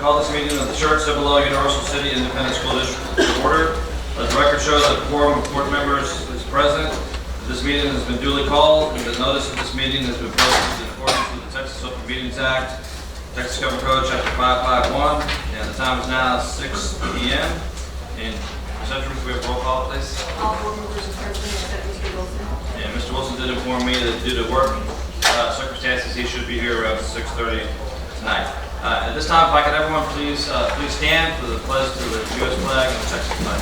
call this meeting of the Schertz-Cibolo-Universal City Independent School District to order. Let the record show that the quorum of board members is present. This meeting has been duly called, and the notice of this meeting has been posted in accordance with the Texas Open Meetings Act, Texas Government Code, Chapter 551, and the time is now 6 p.m. And Central, we have roll call, please. All board members are present except Mr. Wilson. And Mr. Wilson did inform me that due to work circumstances, he should be here around 6:30 tonight. At this time, if I could everyone please stand for the pledge to the U.S. flag and the Texas flag.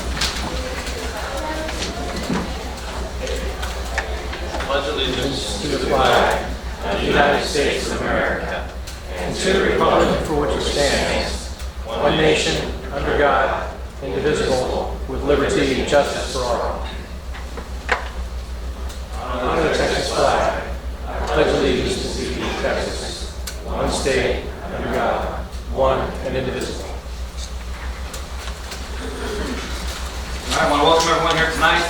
Pledge allegiance to the flag of the United States of America and to the republic for which it stands, one nation, under God, indivisible, with liberty and justice for all. Honor the Texas flag. I pledge allegiance to Texas, one state, under God, one and indivisible. All right, I want to welcome everyone here tonight.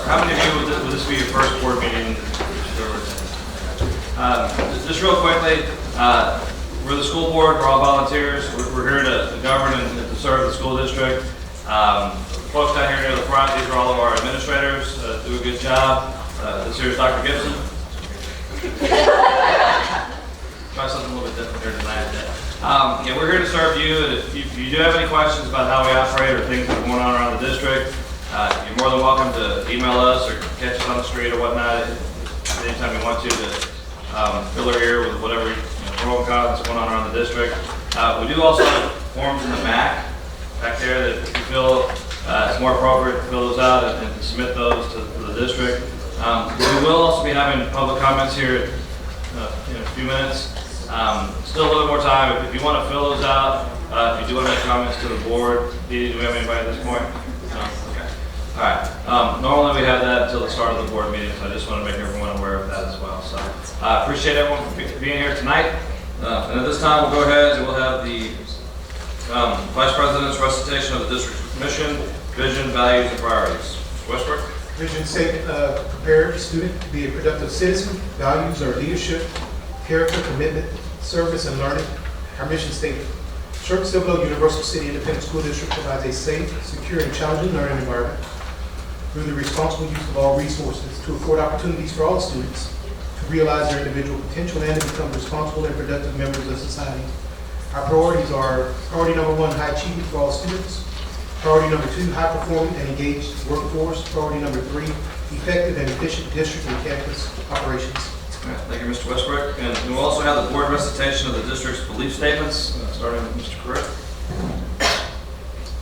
How many of you would this be your first board meeting? Just real quickly, we're the school board. We're all volunteers. We're here to govern and to serve the school district. Folks down here near the front, these are all of our administrators. Do a good job. This here is Dr. Gibson. Try something a little bit different here tonight. Yeah, we're here to serve you. And if you do have any questions about how we operate or things that are going on around the district, you're more than welcome to email us or catch us on the street or whatnot anytime you want to fill our ear with whatever pro and cons that's going on around the district. We do also have forms in the back there that if you feel it's more appropriate to fill those out and to submit those to the district. We will also be having public comments here in a few minutes. Still a little more time. If you want to fill those out, if you do want to make comments to the board, do we have anybody at this point? No? Okay. All right. Normally we have that until the start of the board meeting, so I just want to make everyone aware of that as well. So I appreciate everyone for being here tonight. And at this time, we'll go ahead and we'll have the Vice President's recitation of the district's mission, vision, values, and priorities. Mr. Westbrook. Vision statement: prepare the student to be a productive citizen. Values are leadership, character, commitment, service, and learning. Our mission statement: Schertz-Cibolo-Universal City Independent School District provides a safe, secure, and challenging learning environment through the responsible use of all resources to afford opportunities for all students to realize their individual potential and to become responsible and productive members of society. Our priorities are: priority number 1, high achievement for all students; priority number 2, high performing and engaged workforce; priority number 3, effective and efficient district and campus operations. All right, thank you, Mr. Westbrook. And we'll also have the board recitation of the district's belief statements, starting with Mr. Correct.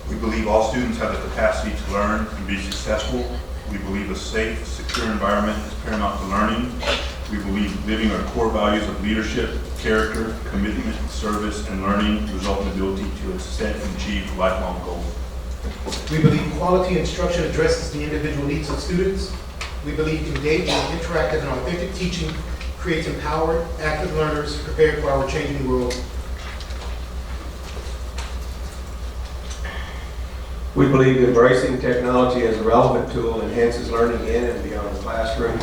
We believe all students have the capacity to learn and be successful. We believe a safe, secure environment is paramount to learning. We believe living our core values of leadership, character, commitment, service, and learning result in the ability to set and achieve lifelong goals. We believe quality instruction addresses the individual needs of students. We believe engaging, interactive, and authentic teaching creates empowered, active learners prepared for our changing world. We believe embracing technology as a relevant tool enhances learning in and beyond the classroom.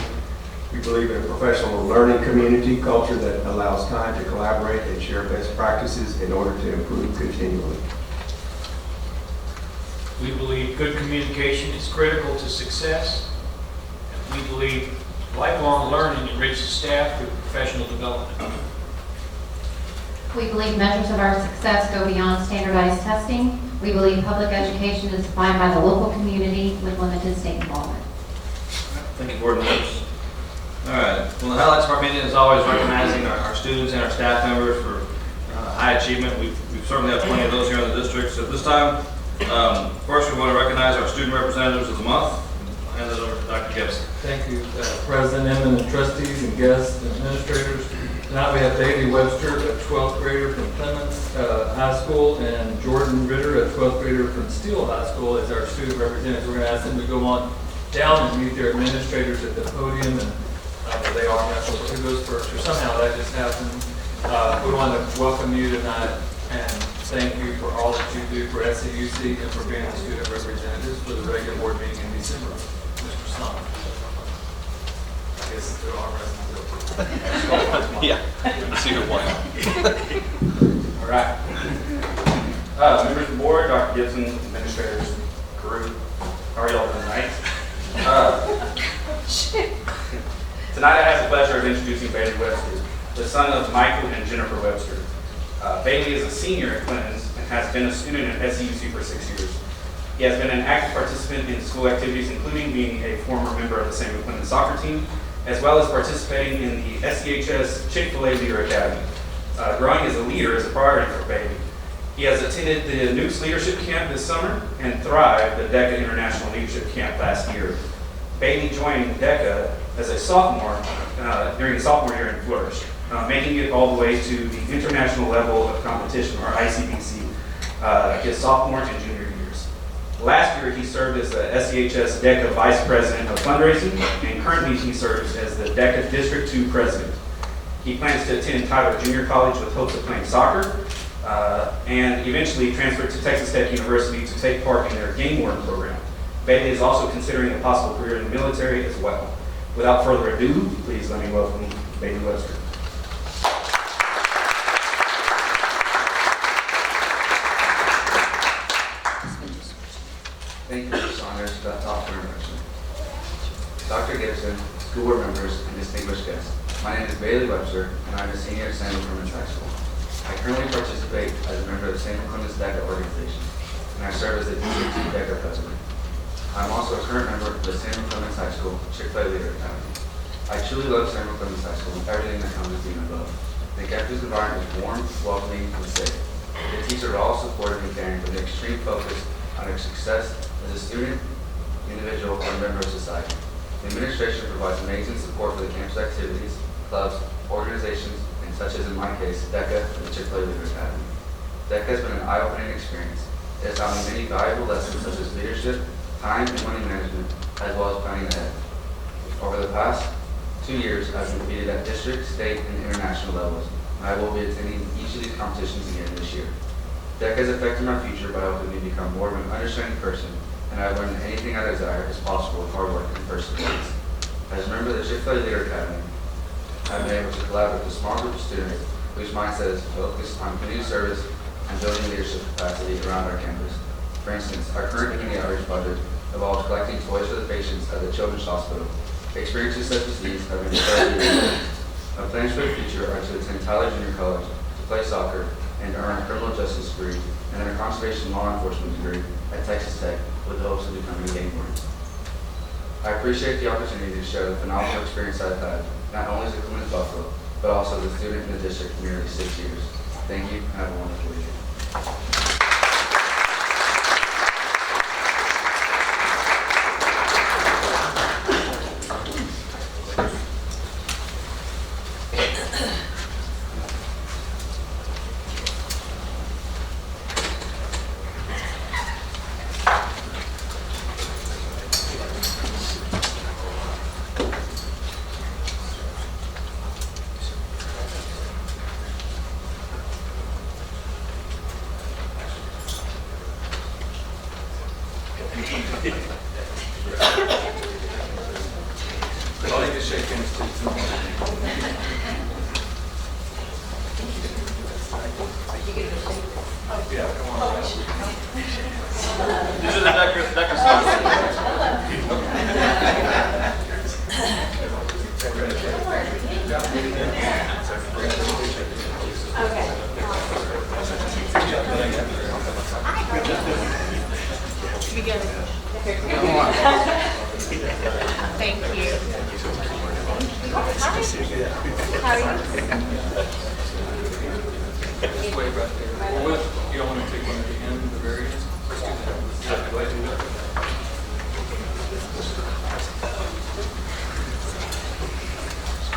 We believe in a professional learning community culture that allows time to collaborate and share best practices in order to improve continually. We believe good communication is critical to success. And we believe lifelong learning enriches staff through professional development. We believe measures of our success go beyond standardized testing. We believe public education is defined by the local community with limited state involvement. Thank you, board members. All right. Well, the highlights of our meeting is always recognizing our students and our staff members for high achievement. We certainly have plenty of those here in the district. So at this time, first we want to recognize our student representatives of the month. I'll hand it over to Dr. Gibson. Thank you, President, eminent trustees and guests and administrators. Tonight we have Davey Webster, a 12th grader from Clemens High School, and Jordan Ritter, a 12th grader from Steele High School, as our student representatives. We're going to ask them to go on down and meet their administrators at the podium, and they are not sure who goes first, or somehow that just happened. We want to welcome you tonight and thank you for all that you do for SCUC and for being the student representatives for the regular board meeting in December. Mr. Son. I guess there are residents. Yeah. Let's see who won. All right. Members of the board, Dr. Gibson, administrators, group, how are y'all doing tonight? Tonight I have the pleasure of introducing Bailey Webster, the son of Michael and Jennifer Webster. Bailey is a senior at Clinton's and has been a student at SCUC for 6 years. He has been an active participant in school activities, including being a former member of the Samuel Clinton soccer team, as well as participating in the SCHS Chick-fil-A Leader Academy. Growing as a leader is a priority for Bailey. He has attended the Nukes Leadership Camp this summer and thrived the DECA International Leadership Camp last year. Bailey joined DECA as a sophomore during the sophomore year and flourished, making it all the way to the international level of competition, or ICBC, his sophomore and junior years. Last year, he served as the SCHS DECA Vice President of Fundraising, and currently he serves as the DECA District 2 President. He plans to attend Tyler Junior College with hopes of playing soccer, and eventually transfer to Texas Tech University to take part in their game warden program. Bailey is also considering a possible career in the military as well. Without further ado, please let me welcome Bailey Webster. Thank you for this honor to that thoughtful introduction. Dr. Gibson, school board members, and distinguished guests. My name is Bailey Webster, and I'm a senior at Samuel Clemens High School. I currently participate as a member of the Samuel Clemens DECA organization, and I serve as the District 2 DECA president. I'm also a current member of the Samuel Clemens High School Chick-fil-A Leader Academy. I truly love Samuel Clemens High School and everything that comes with being above. The campus environment is warm, welcoming, and safe. The teachers are all supportive and caring with an extreme focus on their success as a student, individual, or member of society. The administration provides amazing support for the campus activities, clubs, organizations, and such as in my case, DECA and the Chick-fil-A Leader Academy. DECA has been an eye-opening experience. It has taught me many valuable lessons such as leadership, time and money management, as well as planning ahead. Over the past 2 years, I've competed at district, state, and international levels, and I will be attending each of these competitions again this year. DECA has affected my future by helping me become more of an understanding person, and I've learned that anything I desire is possible with hard work and perseverance. As a member of the Chick-fil-A Leader Academy, I've been able to collaborate with a small group of students whose mindset is focused on community service and building leadership capacity around our campus. For instance, our current community outreach budget involves collecting toys for the patients at the Children's Hospital. Experiences such as these have been incredibly rewarding. My plans for the future are to attend Tyler Junior College, to play soccer, and to earn a criminal justice degree, and then a conservation law enforcement degree at Texas Tech with the hopes of becoming a game warden. I appreciate the opportunity to share the phenomenal experience I've had, not only as a Clemens Buffalo, but also as a student in the district for nearly 6 years. Thank you, and have a wonderful weekend. These are the DECA sponsors. Thank you. How are you? This way right there. Well, you don't want to take one at the end, the very end? Let's do that. Yeah, go ahead and do that.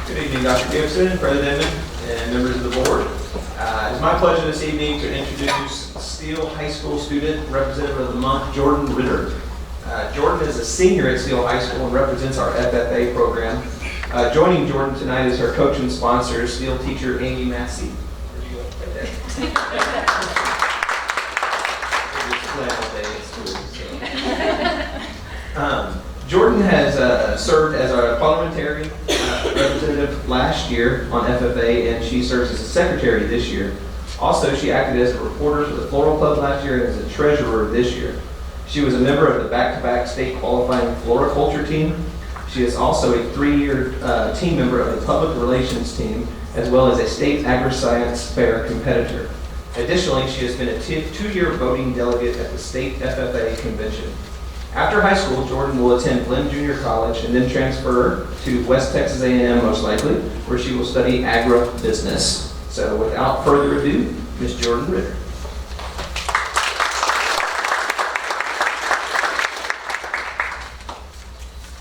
Good evening, Dr. Gibson, President, and members of the board. It's my pleasure this evening to introduce Steele High School student representative of the month, Jordan Ritter. Jordan is a senior at Steele High School and represents our FFA program. Joining Jordan tonight is her coach and sponsor, Steele teacher Amy Massey. Jordan has served as our parliamentary representative last year on FFA, and she serves as a secretary this year. Also, she acted as a reporter for the Floral Club last year and as a treasurer this year. She was a member of the back-to-back state qualifying floriculture team. She is also a 3-year team member of the public relations team, as well as a state agri-science fair competitor. Additionally, she has been a 2-year voting delegate at the state FFA convention. After high school, Jordan will attend Glenn Junior College and then transfer to West Texas A&M most likely, where she will study agribusiness. So without further ado, Ms. Jordan Ritter.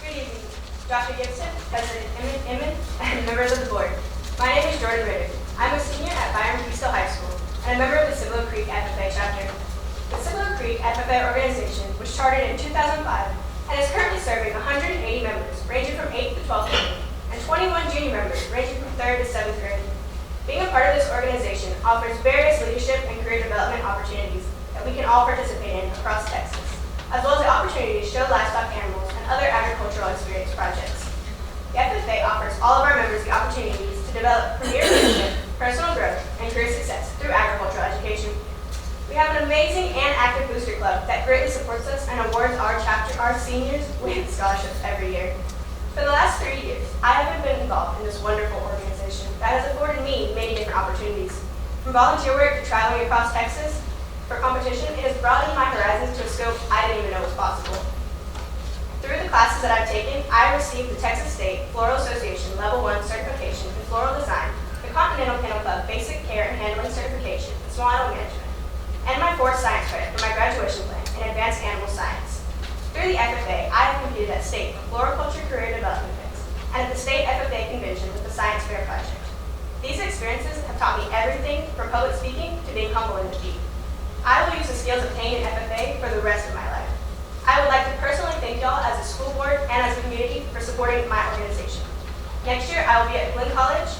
Good evening, Dr. Gibson, President Emmett, and members of the board. My name is Jordan Ritter. I'm a senior at Byron Peaceville High School and a member of the Cibolo Creek FFA chapter. The Cibolo Creek FFA organization was started in 2005 and is currently serving 180 members, ranging from 8th to 12th grade, and 21 junior members, ranging from 3rd to 7th grade. Being a part of this organization offers various leadership and career development opportunities that we can all participate in across Texas, as well as the opportunity to show livestock animals and other agricultural experience projects. The FFA offers all of our members the opportunities to develop premier leadership, personal growth, and career success through agricultural education. We have an amazing and active booster club that greatly supports us and awards our seniors with scholarships every year. For the last 3 years, I have been involved in this wonderful organization that has afforded me many different opportunities. From volunteer work to traveling across Texas for competition, it has broadened my horizons to a scope I didn't even know was possible. Through the classes that I've taken, I received the Texas State Floral Association Level 1 Certification in Floral Design, the Continental Kennel Club Basic Care and Handling Certification in Small Animal Management, and my 4th science credit for my graduation plan in Advanced Animal Science. Through the FFA, I have competed at state floriculture career development events and at the state FFA convention with the Science Fair Project. These experiences have taught me everything from public speaking to being humble in defeat. I will use the skills obtained in FFA for the rest of my life. I would like to personally thank y'all as a school board and as a community for supporting my organization. Next year, I will be at Glenn College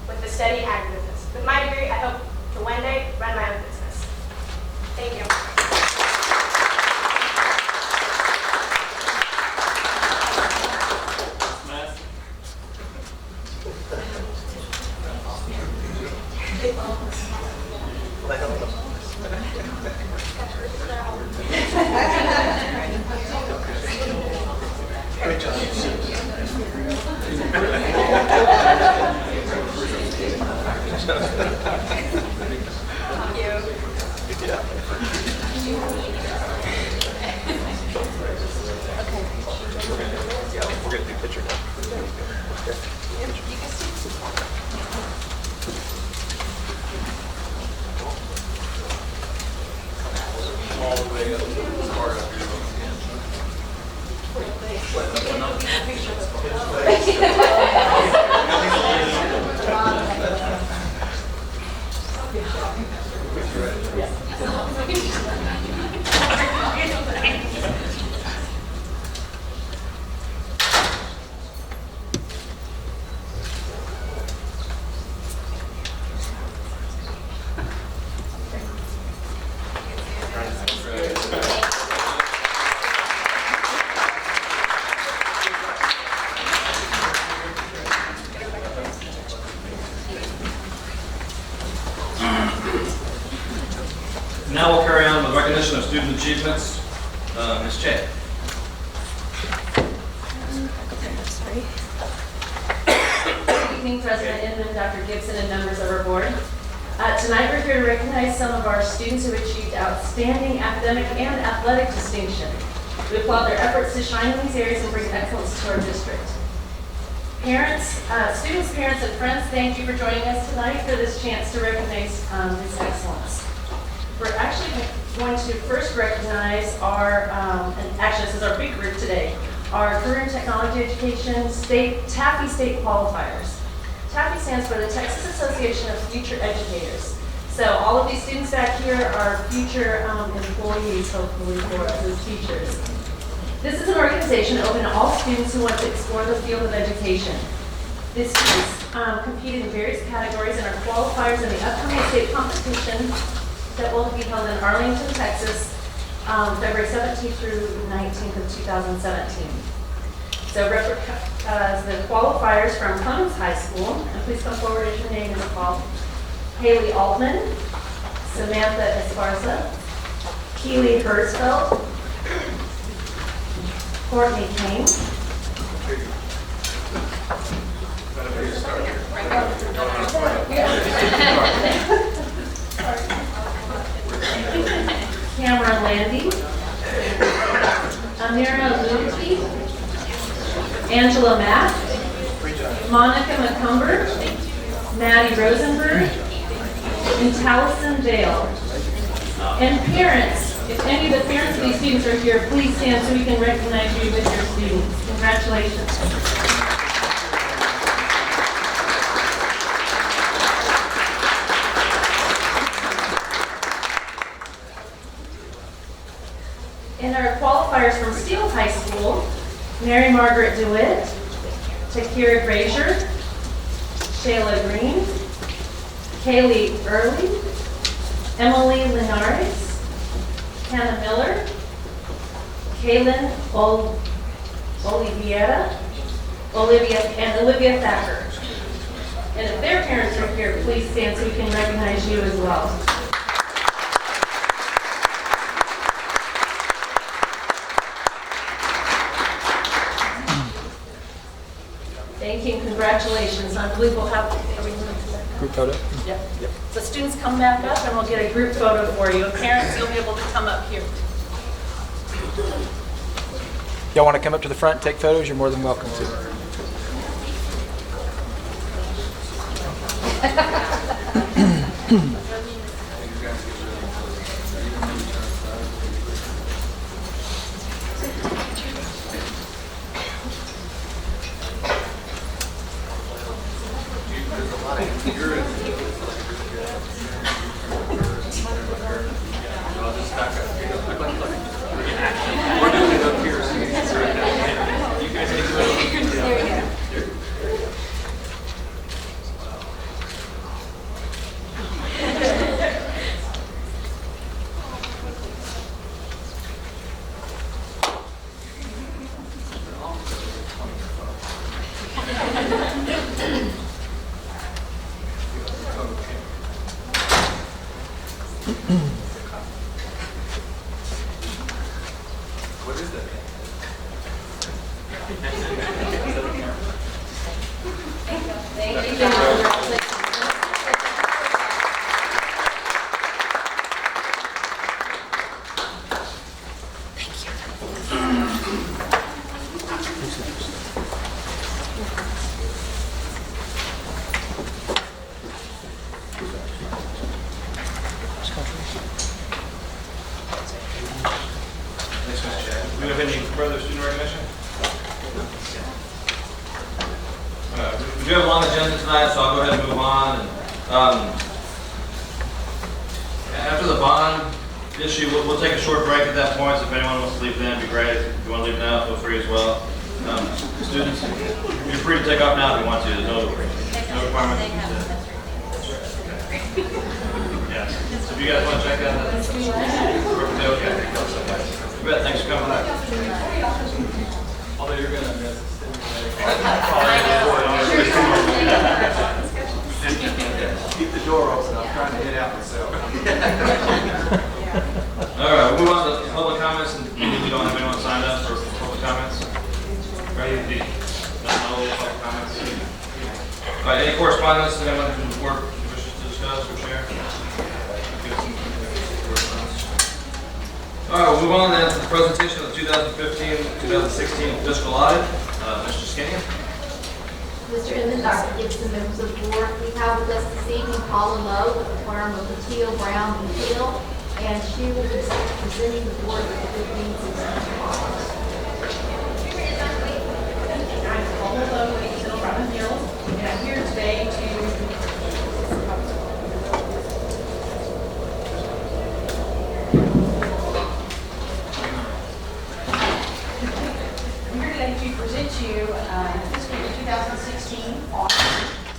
with the study in agribusiness. With my degree, I hope to one day run my own business. Thank you. Now we'll carry on with recognition of student achievements. Ms. Che. Good evening, President Inman, Dr. Gibson, and members of our board. Tonight we're here to recognize some of our students who achieved outstanding academic and athletic distinction. We applaud their efforts to shine in these areas and bring excellence to our district. Parents, students, parents, and friends, thank you for joining us tonight for this chance to recognize this excellence. We're actually going to first recognize our, and actually this is our big group today, our Career and Technology Education TAFE state qualifiers. TAFE stands for the Texas Association of Future Educators. So all of these students back here are future employees, hopefully, for us as teachers. This is an organization open to all students who want to explore the field of education. These students compete in various categories and are qualifiers in the upcoming state competition that will be held in Arlington, Texas, February 17th through 19th of 2017. So the qualifiers from Clemens High School, and please come forward as your name is called. Haley Altman, Samantha Esparza, Keely Hertzfeld, Courtney King, Cameron Landy, Amira Luthi, Angela Mack, Monica McCumber, Maddie Rosenberg, and Taliesin Dale. And parents, if any of the parents of these students are here, please stand so we can recognize you with your students. Congratulations. And our qualifiers from Steele High School, Mary Margaret DeWitt, Takira Grazier, Shayla Green, Kaylee Early, Emily Linares, Hannah Miller, Kaylin Olivia Thacker. And if their parents are here, please stand so we can recognize you as well. Thank you and congratulations. I believe we'll have Group photo? Yep. So students come back up and we'll get a group photo for you. And parents, you'll be able to come up here. Y'all want to come up to the front, take photos? You're more than welcome to. Do we have any further student recognition? We do have a long agenda tonight, so I'll go ahead and move on. After the bond issue, we'll take a short break at that point, so if anyone wants to leave then, it'd be great. If you want to leave now, feel free as well. Students, you're free to take off now if you want to. There's no requirement. Yeah. So if you guys want to check that, that's okay. You bet. Thanks for coming back. Although you're going to miss Keep the door open, I'm trying to get out myself. All right, we'll move on to public comments, and we don't have anyone signed up for public comments. Ready? No public comments. All right, any correspondence that anyone from the board wishes to discuss or share? All right, we'll move on then to the presentation of the 2015-2016 fiscal audit. Mr. Skinny. Mr. Inman, Dr. Gibson, members of the board, we have with us this evening Paula Lowe with the firm of Teal, Brown, and Teal, and she will be presenting the board with the 15-16 audit. I'm Paula Lowe with Teal, Brown, and Teal, and I'm here today to present you fiscal year 2016 audit.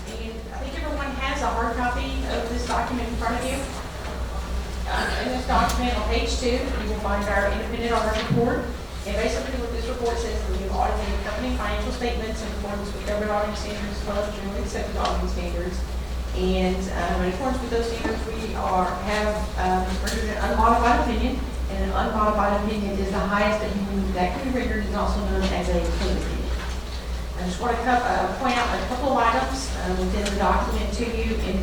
And I think everyone has a hard copy of this document in front of you. In this document on page 2, you will find our independent auditor report. And basically what this report says is we have audited the company financial statements in accordance with government auditing standards as well as generally accepted auditing standards. And in accordance with those standards, we have rendered an unmodified opinion, and an unmodified opinion is the highest opinion that can be rendered, and also known as a code opinion. I just want to point out a couple of items within the document to you. In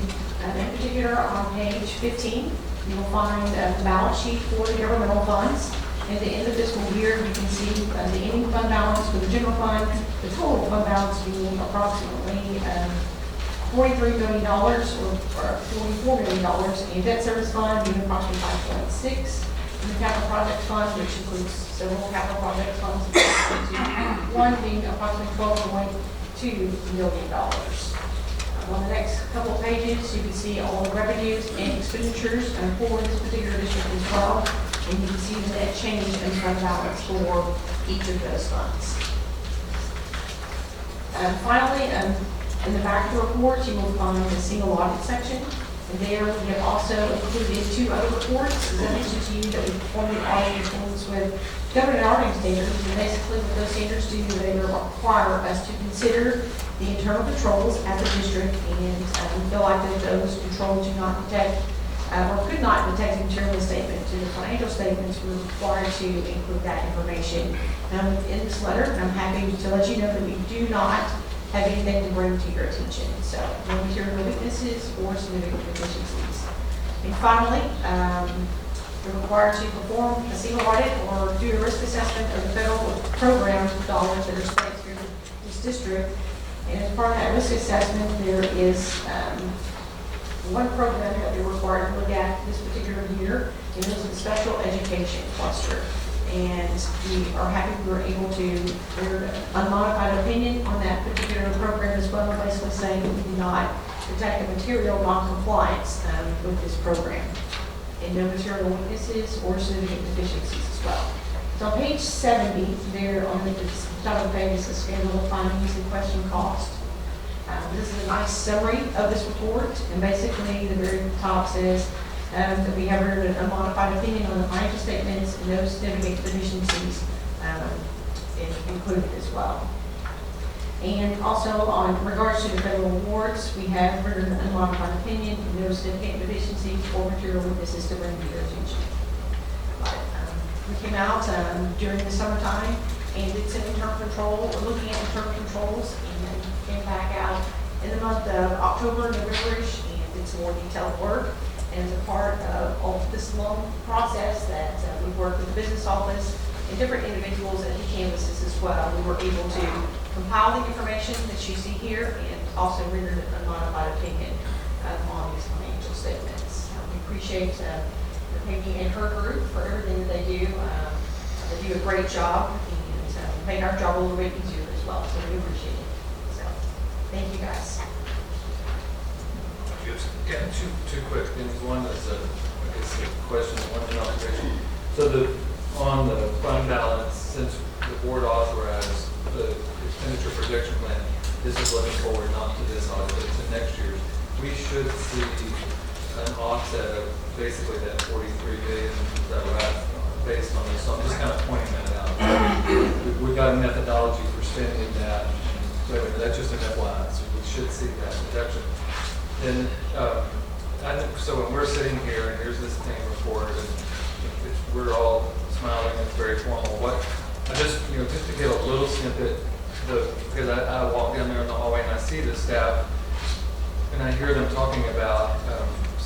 particular, on page 15, you will find the balance sheet for the governmental funds. At the end of fiscal year, you can see the ending fund balance for the general fund, the total fund balance being approximately $43 million or $44 million, and debt service fund being approximately 5.6, and the capital project fund, which includes several capital project funds, one being approximately $12.2 million. On the next couple of pages, you can see all the revenues and expenditures for this particular district as well, and you can see the net change in fund balance for each of those funds. Finally, in the back of the report, you will find the single audit section. And there we have also included 2 other reports. As I mentioned to you, that we perform the audit in accordance with government auditing standards. And basically what those standards do, they require us to consider the internal controls at the district. And we feel like that those controls do not detect or could not detect material misstatements in the financial statements. We're required to include that information in this letter. And I'm happy to let you know that we do not have anything to bring to your attention. So no material weaknesses or significant deficiencies. And finally, we're required to perform a single audit or do a risk assessment of the federal program dollars that are spent through this district. And as part of that risk assessment, there is one program that we're required to look at this particular year, and it is the special education cluster. And we are happy we were able to render an unmodified opinion on that particular program as well, basically saying we do not detect a material non-compliance with this program, and no material weaknesses or significant deficiencies as well. So on page 70, there on the top of the page is the schedule of findings and question cost. This is a nice summary of this report, and basically the very top says that we have rendered an unmodified opinion on the financial statements, and no significant deficiencies included as well. And also on regards to the federal awards, we have rendered an unmodified opinion, and no significant deficiencies or material weaknesses to bring to your attention. We came out during the summertime and did some internal control, looking at internal controls, and came back out in the month of October, November-ish, and did some more detailed work. And as a part of this long process that we worked with the business office and different individuals at the campuses as well, we were able to compile the information that you see here and also render an unmodified opinion on these financial statements. We appreciate Peggy and her group for everything that they do. They do a great job, and made our job a little bit easier as well, so we appreciate it. So, thank you guys. Yeah, two quick things. One is I guess a question, one an observation. So on the fund balance, since the board authorized the expenditure projection plan, this is looking forward not to this audit, but to next year's. We should see an offset of basically that 43 billion that we're at based on this. So I'm just kind of pointing that out. We've got a methodology for spending that. So that's just an FYI. So we should see that reduction. And so when we're sitting here and here's this team report and we're all smiling and it's very formal, I just to get a little snippet, because I walk down there in the hallway and I see the staff and I hear them talking about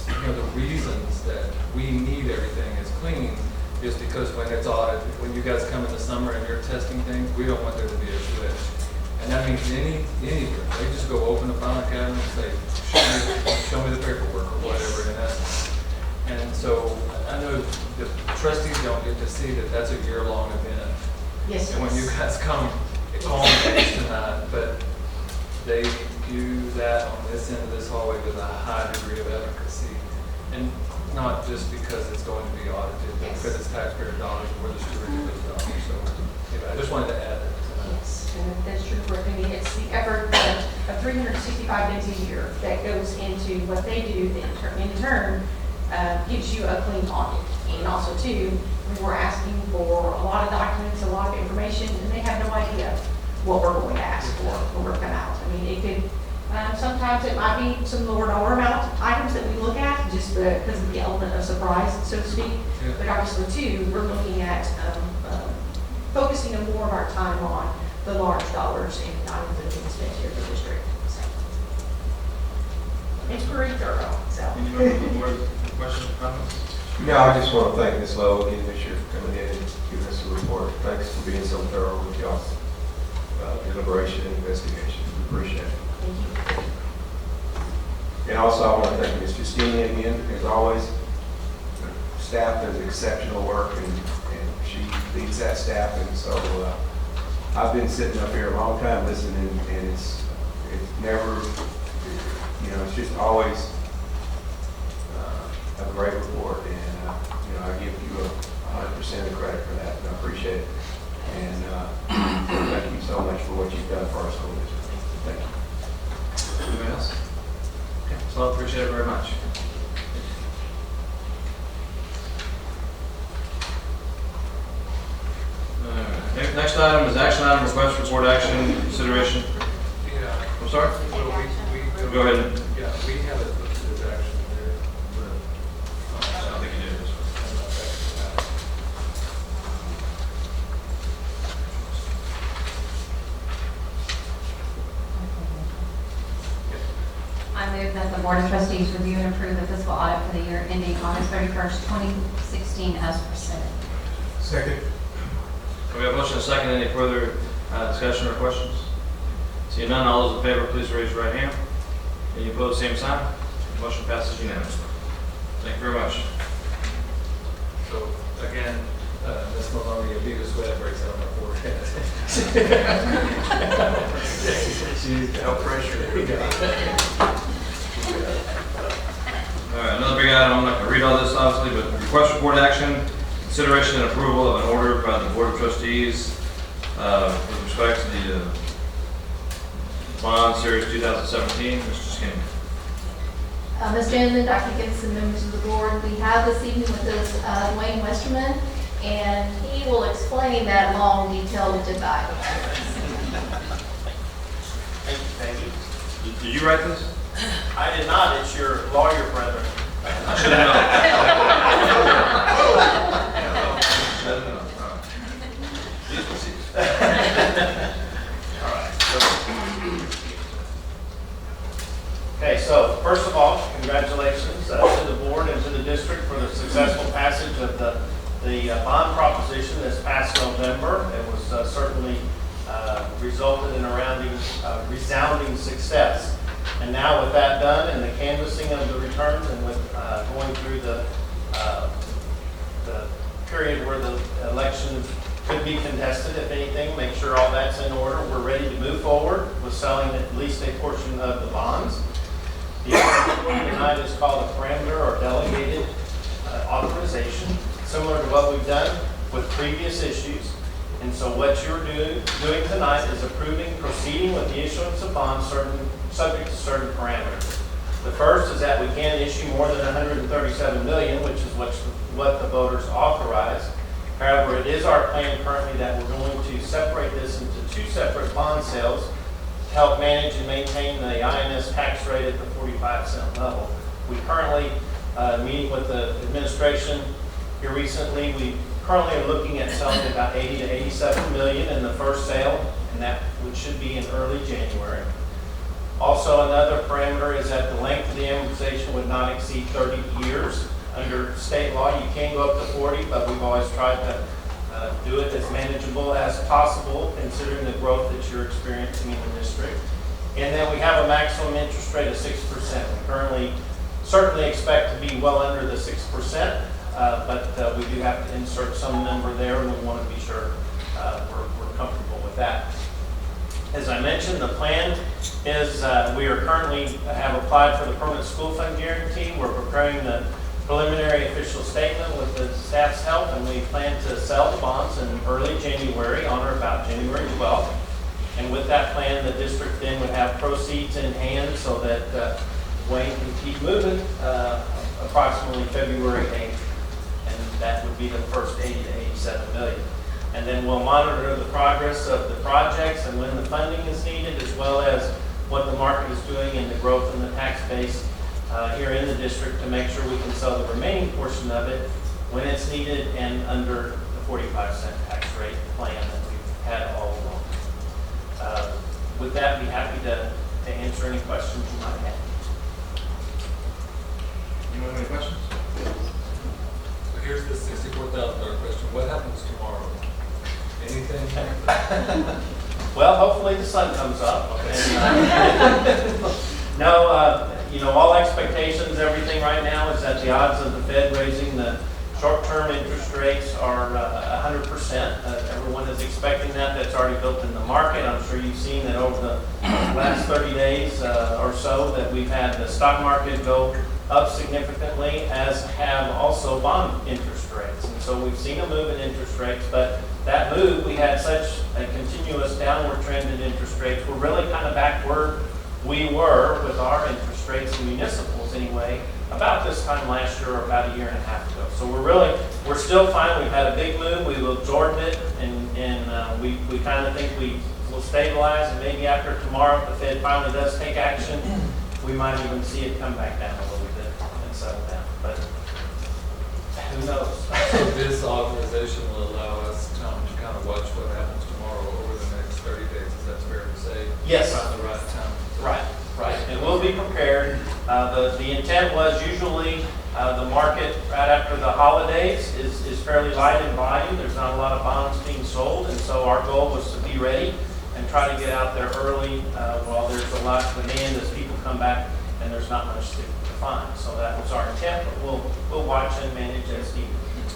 the reasons that we need everything is clean is because when it's audited, when you guys come in the summer and you're testing things, we don't want there to be a glitch. And that means anywhere. They just go open the file cabinet and say, show me the paperwork or whatever in essence. And so I know the trustees don't get to see that that's a year-long event. Yes. And when you guys come on tonight, but they do that on this end of this hallway with a high degree of efficacy. And not just because it's going to be audited, but because it's taxpayer dollars and we're the steward of those dollars. So anyway, I just wanted to add that. Yes, and that's true for me. It's the effort of 365 days a year that goes into what they do that in turn gives you a clean audit. And also too, we were asking for a lot of documents, a lot of information, and they have no idea what we're going to ask for when we're coming out. I mean, it could, Sometimes it might be some lower dollar amount items that we look at, just because of the element of surprise, so to speak. But obviously, too, we're looking at focusing more of our time on the large dollars and items that are being spent here in the district. So it's pretty thorough. So. Any members of the board have questions or comments? No, I just want to thank Ms. Lowe again this year for coming in and giving us a report. Thanks for being so thorough with y'all's deliberation and investigation. We appreciate it. Thank you. And also, I want to thank Ms. Justine again, as always. The staff does exceptional work, and she leads that staff. And so I've been sitting up here a long time listening, and it's never, it's just always a great report. And I give you 100% of credit for that, and I appreciate it. And thank you so much for what you've done for our school district. Thank you. Anybody else? Okay, so I appreciate it very much. Next item is action item, request for board action, consideration. Yeah. I'm sorry? Well, Go ahead. Yeah, we have it listed as action there. I don't think you did. I move that the Board of Trustees review and approve the fiscal audit for the year ending August 31st, 2016 as presented. Second. We have a motion and a second. Any further discussion or questions? Seeing none, all those in favor, please raise your right hand. Any opposed, same sign. Motion passes unanimously. Thank you very much. So again, Ms. Maloney, a beaver sweat breaks out on my forehead. She's no pressure. All right, another big item. I'm not going to read all this, obviously, but request for board action, consideration and approval of an order by the Board of Trustees with respect to the bond series 2017. Mr. Skinner. Mr. Inman, Dr. Gibson, members of the board, we have this evening with us Wayne Westerman, and he will explain that long, detailed divide. Thank you. Did you write this? I did not. It's your lawyer brethren. I should have known. Please proceed. All right. Okay, so first of all, congratulations to the board and to the district for the successful passage of the bond proposition this past November. It was certainly resulted in a resounding success. And now with that done and the canvassing of the returns and with going through the period where the election could be contested, if anything, make sure all that's in order. We're ready to move forward with selling at least a portion of the bonds. The item tonight is called a parameter or delegated authorization, similar to what we've done with previous issues. And so what you're doing tonight is proceeding with the issuance of bonds subject to certain parameters. The first is that we can issue more than $137 million, which is what the voters authorized. However, it is our plan currently that we're going to separate this into two separate bond sales to help manage and maintain the INS tax rate at the 45-cent level. We currently, meeting with the administration here recently, we currently are looking at selling about 80 to 87 million in the first sale, and that should be in early January. Also, another parameter is that the length of the amortization would not exceed 30 years. Under state law, you can go up to 40, but we've always tried to do it as manageable as possible, considering the growth that you're experiencing in the district. And then we have a maximum interest rate of 6%. We currently certainly expect to be well under the 6%, but we do have to insert some number there, and we want to be sure we're comfortable with that. As I mentioned, the plan is we are currently have applied for the permanent school fund guarantee. We're preparing the preliminary official statement with the staff's help, and we plan to sell the bonds in early January, on or about January 12th. And with that plan, the district then would have proceeds in hand so that Wayne can keep moving approximately February 8th. And that would be the first 80 to 87 million. And then we'll monitor the progress of the projects and when the funding is needed, as well as what the market is doing and the growth in the tax base here in the district to make sure we can sell the remaining portion of it when it's needed and under the 45-cent tax rate plan that we've had all along. With that, be happy to answer any questions you might have. Anyone have any questions? So here's the $64,000 question. What happens tomorrow? Anything happen? Well, hopefully the sun comes up. And, no, you know, all expectations, everything right now is that the odds of the Fed raising the short-term interest rates are 100%. Everyone is expecting that. That's already built in the market. I'm sure you've seen that over the last 30 days or so that we've had the stock market go up significantly, as have also bond interest rates. And so we've seen a move in interest rates, but that move, we had such a continuous downward trend in interest rates. We're really kind of back where we were with our interest rates in municipals anyway, about this time last year or about a year and a half ago. So we're still fine. We've had a big move. We've absorbed it, and we kind of think we will stabilize, and maybe after tomorrow, if the Fed finally does take action, we might even see it come back down a little bit and settle down. But who knows? So this authorization will allow us time to kind of watch what happens tomorrow over the next 30 days. Is that fair to say? Yes. About the right time. Right. And we'll be prepared. The intent was usually the market right after the holidays is fairly light in volume. There's not a lot of bonds being sold, and so our goal was to be ready and try to get out there early while there's a lot of demand as people come back and there's not much to find. So that was our intent, but we'll watch and manage as needed.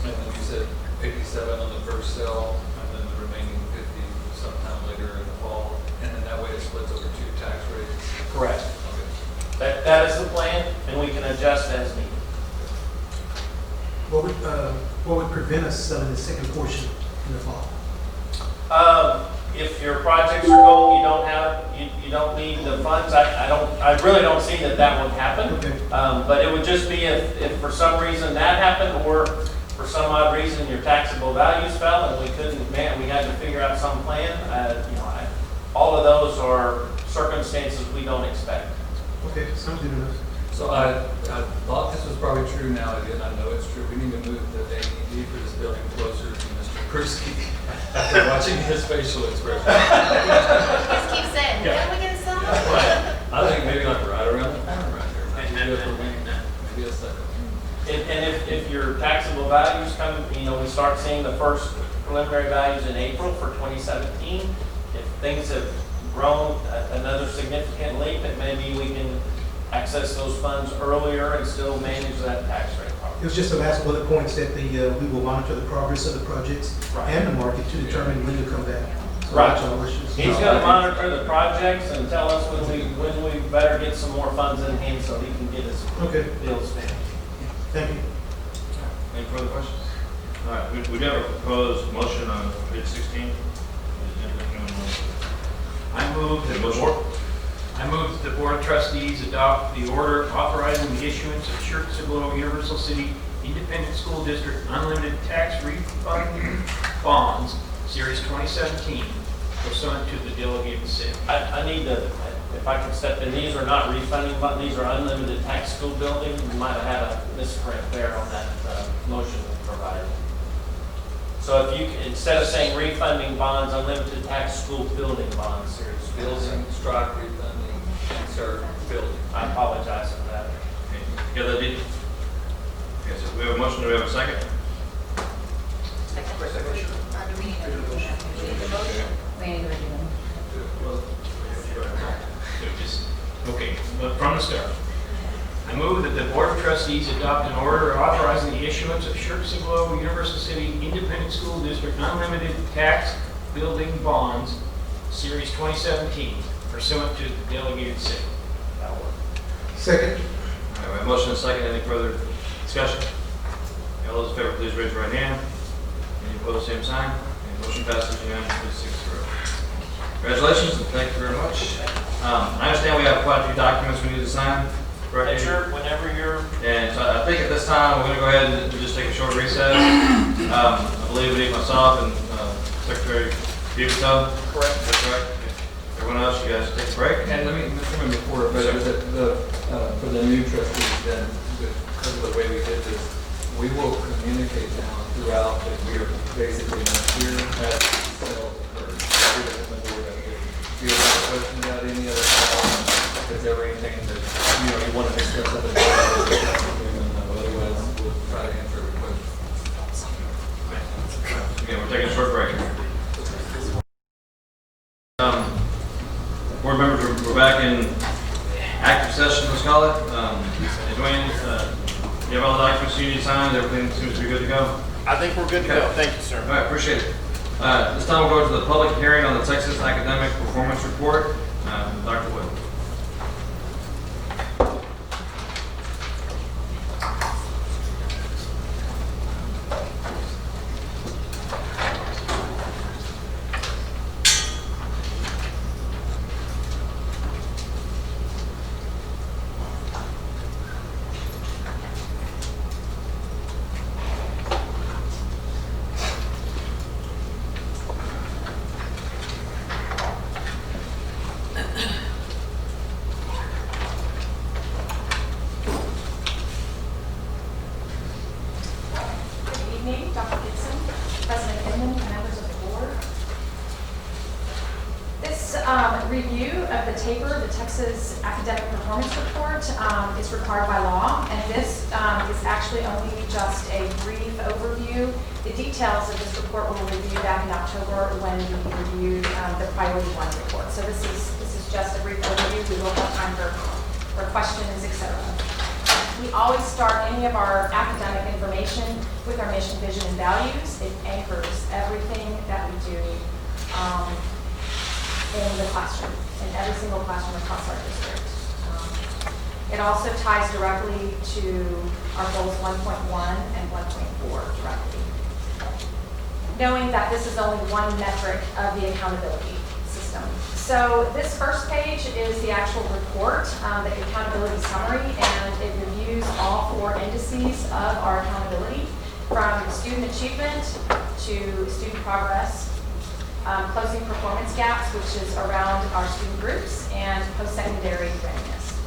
And then you said 87 on the first sale, and then the remaining 50 sometime later in the fall, and then that way it splits over 2 tax rates. Correct. Okay. That is the plan, and we can adjust as needed. What would prevent us selling the second portion in the fall? If your projects are going, you don't need the funds. I really don't see that would happen. Okay. But it would just be if for some reason that happened, or for some odd reason your taxable values fell and we had to figure out some plan. All of those are circumstances we don't expect. Okay, sounds good enough. So I thought this was probably true now, and I know it's true. We need to move the AED for this building closer to Mr. Persky after watching his facial expression. Just keep saying, when we get some? I think maybe like right around the corner right here. Maybe a second. And if your taxable values come, we start seeing the first preliminary values in April for 2017. If things have grown another significant leap, and maybe we can access those funds earlier and still manage that tax rate It properly. was just the last bullet points that we will monitor the progress of the projects Right. and the market to determine when to come back. So Right. that's our wishes. He's going to monitor the projects and tell us when we better get some more funds in hand so he can get his Okay, bills paid. thank you. Any further questions? All right, we do have a proposed motion on page 16. I move that the Board of Trustees adopt the order authorizing the issuance of Schertz-Cibolo-Universal City Independent School District Unlimited Tax Refund Bonds, Series 2017, pursuant to the delegated sale. I need to, if I can step in, these are not refunding, but these are unlimited tax school buildings. We might have had a misprint there on that motion we provided. So if you, instead of saying refunding bonds, unlimited tax school building bonds, series. Building, strike, refunding, insert, building. I apologize for that. Get that, did you? Okay, so we have a motion, do we have a second? We need to redo them. Okay, but from the start. I move that the Board of Trustees adopt an order authorizing the issuance of Schertz-Cibolo-Universal City Independent School District Unlimited Tax Building Bonds, Series 2017, pursuant to the delegated sale. That'll work. Second. All right, we have a motion and a second. Any further discussion? All those in favor, please raise your right hand. Any opposed, same sign. And motion passes unanimously 6-0. Congratulations and thank you very much. I understand we have quite a few documents we need to sign. Correct? Sure, whenever you're. And so I think at this time, we're going to go ahead and just take a short recess. I believe we need myself and Secretary Buchanan. Correct. That's right. Everyone else, you guys take a break. And let me question before, but for the new trustees, then, because of the way we did this, we will communicate now throughout the year, basically next year, as sales occur. Do you have a question about any other, is there anything that, you want to discuss at the otherwise, we'll try to answer the questions. Again, we're taking a short break. Board members, we're back in active session, let's call it. Dwayne, you have all the documents you need signed, everything seems to be good to go? I think we're good to go. Thank you, sir. All right, appreciate it. This time we'll go to the public hearing on the Texas Academic Performance Report. Dr. Wood. Dr. Gibson, President Inman, and members of the board. This review of the TAPR, the Texas Academic Performance Report, is required by law, and this is actually only just a brief overview. The details of this report were reviewed back in October when we reviewed the Priority 1 report. So this is just a brief overview. We will have time for questions, etc. We always start any of our academic information with our mission, vision, and values. It anchors everything that we do in the classroom, in every single classroom across our district. It also ties directly to our goals 1.1 and 1.4 directly. Knowing that this is only one metric of the accountability system. So this first page is the actual report, the accountability summary, and it reviews all 4 indices of our accountability, from student achievement to student progress, closing performance gaps, which is around our student groups, and post-secondary readiness.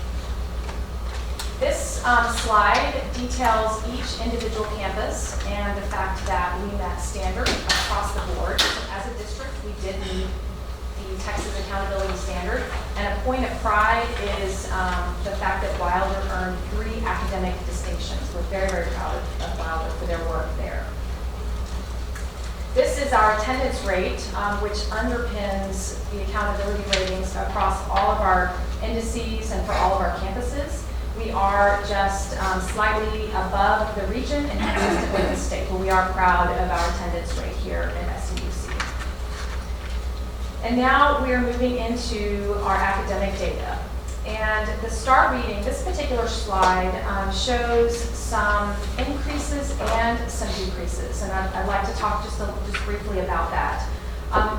This slide details each individual campus and the fact that we met standard across the board. So as a district, we did meet the Texas Accountability Standard. And a point of pride is the fact that Wilder earned 3 academic distinctions. We're very, very proud of Wilder for their work there. This is our attendance rate, which underpins the accountability ratings across all of our indices and for all of our campuses. We are just slightly above the region and consistent with the state, but we are proud of our attendance rate here at SCUC. And now we are moving into our academic data. And the STAR reading, this particular slide shows some increases and some decreases. And I'd like to talk just briefly about that.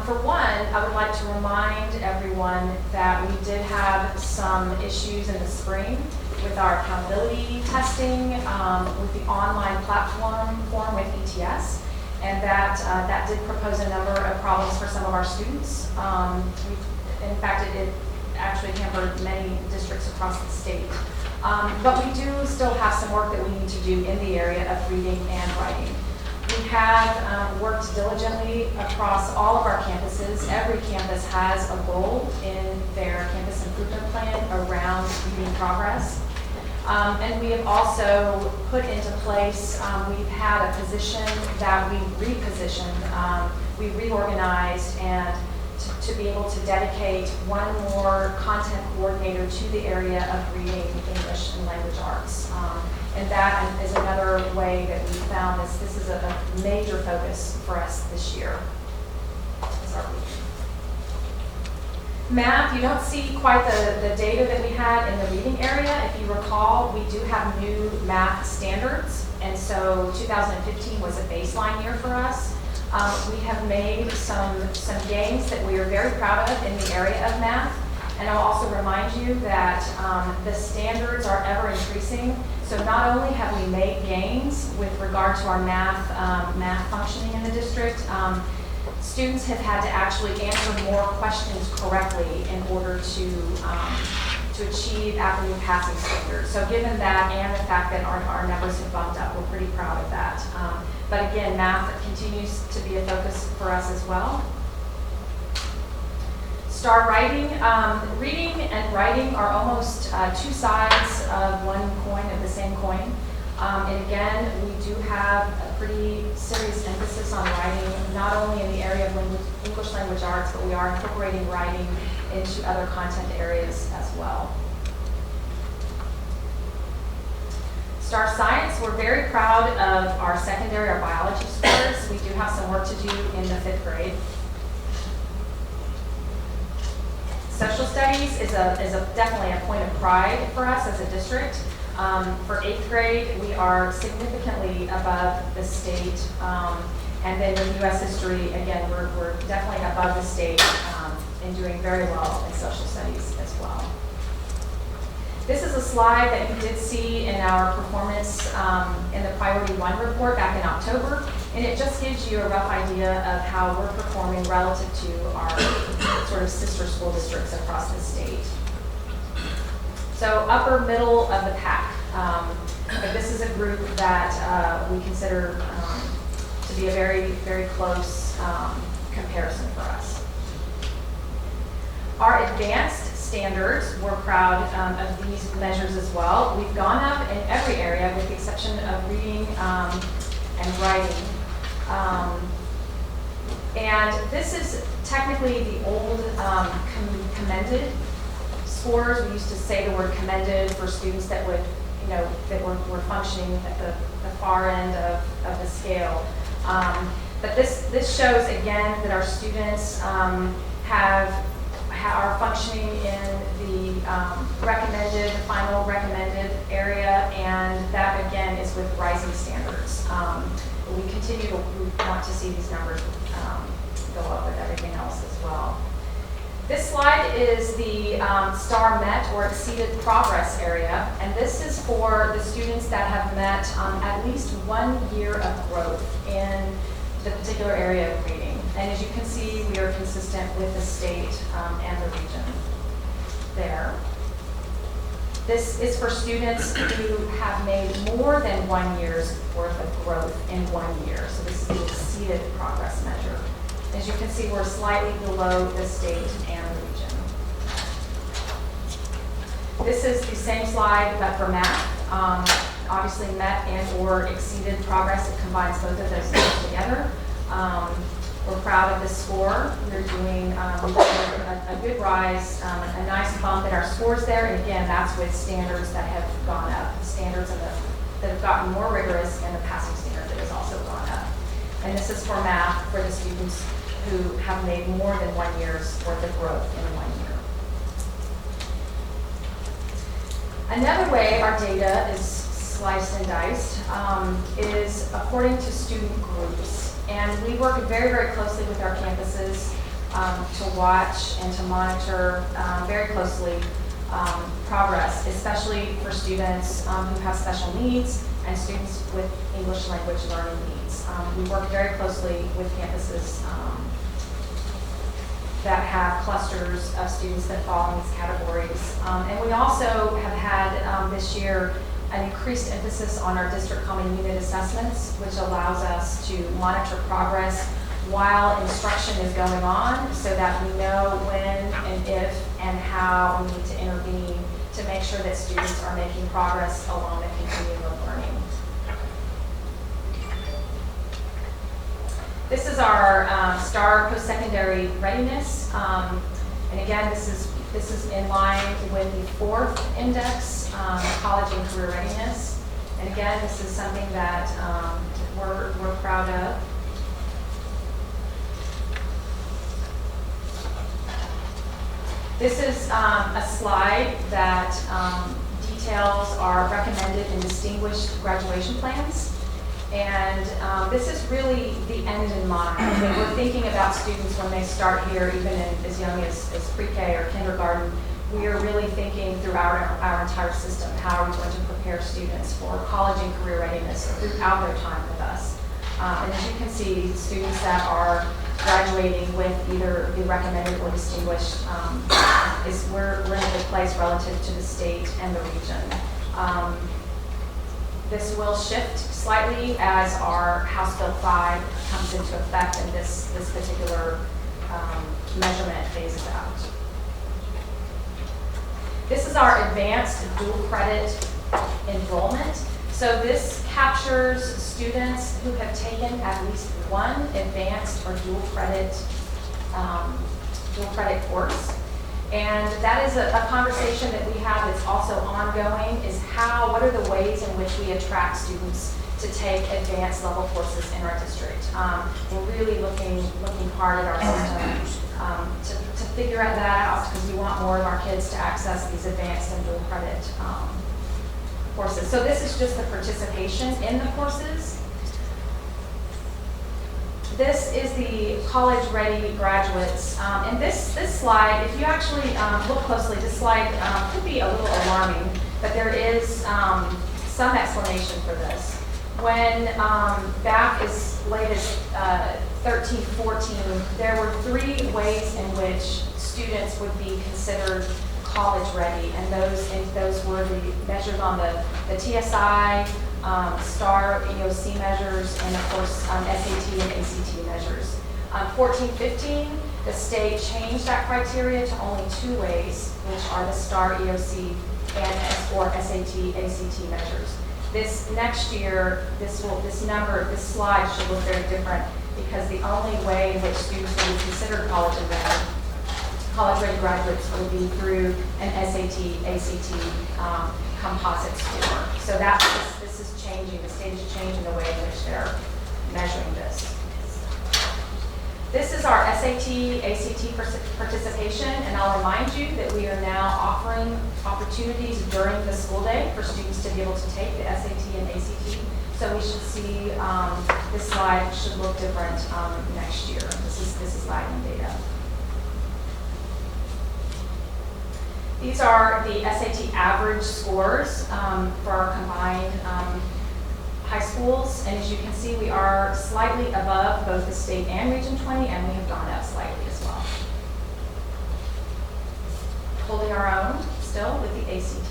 For one, I would like to remind everyone that we did have some issues in the spring with our accountability testing, with the online platform with ETS. And that did propose a number of problems for some of our students. In fact, it actually hampered many districts across the state. But we do still have some work that we need to do in the area of reading and writing. We have worked diligently across all of our campuses. Every campus has a goal in their campus improvement plan around reading progress. And we have also put into place, we've had a position that we repositioned, we reorganized, and to be able to dedicate one more content coordinator to the area of reading, English, and language arts. And that is another way that we found this is a major focus for us this year. Math, you don't see quite the data that we had in the reading area. If you recall, we do have new math standards, and so 2015 was a baseline year for us. We have made some gains that we are very proud of in the area of math, and I'll also remind you that the standards are ever increasing. So not only have we made gains with regard to our math functioning in the district, students have had to actually answer more questions correctly in order to to achieve Avenue passing standards. So given that and the fact that our numbers have bumped up, we're pretty proud of that. But again, math continues to be a focus for us as well. STAR writing. Reading and writing are almost two sides of one coin, of the same coin. And again, we do have a pretty serious emphasis on writing, not only in the area of English language arts, but we are incorporating writing into other content areas as well. STAR Science, we're very proud of our secondary, our biology scores. We do have some work to do in the 5th grade. Social studies is definitely a point of pride for us as a district. For 8th grade, we are significantly above the state. And then in U.S. history, again, we're definitely above the state and doing very well in social studies as well. This is a slide that you did see in our performance in the Priority 1 report back in October. And it just gives you a rough idea of how we're performing relative to our sort of sister school districts across the state. So upper middle of the pack. But this is a group that we consider to be a very, very close comparison for us. Our advanced standards, we're proud of these measures as well. We've gone up in every area with the exception of reading and writing. And this is technically the old commended scores. We used to say the word commended for students that would, that were functioning at the far end of the scale. But this shows again that our students are functioning in the recommended, the final recommended area, and that again is with rising standards. We continue to want to see these numbers go up with everything else as well. This slide is the STAR met or exceeded progress area, and this is for the students that have met at least 1 year of growth in the particular area of reading. And as you can see, we are consistent with the state and the region there. This is for students who have made more than 1 year's worth of growth in 1 year. So this is the exceeded progress measure. As you can see, we're slightly below the state and the region. This is the same slide, but for math. Obviously, met and or exceeded progress. It combines both of those things together. We're proud of this score. We're doing a good rise, a nice bump in our scores there. And again, that's with standards that have gone up, standards that have gotten more rigorous, and the passing standard that has also gone up. And this is for math for the students who have made more than 1 year's worth of growth in 1 year. Another way our data is sliced and diced is according to student groups. And we work very, very closely with our campuses to watch and to monitor very closely progress, especially for students who have special needs and students with English language learning needs. We work very closely with campuses that have clusters of students that fall in these categories. And we also have had this year an increased emphasis on our district common unit assessments, which allows us to monitor progress while instruction is going on so that we know when and if and how we need to intervene to make sure that students are making progress along the continuum of learning. This is our STAR post-secondary readiness. And again, this is in line with the 4th index, college and career readiness. And again, this is something that we're proud of. This is a slide that details our recommended and distinguished graduation plans. And this is really the end in mind. When we're thinking about students when they start here, even as young as pre-K or kindergarten, we are really thinking throughout our entire system, how are we going to prepare students for college and career readiness throughout their time with us. And as you can see, students that are graduating with either the recommended or distinguished, we're in a good place relative to the state and the region. This will shift slightly as our House Bill 5 comes into effect and this particular measurement phases out. This is our advanced dual credit enrollment. So this captures students who have taken at least one advanced or dual credit course. And that is a conversation that we have that's also ongoing, is what are the ways in which we attract students to take advanced level courses in our district. We're really looking hard at our system to figure that out, because we want more of our kids to access these advanced and dual credit courses. So this is just the participation in the courses. This is the college-ready graduates. And this slide, if you actually look closely, this slide could be a little alarming, but there is some explanation for this. When back as late as 13, 14, there were 3 ways in which students would be considered college-ready, and those were measured on the TSI, STAR, EOC measures, and of course SAT and ACT measures. 14, 15, the state changed that criteria to only 2 ways, which are the STAR, EOC, or SAT, ACT measures. This next year, this slide should look very different, because the only way in which students will be considered college-ready graduates will be through an SAT, ACT composite score. So this is changing. The state is changing the way in which they're measuring this. This is our SAT, ACT participation, and I'll remind you that we are now offering opportunities during the school day for students to be able to take the SAT and ACT. So we should see this slide should look different next year. This is lagging data. These are the SAT average scores for our combined high schools, and as you can see, we are slightly above both the state and Region 20, and we have gone up slightly as well. Holding our own still with the ACT.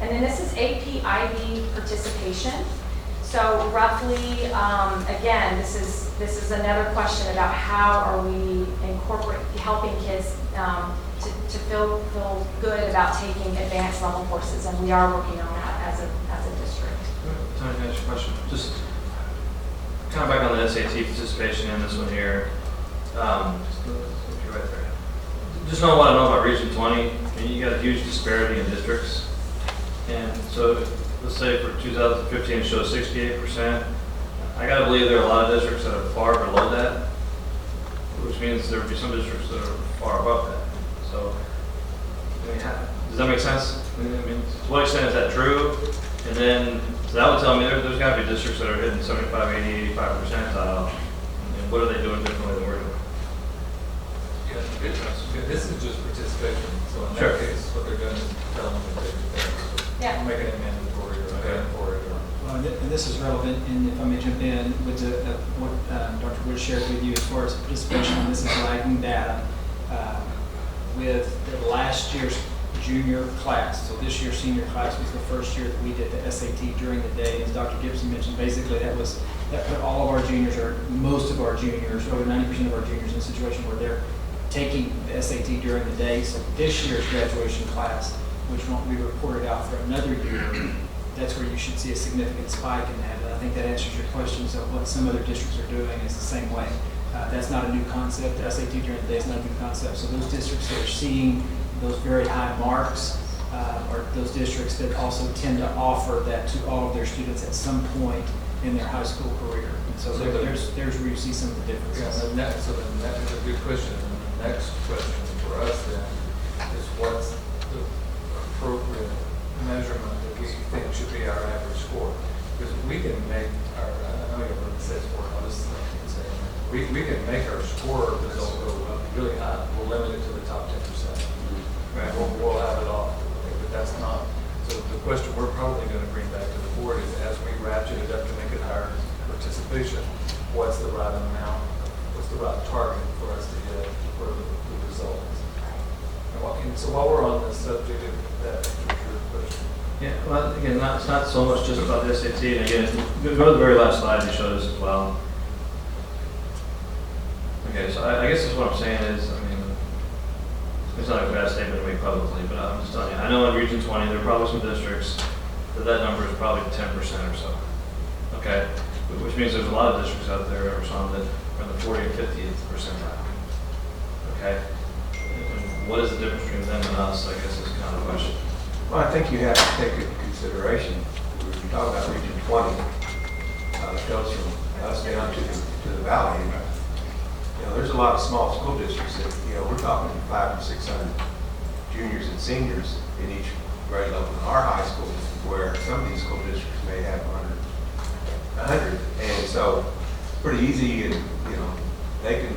And then this is AP IB participation. So roughly, again, this is another question about how are we helping kids to feel good about taking advanced level courses, and we are working on that as a district. Tony, can I ask you a question? Just kind of back on the SAT participation in this one here. Just know what I know about Region 20. I mean, you got a huge disparity in districts, and so let's say for 2015 it shows 68%. I got to believe there are a lot of districts that are far below that, which means there would be some districts that are far above that. So, I mean, does that make sense? I mean, to what extent is that true? And then, so that would tell me there's got to be districts that are hitting 75, 80, 85 percentile. And what are they doing differently than we're doing? Yeah, this is just participation. So in that case, what they're doing is telling them that they're making it mandatory or paying for it. Well, and this is relevant, and if I may jump in with what Dr. Wood shared with you as far as participation. This is lagging data with the last year's junior class. So this year's senior class was the first year that we did the SAT during the day. As Dr. Gibson mentioned, basically that put all of our juniors, or most of our juniors, over 90% of our juniors, in a situation where they're taking the SAT during the day. So this year's graduation class, which won't be reported out for another year, that's where you should see a significant spike in that. And I think that answers your question. So what some other districts are doing is the same way. That's not a new concept. The SAT during the day is not a new concept. So those districts that are seeing those very high marks are those districts that also tend to offer that to all of their students at some point in their high school career. And so there's where you see some of the differences. Yeah, so then that is a good question. And the next question for us then is what's the appropriate measurement that we think should be our average score? Because we can make our, I know you have a set score, I'll just say, we can make our score result go up really high. We'll limit it to the top 10%. Right. We'll have it all, but that's not. So the question we're probably going to bring back to the board is, as we ratchet it up to make it higher participation, what's the right amount, what's the right target for us to get for the results. So while we're on the subject of that, your question. Yeah, well, again, it's not so much just about the SAT, and again, go to the very last slide, you showed us as well. Okay, so I guess that's what I'm saying is, I mean, it's not a bad statement to make publicly, but I'm just telling you, I know in Region 20, there are probably some districts that number is probably 10% or so. Okay, which means there's a lot of districts out there, or some that are in the 40th or 50th percentile. Okay, and what is the difference between them and us, I guess is kind of the question. Well, I think you have to take into consideration, when you talk about Region 20, it goes from us down to the valley. You know, there's a lot of small school districts that, you know, we're talking 500 or 600 juniors and seniors in each grade level in our high schools, where some of these school districts may have 100. And so it's pretty easy, and, you know, they can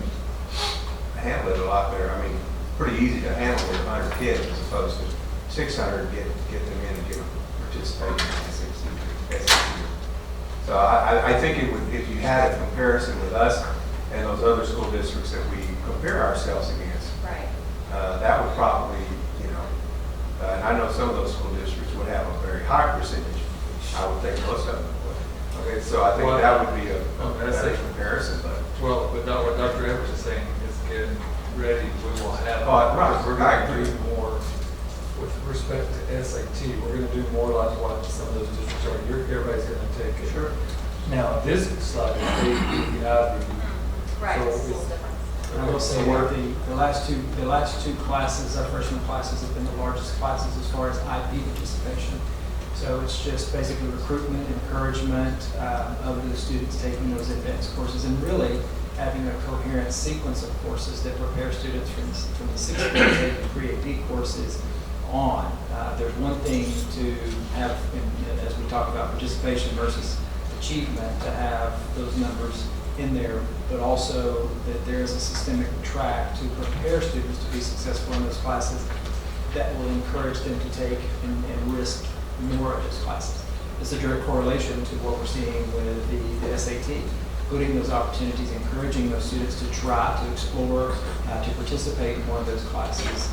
handle it a lot better. I mean, pretty easy to handle with 100 kids as opposed to 600, get them in and get them participating in the SAT. So I think it would, if you had a comparison with us and those other school districts that we compare ourselves against, Right. that would probably, you know, and I know some of those school districts would have a very high percentage. I would think most of them would. Okay, so I think that would be a better comparison. But Well, what Dr. Evers is saying is getting ready, we will have, right, we're I going to agree. do more with respect to SAT. We're going to do more like what some of those districts are. Everybody's going to take it. Sure. Now, this slide is the Right, So it's a it's- little different. I will say that the last two classes, our freshman classes, have been the largest classes as far as IB participation. So it's just basically recruitment, encouragement of the students taking those advanced courses, and really having a coherent sequence of courses that prepare students from the 6th grade to pre-AP courses on. There's one thing to have, as we talk about participation versus achievement, to have those numbers in there, but also that there is a systemic track to prepare students to be successful in those classes that will encourage them to take and risk more of those classes. It's a direct correlation to what we're seeing with the SAT. Putting those opportunities, encouraging those students to try, to explore, to participate in one of those classes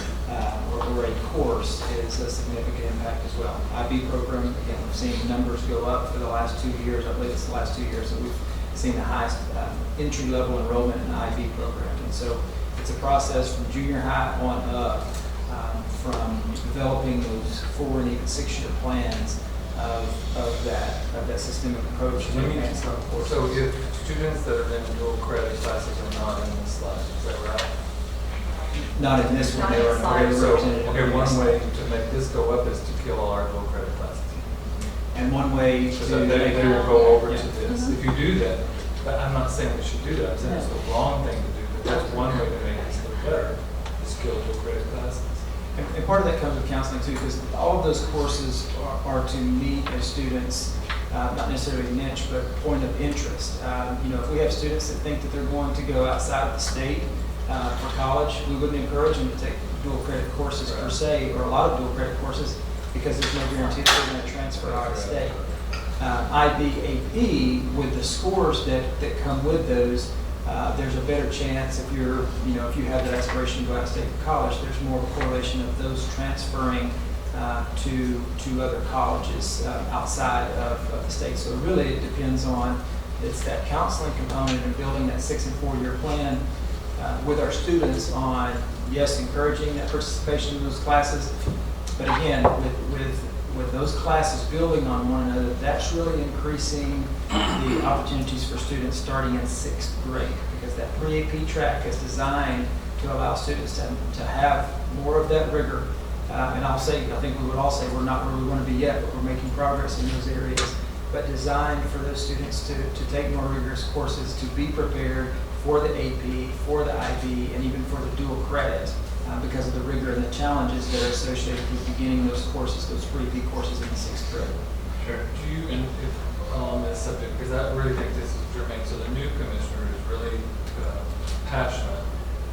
or a course is a significant impact as well. IB program, again, we've seen numbers go up for the last 2 years. I believe it's the last 2 years that we've seen the highest entry-level enrollment in the IB program. And so it's a process from junior high on up, from developing those 4 and even 6-year plans of that systemic approach to advance our courses. So if students that are in dual credit classes are not in this slide, is that right? Not in this one, Not they in were this slide. already So, represented. okay, one way to make this go up is to kill all our dual credit classes. And one way So to that make they will go over Yeah. to this. If you do that, but I'm not saying we should do that, I'm saying it's the wrong thing to do, but that's one way to make this look better, is kill dual credit classes. And part of that comes with counseling too, because all of those courses are to meet a student's, not necessarily niche, but point of interest. You know, if we have students that think that they're going to go outside of the state for college, we wouldn't encourage them to take dual credit courses per se, or a lot of dual credit courses, because there's no guarantee that they're going to transfer out of state. IB, AP, with the scores that come with those, there's a better chance if if you have that aspiration to go out of state for college, there's more of a correlation of those transferring to other colleges outside of the state. So really it depends on, it's that counseling component and building that 6 and 4 year plan with our students on, yes, encouraging that participation in those classes, but again, with those classes building on one another, that's really increasing the opportunities for students starting in 6th grade, because that pre-AP track is designed to allow students to have more of that rigor. And I think we would all say we're not where we want to be yet, but we're making progress in those areas, but designed for those students to take more rigorous courses, to be prepared for the AP, for the IB, and even for the dual credit. Because of the rigor and the challenges that are associated with beginning those courses, those pre-AP courses in the 6th grade. Sure. Do you, and if on this subject, because I really think this is germane, so the new commissioner is really passionate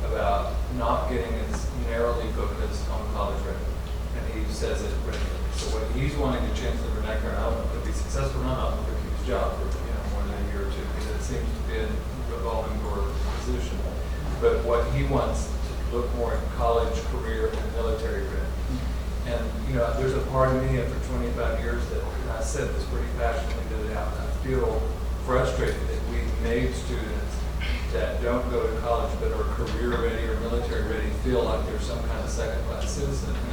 about not getting as narrowly focused on college record, and he says it regularly. So what he's wanting to change the vernacular, and I don't know if he'll be successful or not, I don't know if he'll keep his job for more than a year or two, because seems to be a revolving door position. But what he wants to look more at college, career, and military ready. And, you know, there's a part of me after 25 years that, and I said this pretty passionately the other day, I feel frustrated that we've made students that don't go to college but are career ready or military ready feel like they're some kind of second-class citizen, and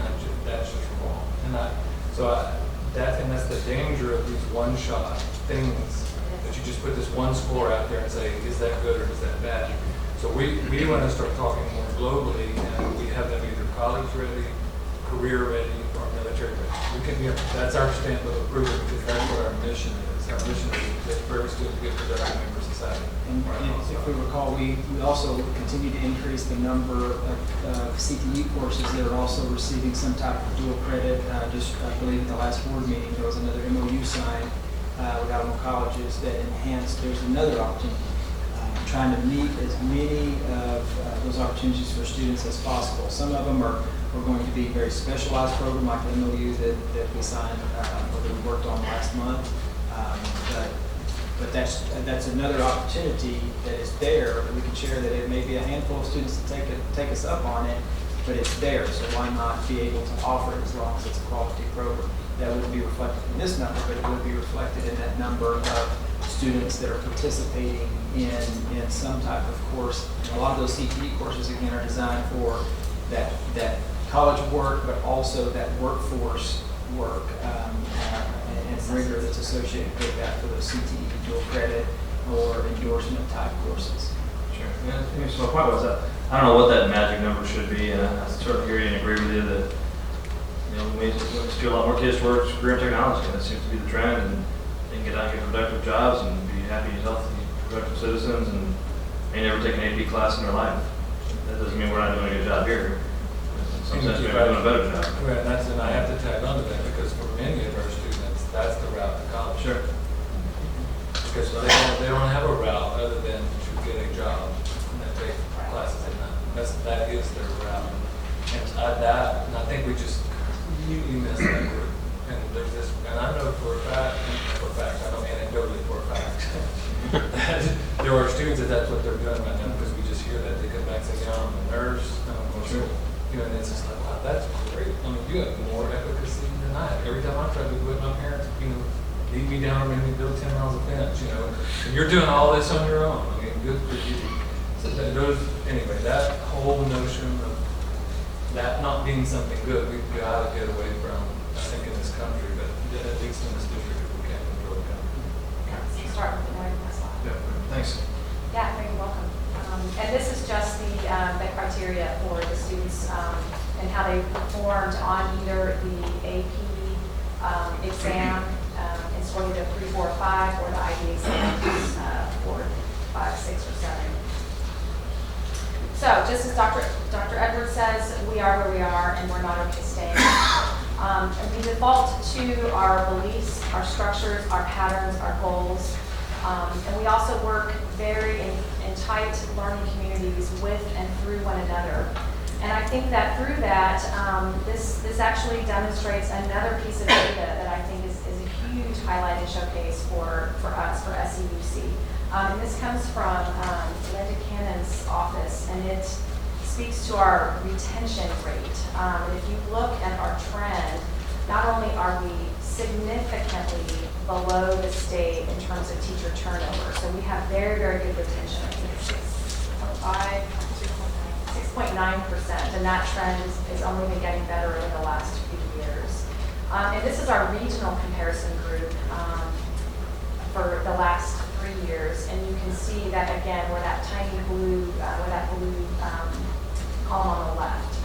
that's just wrong. And that's the danger of these one-shot things, that you just put this one score out there and say, is that good or is that bad? So we want to start talking more globally, and we have them either college ready, career ready, or military ready. We can, you know, that's our stamp of approval, because that's what our mission is. Our mission is that for every student to get productive member of society. And if we recall, we also continue to increase the number of CTE courses that are also receiving some type of dual credit. I believe at the last board meeting, there was another MOU signed with Alamo colleges that enhanced. There's another opportunity, trying to meet as many of those opportunities for students as possible. Some of them are going to be very specialized program, like the MOU that we signed, or that we worked on last month. But that's another opportunity that is there. We can share that it may be a handful of students to take us up on it, but it's there. So why not be able to offer it as long as it's a quality program? That wouldn't be reflected in this number, but it would be reflected in that number of students that are participating in some type of course. And a lot of those CTE courses, again, are designed for that college work, but also that workforce work and rigor that's associated with that for those CTE dual credit or endorsement type courses. Sure. Yeah, so my point was that I don't know what that magic number should be. I certainly hear you and agree with you that, you know, we see a lot more kids towards career and technology, and that seems to be the trend, and they can get out and get productive jobs and be happy, healthy, productive citizens, and may never take an AP class in their life. That doesn't mean we're not doing a good job here. In some sense, maybe we're doing a better job. Right, and I have to tag on to that, because for many of our students, that's the route to college. Sure. Because they don't have a route other than to get a job and then take classes in that. That is their route. And I think we just completely miss that group. And there's this, and I know for a fact, I know anecdotally for a fact, that there are students that's what they're doing right now, because we just hear that. They come back and say, yeah, I'm a nurse, Sure. you know, and it's just like, wow, that's great. I mean, you have more efficacy than I have. Every time I try to do it, my parents, you know, lead me down and make me build 10 miles of fence, you know. And you're doing all this on your own. I mean, good for you. So anyway, that whole notion of that not being something good, we've got to get away from, I think, in this country, but at least in this district, if we can control it. Start with the morning slide. Yeah. Thanks. Yeah, very welcome. And this is just the criteria for the students and how they performed on either the AP exam in scoring the 3, 4, 5, or the IB exam for 5, 6, or 7. So just as Dr. Edwards says, we are where we are, and we're not okay staying. And we default to our beliefs, our structures, our patterns, our goals. And we also work very in tight learning communities with and through one another. And I think that through that, this actually demonstrates another piece of data that I think is a huge highlight and showcase for us, for SCUC. And this comes from Linda Cannon's office, and it speaks to our retention rate. And if you look at our trend, not only are we significantly below the state in terms of teacher turnover, so we have very, very good retention. I think it's 6.9%, and that trend is only been getting better over the last few years. And this is our regional comparison group for the last 3 years, and you can see that again where that tiny blue, column on the left.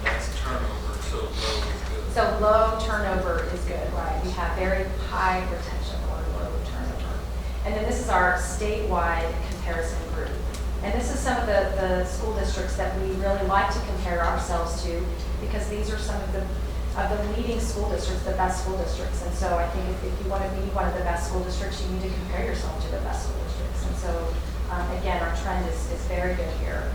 That's turnover, so low is good. So low turnover is good, right? We have very high retention or low turnover. And then this is our statewide comparison group. And this is some of the school districts that we really like to compare ourselves to, because these are some of the leading school districts, the best school districts. And so I think if you want to be one of the best school districts, you need to compare yourself to the best school districts. And so, again, our trend is very good here.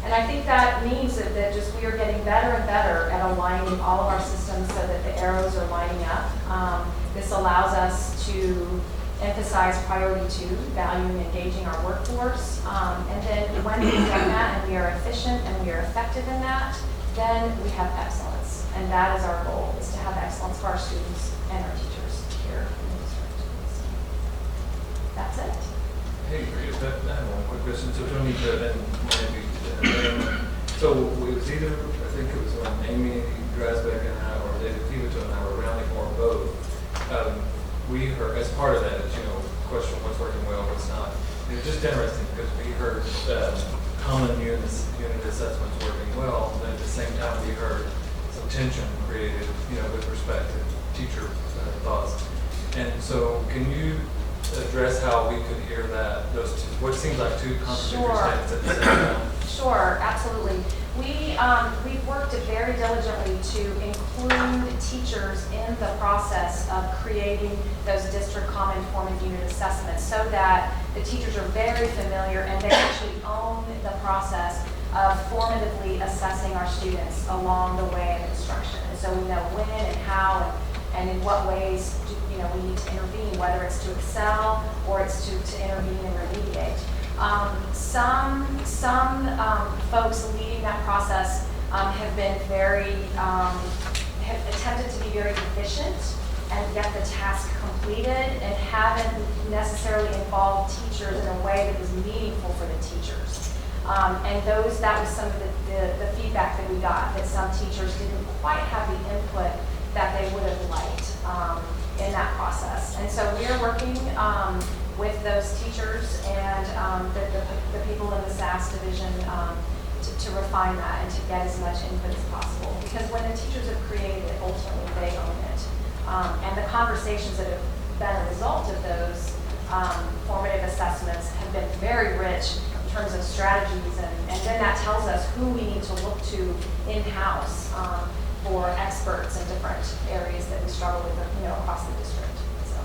And I think that means that just we are getting better and better at aligning all of our systems so that the arrows are lining up. This allows us to emphasize priority 2, valuing and engaging our workforce. And then when we've done that and we are efficient and we are effective in that, then we have excellence. And that is our goal, is to have excellence for our students and our teachers here in the district. So that's it. Hey, I have one quick question. So Tony, so it was either, I think it was when Amy Drasbeck and I, or David Pivotal and I were rounding or both, we heard, as part of that, question what's working well, what's not. It was just interesting because we heard common unit assessments working well, but at the same time we heard some tension created, with respect to teacher thoughts. And so can you address how we could hear that, those two, what seems like two contradictory statements at the same time? Sure, absolutely. We've worked very diligently to include teachers in the process of creating those district common form and unit assessments so that the teachers are very familiar and they actually own the process of formatively assessing our students along the way of instruction. And so we know when and how and in what ways we need to intervene, whether it's to excel or it's to intervene and remediate. Some folks leading that process have been have attempted to be very efficient and get the task completed and haven't necessarily involved teachers in a way that was meaningful for the teachers. And that was some of the feedback that we got, that some teachers didn't quite have the input that they would have liked in that process. And so we are working with those teachers and the people in the SAS division to refine that and to get as much input as possible. Because when the teachers have created it, ultimately they own it. And the conversations that have been a result of those formative assessments have been very rich in terms of strategies, and then that tells us who we need to look to in-house for experts in different areas that we struggle with, across the district. So.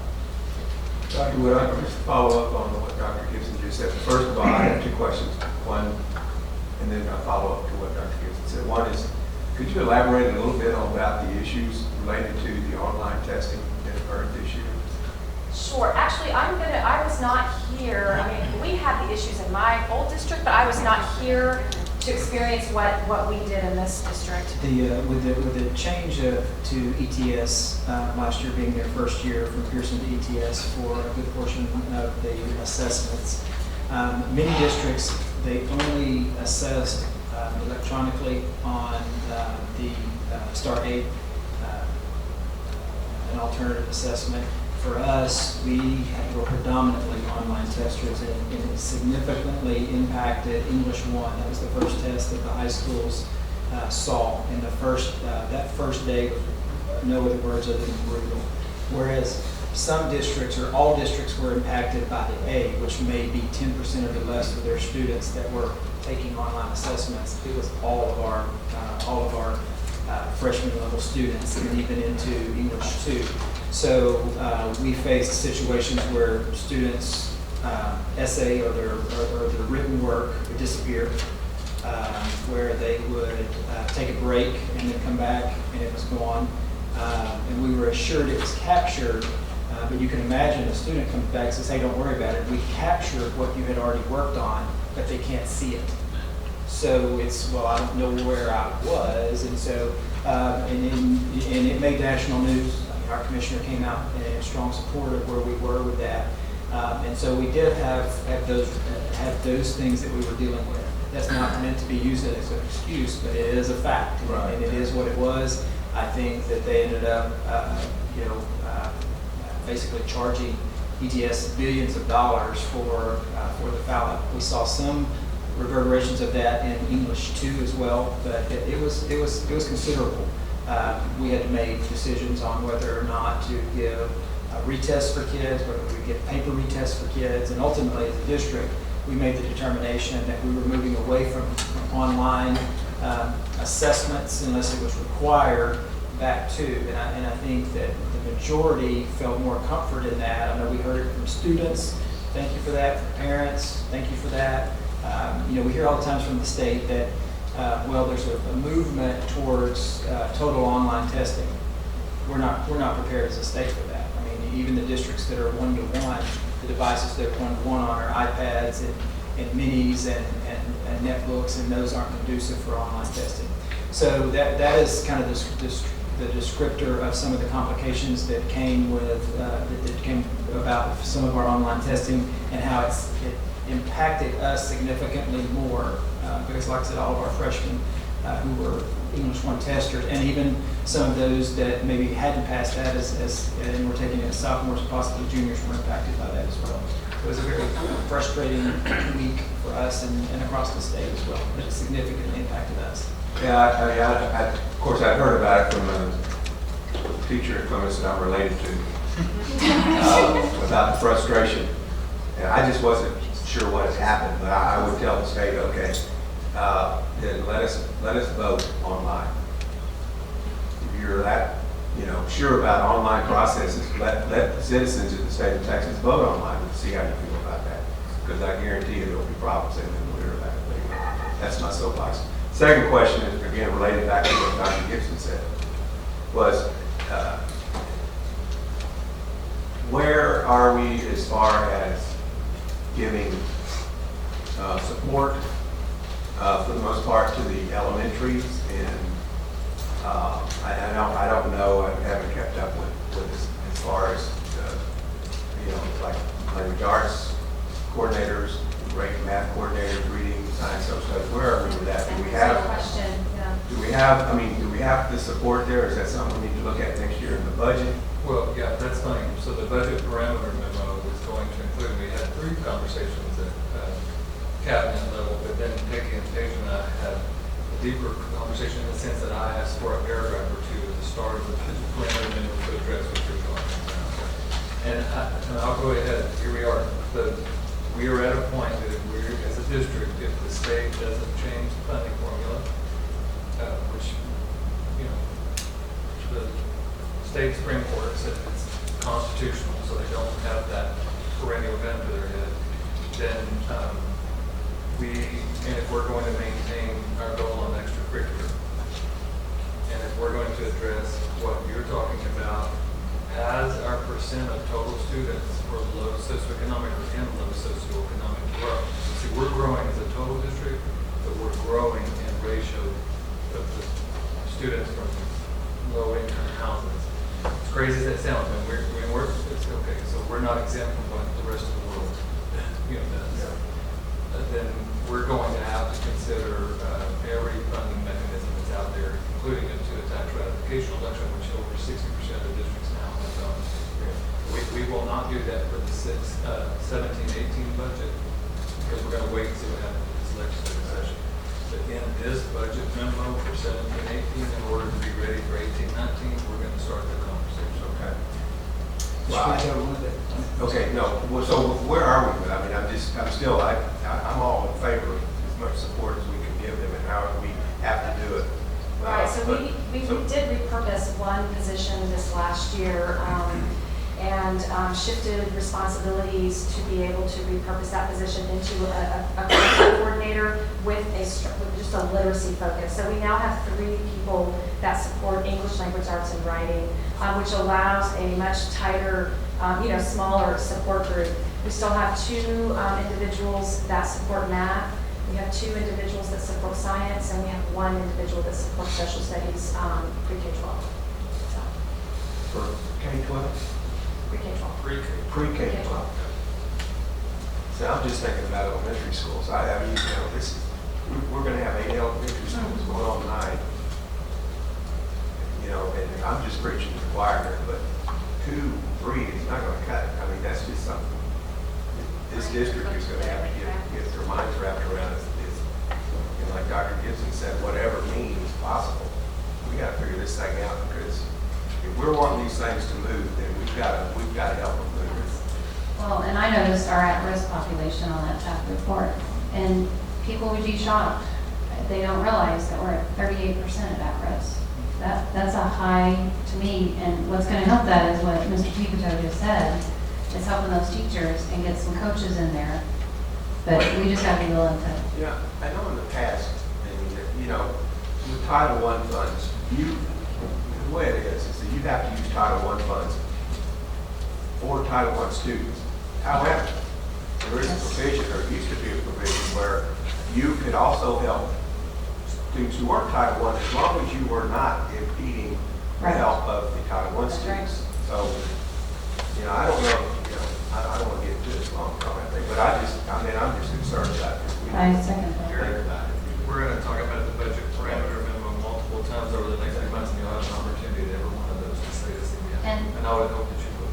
Dr. Wood, I just follow up on what Dr. Gibson just said. First of all, I have two questions. One, and then a follow-up to what Dr. Gibson said. One is, could you elaborate a little bit on about the issues related to the online testing that occurred this year? Sure. Actually, I was not here. I mean, we had the issues in my old district, but I was not here to experience what we did in this district. With the change to ETS last year being their first year from Pearson to ETS for a good portion of the assessments, many districts, they only assessed electronically on the STAR 8, an alternative assessment. For us, we were predominantly online testers, and it significantly impacted English 1. That was the first test that the high schools saw. And that first day was no other words other than brutal. Whereas some districts, or all districts, were impacted by the A, which may be 10% or less of their students that were taking online assessments. It was all of our freshman level students, and even into English 2. So we faced situations where students' essay or their written work would disappear, where they would take a break and then come back and it was gone. And we were assured it was captured, but you can imagine a student comes back and says, hey, don't worry about it. We captured what you had already worked on, but they can't see it. So it's, well, I don't know where I was. And so, and it made national news. Our commissioner came out in strong support of where we were with that. And so we did have those things that we were dealing with. That's not meant to be used as an excuse, but it is a fact, right. And it is what it was. I think that they ended up, basically charging ETS billions of dollars for the foul. We saw some reverberations of that in English 2 as well, but it was considerable. We had to make decisions on whether or not to give retests for kids, whether we give paper retests for kids, and ultimately as a district, we made the determination that we were moving away from online assessments unless it was required back to, and I think that the majority felt more comfort in that. I know we heard it from students, thank you for that, from parents, thank you for that. We hear all the times from the state that there's a movement towards total online testing. We're not prepared as a state for that. I mean, even the districts that are one-to-one, the devices that are one-to-one on are iPads and minis and netbooks, and those aren't conducive for online testing. So that is kind of the descriptor of some of the complications that came with that came about with some of our online testing, and how it impacted us significantly more because, like I said, all of our freshmen who were English 1 testers, and even some of those that maybe hadn't passed that and were taking it as sophomores and possibly juniors were impacted by that as well. So it was a very frustrating week for us and across the state as well. It significantly impacted us. Yeah, of course, I've heard about it from a teacher in Columbus that I'm related to, about the frustration. And I just wasn't sure what had happened, but I would tell the state, okay, then let us vote online. If you're that, sure about online processes, let the citizens of the state of Texas vote online and see how you feel about that. Because I guarantee you there'll be problems in them later about it. But anyway, that's my soapbox. Second question is, again, related back to what Dr. Gibson said, was where are we as far as giving support for the most part to the elementaries? And I don't know, I haven't kept up with this as far as like language arts coordinators, great math coordinators, reading, science, social studies. Where are we with that? Do we have the support there? Is that something we need to look at next year in the budget? Well, yeah, that's funny. So the budget parameter memo is going to include, we had 3 conversations at cabinet level, but then Peggy and Paige and I had a deeper conversation in the sense that I asked for a paragraph or 2 at the start of the budget parameter memo to address what you're talking about. And I'll go ahead. Here we are. We are at a point that if we're, as a district, if the state doesn't change the funding formula, which, the state Supreme Court said it's constitutional, so they don't have that perennial gun to their head, then and if we're going to maintain our goal on extracurricular, and if we're going to address what you're talking about, as our percent of total students for low socioeconomic and low socioeconomic growth. See, we're growing as a total district, but we're growing in ratio of the students from low income houses. As crazy as that sounds, it's okay. So we're not exempt from what the rest of the world does. Then we're going to have to consider every funding mechanism that's out there, including it to a tax ratification election, which over 60% of the districts now have done. We will not do that for the 17-18 budget, because we're going to wait and see what happens in this legislative session. But in this budget memo for 17-18, in order to be ready for 18-19, we're going to start the conversation. Okay. Okay, no. Well, so where are we? I mean, I'm all in favor of as much support as we can give them, and however we have to do it. Right, so we did repurpose one position this last year and shifted responsibilities to be able to repurpose that position into a content coordinator with just a literacy focus. So we now have 3 people that support English language arts and writing, which allows a much tighter, smaller support group. We still have 2 individuals that support math. We have 2 individuals that support science, and we have 1 individual that supports social studies pre-K-12. For K-12? Pre-K-12. Pre-K-12. So I'm just thinking about elementary schools. We're going to have 8 elementary schools going on 9. And I'm just preaching to the choir here, but 2, 3 is not going to cut it. I mean, that's just something this district is going to have to get their minds wrapped around. And like Dr. Gibson said, whatever means possible, we got to figure this thing out, because if we're wanting these things to move, then we've got to help them move. Well, and I noticed our at-risk population on that TAP report, and people would be shocked. They don't realize that we're at 38% of at-risk. That's a high to me, and what's going to help that is what Mr. Pipito just said, is helping those teachers and get some coaches in there. But we just have to be willing to. Yeah, I know in the past, with Title I funds, the way it is that you have to use Title I funds for Title I students. However, there is a provision, or used to be a provision, where you could also help students who aren't Title I, as long as you were not impeding the help of the Title I students. So, you know, I don't know, you know, I don't want to get into this long term, I think, but I'm just concerned about this. I second that. Think about it. We're going to talk about the budget parameter minimum multiple times over the next few months, and you'll have an opportunity to every one of those to say this again. And I would hope that you would.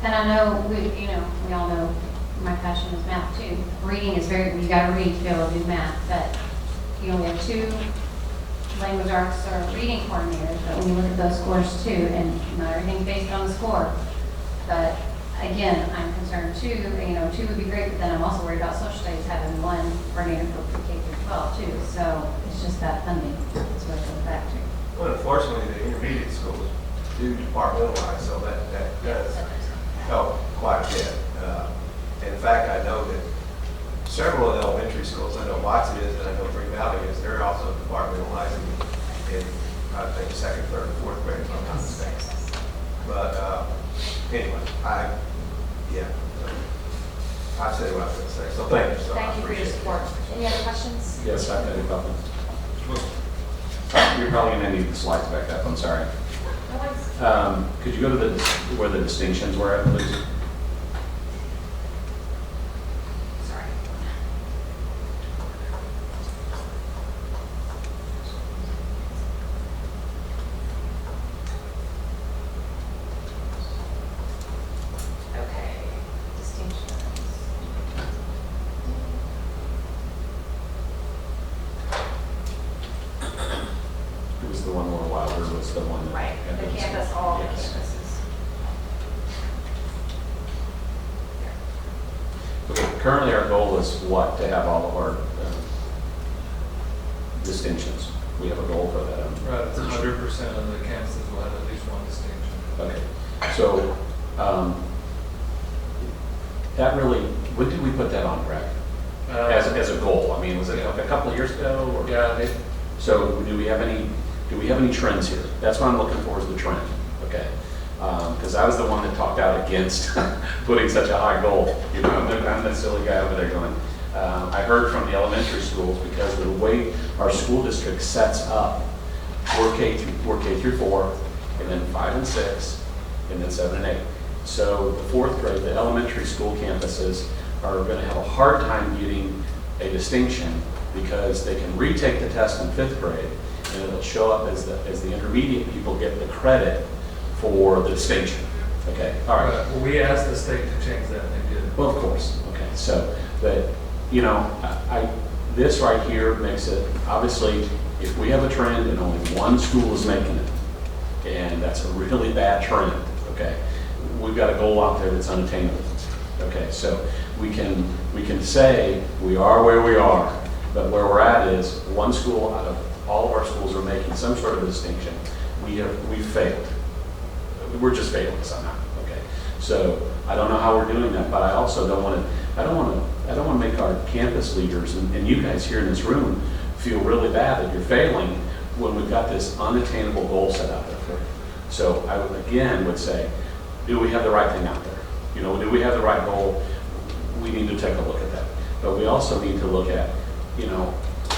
And I know, we all know my passion is math too. Reading is you gotta read to be able to do math, but, we have 2 language arts or reading coordinators, but when you look at those scores too, and not everything's based on the score, but again, I'm concerned too, 2 would be great, but then I'm also worried about social studies having 1 coordinator for K through 12 too, so it's just that funding, that's what it goes back to. Well, unfortunately, the intermediate schools do departmentalize, so that does help quite a bit. In fact, I know that several of the elementary schools, I know Watson is, and I know Green Valley is, they're also departmentalizing in, I think, 2nd, 3rd, and 4th grade, if I'm not mistaken. But anyway, I've said what I was going to say, so thank you. So Thank you for your support. Any other questions? Yes, I've got a couple. You're probably going to need the slides back up, I'm sorry. Could you go to where the distinctions were at, please? Sorry. Okay, distinctions. It was the one where Wilder was the one that. Right, had the those- campus, all the Yes. campuses. Okay, currently our goal is what? To have all of our distinctions. We have a goal for that. Right, it's 100% of the campuses will have at least 1 distinction. Okay, so that really, when did we put that on, Greg? As a goal? I mean, was it like a couple of years ago? Or? Yeah. So do we have any trends here? That's what I'm looking for, is the trend, okay? Because I was the one that talked out against putting such a high goal. I'm the silly guy over there going, I heard from the elementary schools, because of the way our school district sets up, we're K through 4, and then 5 and 6, and then 7 and 8. So the 4th grade, the elementary school campuses are going to have a hard time getting a distinction, because they can retake the test in 5th grade, and it'll show up as the intermediate people get the credit for the distinction. Okay, all right. Well, we asked the state to change that, and they did. Well, of course. Okay, so that, this right here makes it, obviously, if we have a trend and only 1 school is making it, and that's a really bad trend, okay, we've got a goal out there that's unattainable. Okay, so we can say we are where we are, but where we're at is 1 school out of all of our schools are making some sort of a distinction. We've failed. We're just failing somehow. Okay, so I don't know how we're doing that, but I also don't want to make our campus leaders and you guys here in this room feel really bad that you're failing when we've got this unattainable goal set out there for you. So I would say, do we have the right thing out there? Do we have the right goal? We need to take a look at that. But we also need to look at,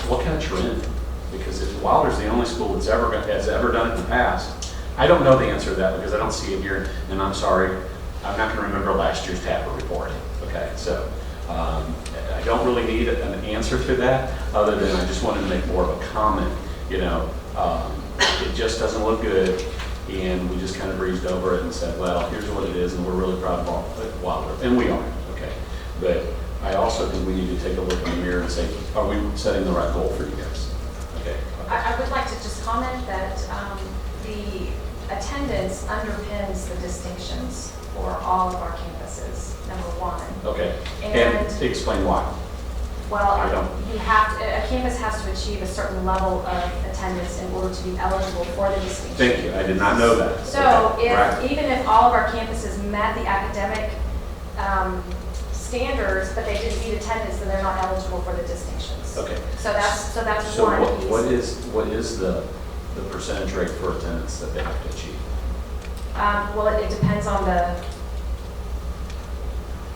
what kind of trend? Because if Wilder's the only school that's ever done it in the past, I don't know the answer to that, because I don't see it here, and I'm sorry, I'm not going to remember last year's TAPA report. Okay, so I don't really need an answer to that, other than I just wanted to make more of a comment. It just doesn't look good, and we just kind of breezed over it and said, well, here's what it is, and we're really proud of Wilder, and we are. Okay, but I also think we need to take a look in the mirror and say, are we setting the right goal for you guys? Okay. I would like to just comment that the attendance underpins the distinctions for all of our campuses, number 1. Okay, And explain why. Well, I don't. a campus has to achieve a certain level of attendance in order to be eligible for the distinction. Thank you, I did not know that. So Okay. even if all of our campuses met the academic standards, but they didn't meet attendance, then they're not eligible for the distinctions. Okay. So that's So one piece. what is the percentage rate for attendance that they have to achieve? Well, it depends on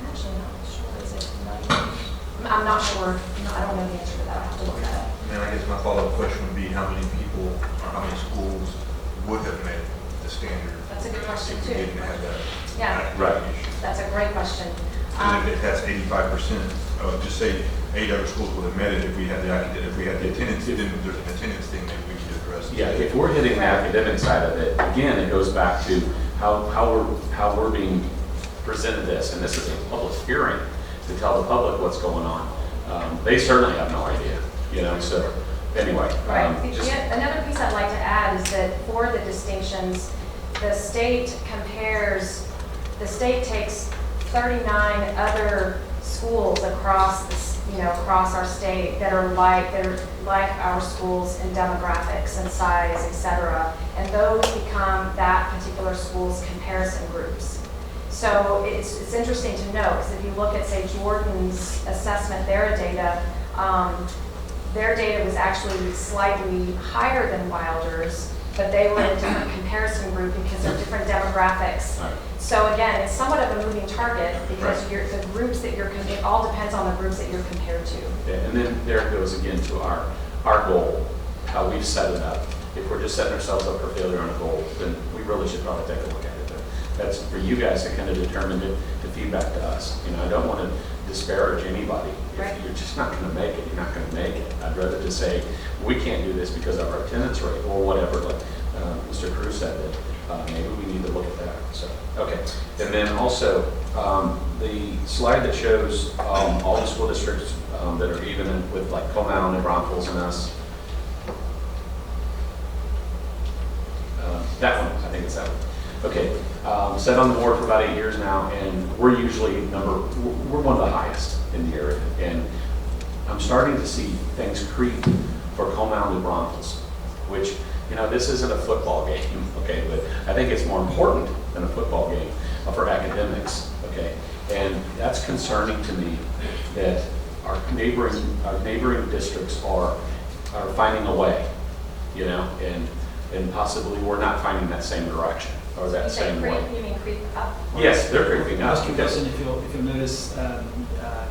actually not sure, is it 90? I'm not sure, no, I don't know the answer to that, I have to look that up. And I guess my follow-up question would be how many people or how many schools would have met the standard? That's a good question if we too. didn't have that Yeah, Right. issue? that's a great question. And if it has 85%, just say 8 other schools would have met it if we had the attendance, then there's an attendance thing that we could address. Yeah, if we're hitting the academic side of it, again, it goes back to how we're being presented this, and this is a public hearing to tell the public what's going on. They certainly have no idea, you know, so anyway. Right. Just- Another piece I'd like to add is that for the distinctions, the state takes 39 other schools across across our state that are like our schools in demographics and size, et cetera, and those become that particular school's comparison groups. So it's interesting to note, because if you look at, say, Jordan's assessment, their data was actually slightly higher than Wilder's, but they were in a different comparison group because of different demographics. Right. So again, it's somewhat of a moving target because Right. the groups that it all depends on the groups that you're compared to. Yeah, and then there it goes again to our goal, how we've set it up. If we're just setting ourselves up for failure on a goal, then we really should probably take a look at it. But that's for you guys to kind of determine to feedback to us. You know, I don't want to disparage anybody. Right. If you're just not going to make it, you're not going to make it. I'd rather just say, we can't do this because of our attendance rate or whatever, like Mr. Cruz said, that maybe we need to look at that. So, okay. And then also, the slide that shows all the school districts that are even with like Comal and Braunfels and us. That one, I think it's that one. Okay, sat on the board for about 8 years now, and we're usually we're one of the highest in the area. And I'm starting to see things creep for Comal and Braunfels, which, you know, this isn't a football game, okay, but I think it's more important than a football game for academics, okay? And that's concerning to me that our neighboring districts are finding a way, you know, and possibly we're not finding that same direction or that same way. You mean creep up? Yes, they're creeping up. Mr. Wilson, if you'll notice,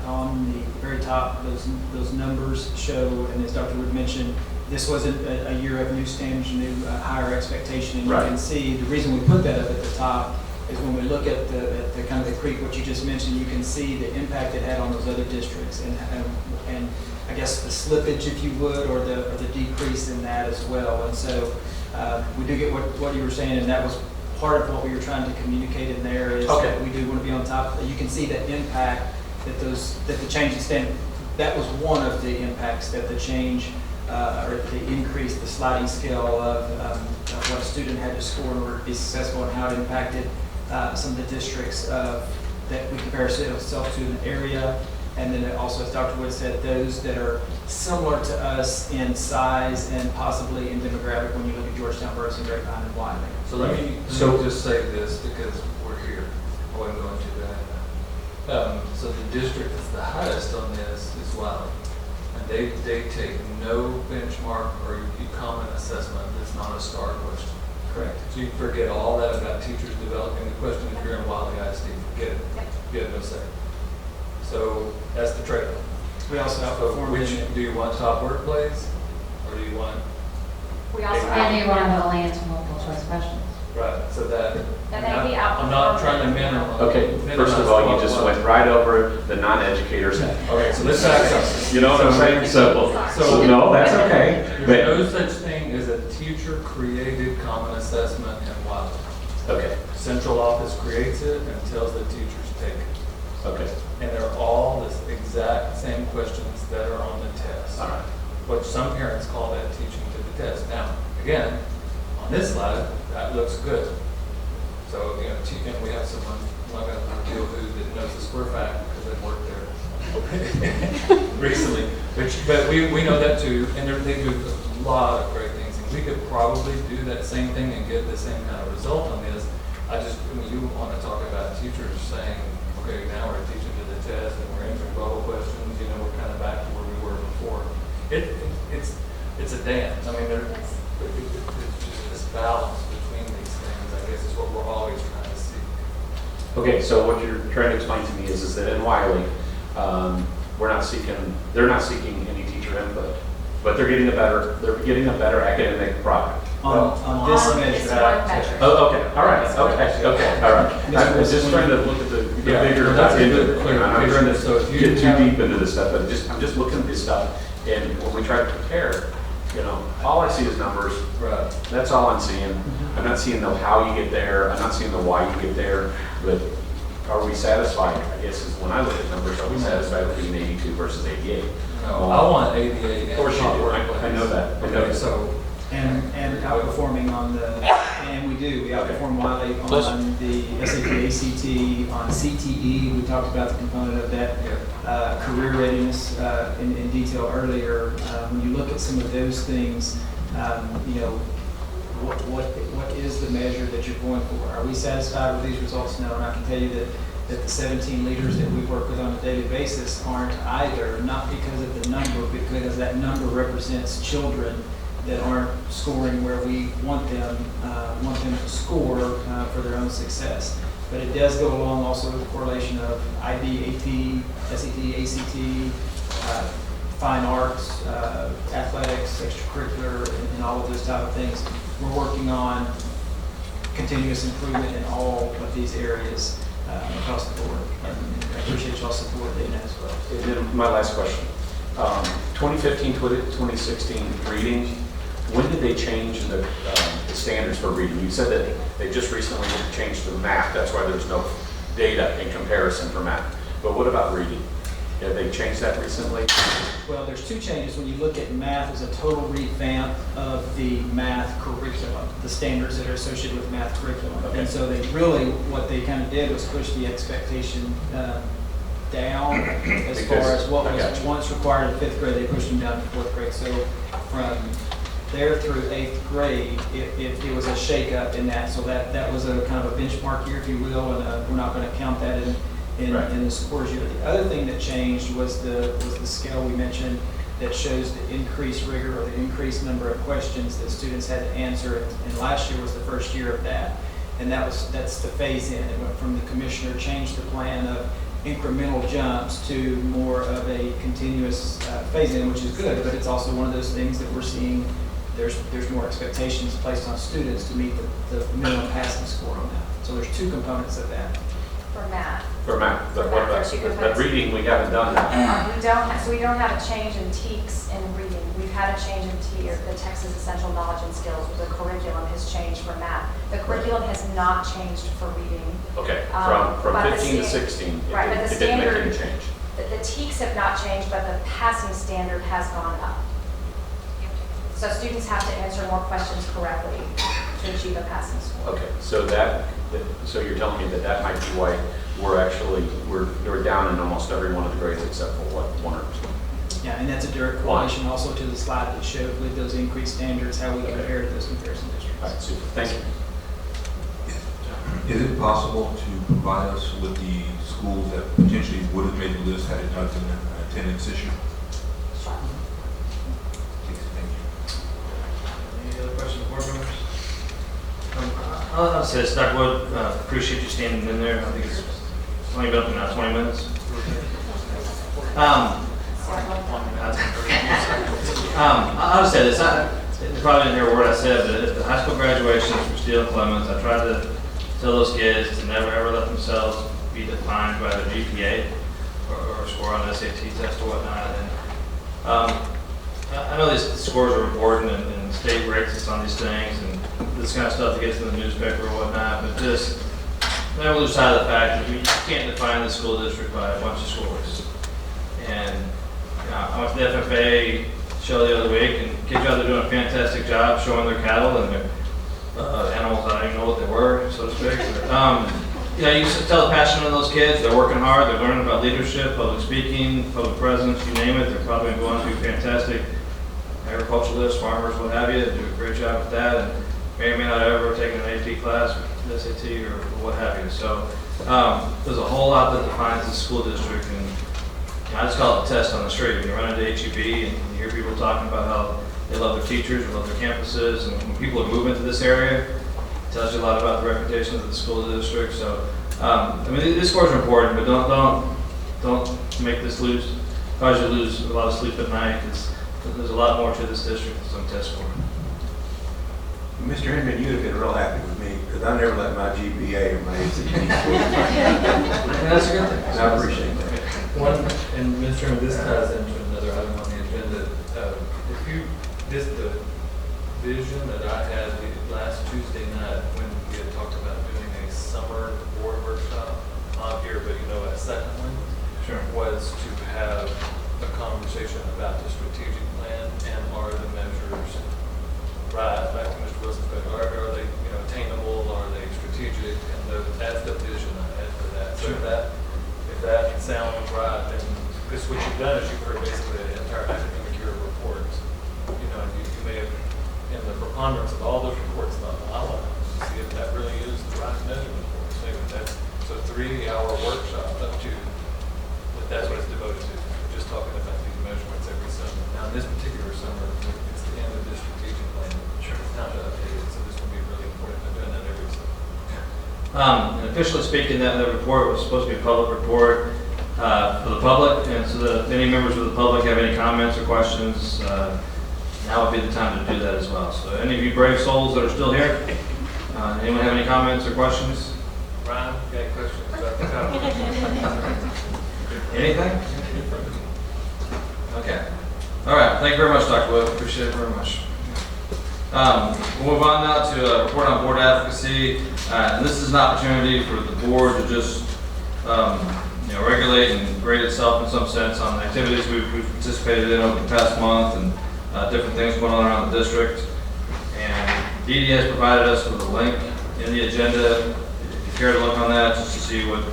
on the very top, those numbers show, and as Dr. Wood mentioned, this wasn't a year of new standards, new higher expectation, and you Right. can see the reason we put that up at the top is when we look at the kind of the creep, what you just mentioned, you can see the impact it had on those other districts, and I guess the slippage, if you would, or the decrease in that as well. And so we do get what you were saying, and that was part of what we were trying to communicate in there is Okay. that we do want to be on top of it. You can see the impact that the change in standard, that was one of the impacts that the change or the increase, the sliding scale of what a student had to score in order to be successful, and how it impacted some of the districts that we compare ourselves to in the area. And then also, as Dr. Wood said, those that are similar to us in size and possibly in demographic when you look at Georgetown, Burroughs, Grapevine, and Wyoming. So let me just say this because we're here. I wasn't going to that. So the district that's the highest on this is Wyoming. And they take no benchmark or common assessment. It's not a STAR question. Correct. So you forget all that about teachers developing the question if you're in Wyoming ISD. Forget it. Get it, no second. So that's the trade-off. We also So outperformed which in do you want top workplace, or do you want? We also And you want to only answer multiple choice questions. Right. So that. That may be I'm not outperformed. trying to minimize. Okay, first of all, you just went right over the non-educator's head. Okay, so let's back up. You know what I'm saying? So no, that's okay. There's no such thing as a teacher-created common assessment in Wyoming. Okay, Central office creates it and tells the teachers take it. okay, And they're all the exact same questions that are on the test. all right. What some parents call that teaching to the test. Now, again, on this slide, that looks good. So, you know, and we have someone, I'm not going to reveal who, that knows the square fact because they've worked there recently. But we know that too, and they do a lot of great things. And we could probably do that same thing and get the same kind of result on this. When you want to talk about teachers saying, okay, now we're teaching to the test and we're answering bubble questions, you know, we're kind of back to where we were before. It's a dance. I mean, there's just this balance between these things, I guess, is what we're always trying to see. Okay, so what you're trying to explain to me is that in Wiley, they're not seeking any teacher input, but they're getting a better academic product. On this On measure. this one measure. Oh, okay, all right, okay, all right. I'm just trying to look at the bigger. That's a good I'm not trying clarification. So to if you get too have- deep into this stuff, but I'm just looking at this stuff, and when we try to compare, all I see is numbers. Right. That's all I'm seeing. I'm not seeing the how you get there, I'm not seeing the why you get there, but are we satisfied? I guess is when I look at numbers, are we satisfied with being 82 versus 88? No, I want 88. Of course you do, I know that. Okay, so, And outperforming on we outperform Wiley on the SAT, ACT, on CTE. We talked about the component of that career readiness in detail earlier. When you look at some of those things, what is the measure that you're going for? Are we satisfied with these results? No, and I can tell you that the 17 leaders that we work with on a daily basis aren't either, not because of the number, but because that number represents children that aren't scoring where we want them to score for their own success. But it does go along also with the correlation of IB, AP, SAT, ACT, fine arts, athletics, extracurricular, and all of those type of things. We're working on continuous improvement in all of these areas across the board. And I appreciate y'all's support in that as well. And then my last question. 2015, 2016 reading, when did they change the standards for reading? You said that they just recently changed the math. That's why there's no data in comparison for math. But what about reading? Have they changed that recently? Well, there's two changes. When you look at math, there's a total revamp of the math curriculum, the standards that are associated with math curriculum. Okay. And so they really, what they kind of did was push the expectation down as far as what was once required in 5th grade, they pushed them down to 4th grade. So from there through 8th grade, it was a shakeup in that. So that was a kind of a benchmark year, if you will, and we're not going to count that in the scores year. The other thing that changed was the scale we mentioned that shows the increased rigor or the increased number of questions that students had to answer. And last year was the first year of that. And that's the phase in. It went from the commissioner changed the plan of incremental jumps to more of a continuous phase in, which is good, but it's also one of those things that we're seeing there's more expectations placed on students to meet the minimum passing score on that. So there's two components of that. For math. For math, but For what math, there's two about, but components. reading, we haven't done that. We don't have a change in TEKS in reading. We've had a change in the Texas Essential Knowledge and Skills. The curriculum has changed for math. The curriculum has not changed for reading. Okay, from But the 15 to 16, right, but the it didn't make standard- any change. The TEKS have not changed, but the passing standard has gone up. So students have to answer more questions correctly to achieve a passing score. Okay, so so you're telling me that might be why we're down in almost every one of the grades except for what, 1 or 2? Yeah, and that's a direct correlation also to the slide that showed with those increased standards, how we compare to those comparison districts. All right, super, thank you. Is it possible to provide us with the schools that potentially would have made the list had it not been an attendance issue? Sure. Thank you. Any other questions, board members? I'll say this, Dr. Wood, appreciate you standing in there. I think it's only been up now 20 minutes. I'll just say this. You probably didn't hear a word I said, but at the high school graduations from Steele and Clemens, I tried to tell those kids to never ever let themselves be defined by their GPA or score on the SAT test or whatnot. And I know these scores are important and state rates us on these things and this kind of stuff that gets in the newspaper or whatnot, but just never lose sight of the fact that we can't define the school district by a bunch of scores. And I went to the FFA show the other week, and kids out there doing a fantastic job showing their cattle and their animals. I don't even know what they were, so to speak. But, you can tell the passion in those kids. They're working hard. They're learning about leadership, public speaking, public presence, you name it. They're probably going to be fantastic agriculturalists, farmers, what have you. They do a great job with that, and may or may not ever take an AP class, or SAT, or what have you. So there's a whole lot that defines the school district, and I just call it a test on the street. When you run into HEB and you hear people talking about how they love their teachers or love their campuses, and when people are moving to this area, it tells you a lot about the reputation of the school district. So I mean, these scores are important, but don't make this cause you to lose a lot of sleep at night, because there's a lot more to this district than some test score. Mr. Hinman, you'd have been real happy with me, because I never let my GPA or my ACT score. That's a good thing. I appreciate that. One, and Mr. Chairman, this ties into another item on the agenda. If you missed the vision that I had last Tuesday night when we had talked about doing a summer board workshop on here, but a second one was to have a conversation about the strategic plan and are the measures right, back to Mr. Wilson's question, are they attainable, are they strategic, and that's the vision I had for that. So if that sounds right, then because what you've done is you've heard basically the entire academic year report. You may have, in the preponderance of all those reports, not allowed to see if that really is the right measurement for us. Maybe that's a 3-hour workshop up to, but that's what it's devoted to. We're just talking about these measurements every summer. Now, in this particular summer, it's the end of this strategic plan. It's not updated, so this will be really important. I'm doing that every summer. And officially speaking, that report was supposed to be a public report for the public, and so that any members of the public have any comments or questions, now would be the time to do that as well. So any of you brave souls that are still here, anyone have any comments or questions? Ryan, you got any questions about the topic? Anything? Okay. All right. Thank you very much, Dr. Wood. Appreciate it very much. We'll move on now to a report on board advocacy. And this is an opportunity for the board to just regulate and grade itself in some sense on the activities we've participated in over the past month and different things going on around the district. And Dee Dee has provided us with a link in the agenda, if you care to look on that, just to see what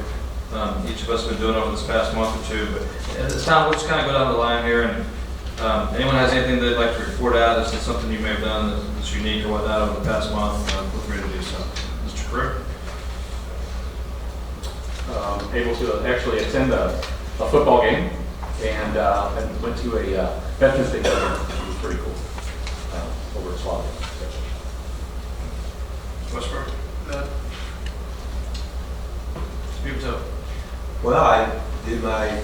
each of us have been doing over this past month or two. But at this time, we'll just kind of go down the line here, and anyone has anything they'd like to report out, this is something you may have done that's unique or whatnot over the past month, feel free to do so. Mr. Crew? Able to actually attend a football game and went to a Veterans Day dinner, which was pretty cool, over at Swat. Westbrook? Well, I did my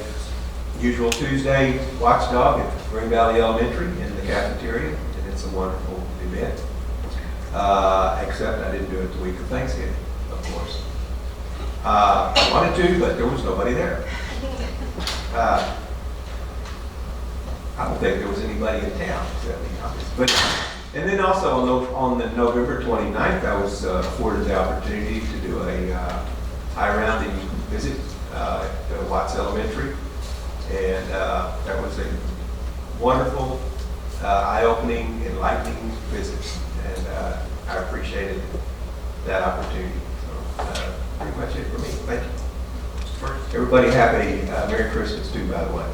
usual Tuesday watchdog at Green Valley Elementary in the cafeteria, and it's a wonderful event. Except I didn't do it the week of Thanksgiving, of course. I wanted to, but there was nobody there. I don't think there was anybody in town except me, obviously. But and then also on the November 29th, I was afforded the opportunity to do a high-rounding visit to Watts Elementary, and that was a wonderful, eye-opening, enlightening visit, and I appreciated that opportunity. So pretty much it for me. Thank you. Everybody have a Merry Christmas too, by the way.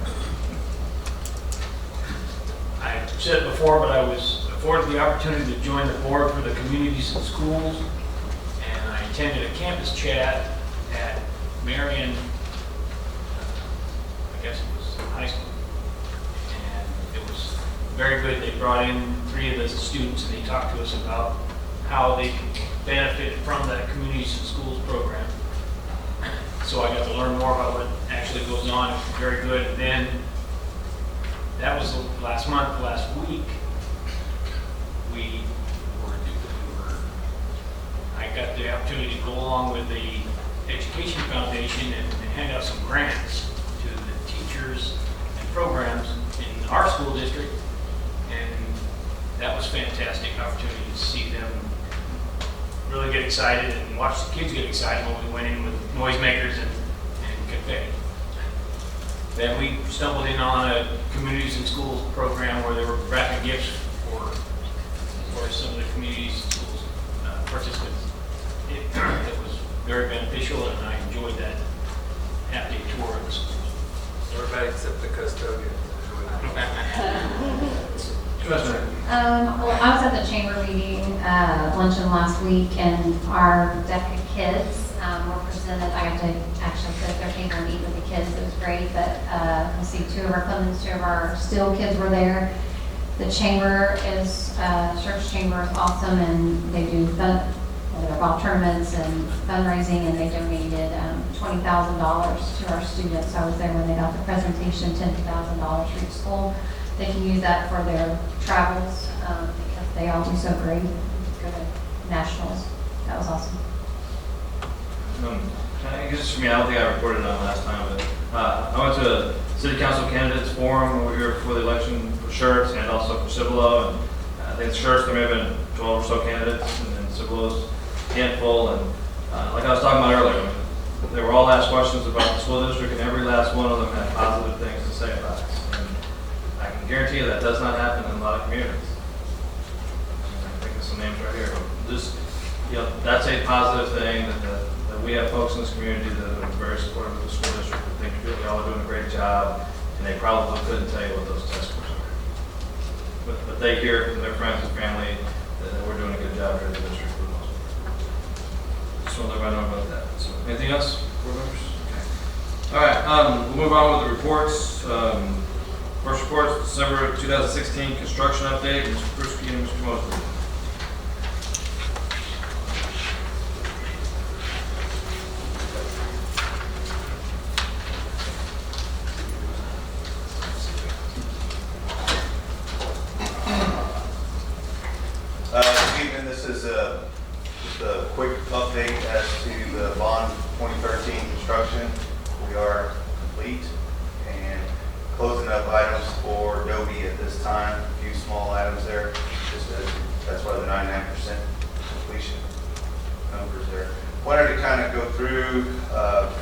I said it before, but I was afforded the opportunity to join the board for the communities and schools, and I attended a campus chat at Marion, I guess it was high school, and it was very good. They brought in 3 of the students, and they talked to us about how they can benefit from that communities and schools program. So I got to learn more about what actually goes on. It was very good. And then that was last month. Last week, I got the opportunity to go along with the Education Foundation and hand out some grants to the teachers and programs in our school district, and that was fantastic opportunity to see them really get excited and watch the kids get excited when we went in with noisemakers and confetti. Then we stumbled in on a communities and schools program where they were wrapping gifts for some of the communities and schools participants. It was very beneficial, and I enjoyed that half-day tour of the schools. Everybody except the custodian. Well, I was at the chamber meeting, luncheon last week, and our DECA kids were presented. I got to actually sit at their table and eat with the kids. It was great, but you'll see 2 of our Clemens, 2 of our Still kids were there. The chamber is, church chamber is awesome, and they do golf tournaments and fundraising, and they donated $20,000 to our students. I was there when they got the presentation, $10,000 for each school. They can use that for their travels because they all do so great. Go to nationals. That was awesome. I guess for me, I don't think I reported on last time, but I went to a city council candidates forum over here before the election for Schertz and also for Cibolo, and I think Schertz, there may have been 12 or so candidates, and then Cibolo's handful, and like I was talking about earlier, they were all asked questions about the school district, and every last one of them had positive things to say about it. And I can guarantee you that does not happen in a lot of communities. I think there's some names right here. Just, that's a positive thing that we have folks in this community that are very supportive of the school district, that think really all are doing a great job, and they probably couldn't tell you what those test scores are. But they hear from their friends and family that we're doing a good job here in the district for the most part. Just want to let everybody know about that. So, anything else, board members? Okay. All right, we'll move on with the reports. First report, December 2016 construction update. Mr. Pruski and Mr. Mosley. This is just a quick update as to the bond 2013 construction. We are complete and closing up items for Adobe at this time. A few small items there. That's why the 99% completion numbers there. Wanted to kind of go through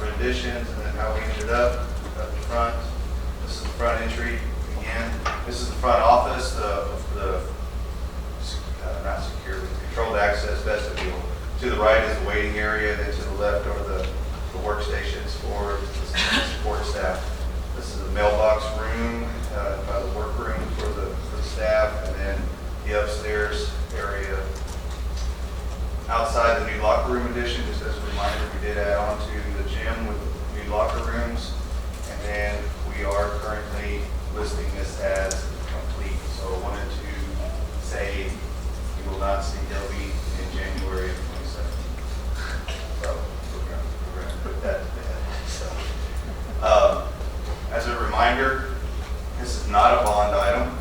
renditions and then how we ended up front. This is the front entry again. This is the front office. Not secure, but controlled access vestibule. To the right is the waiting area, then to the left are the workstations for the support staff. This is the mailbox room, the workroom for the staff, and then the upstairs area. Outside the new locker room addition, just as a reminder, we did add on to the gym with new locker rooms, and then we are currently listing this as complete. So I wanted to say you will not see Adobe in January of 2017. So we're going to put that to bed. So, as a reminder, this is not a bond item.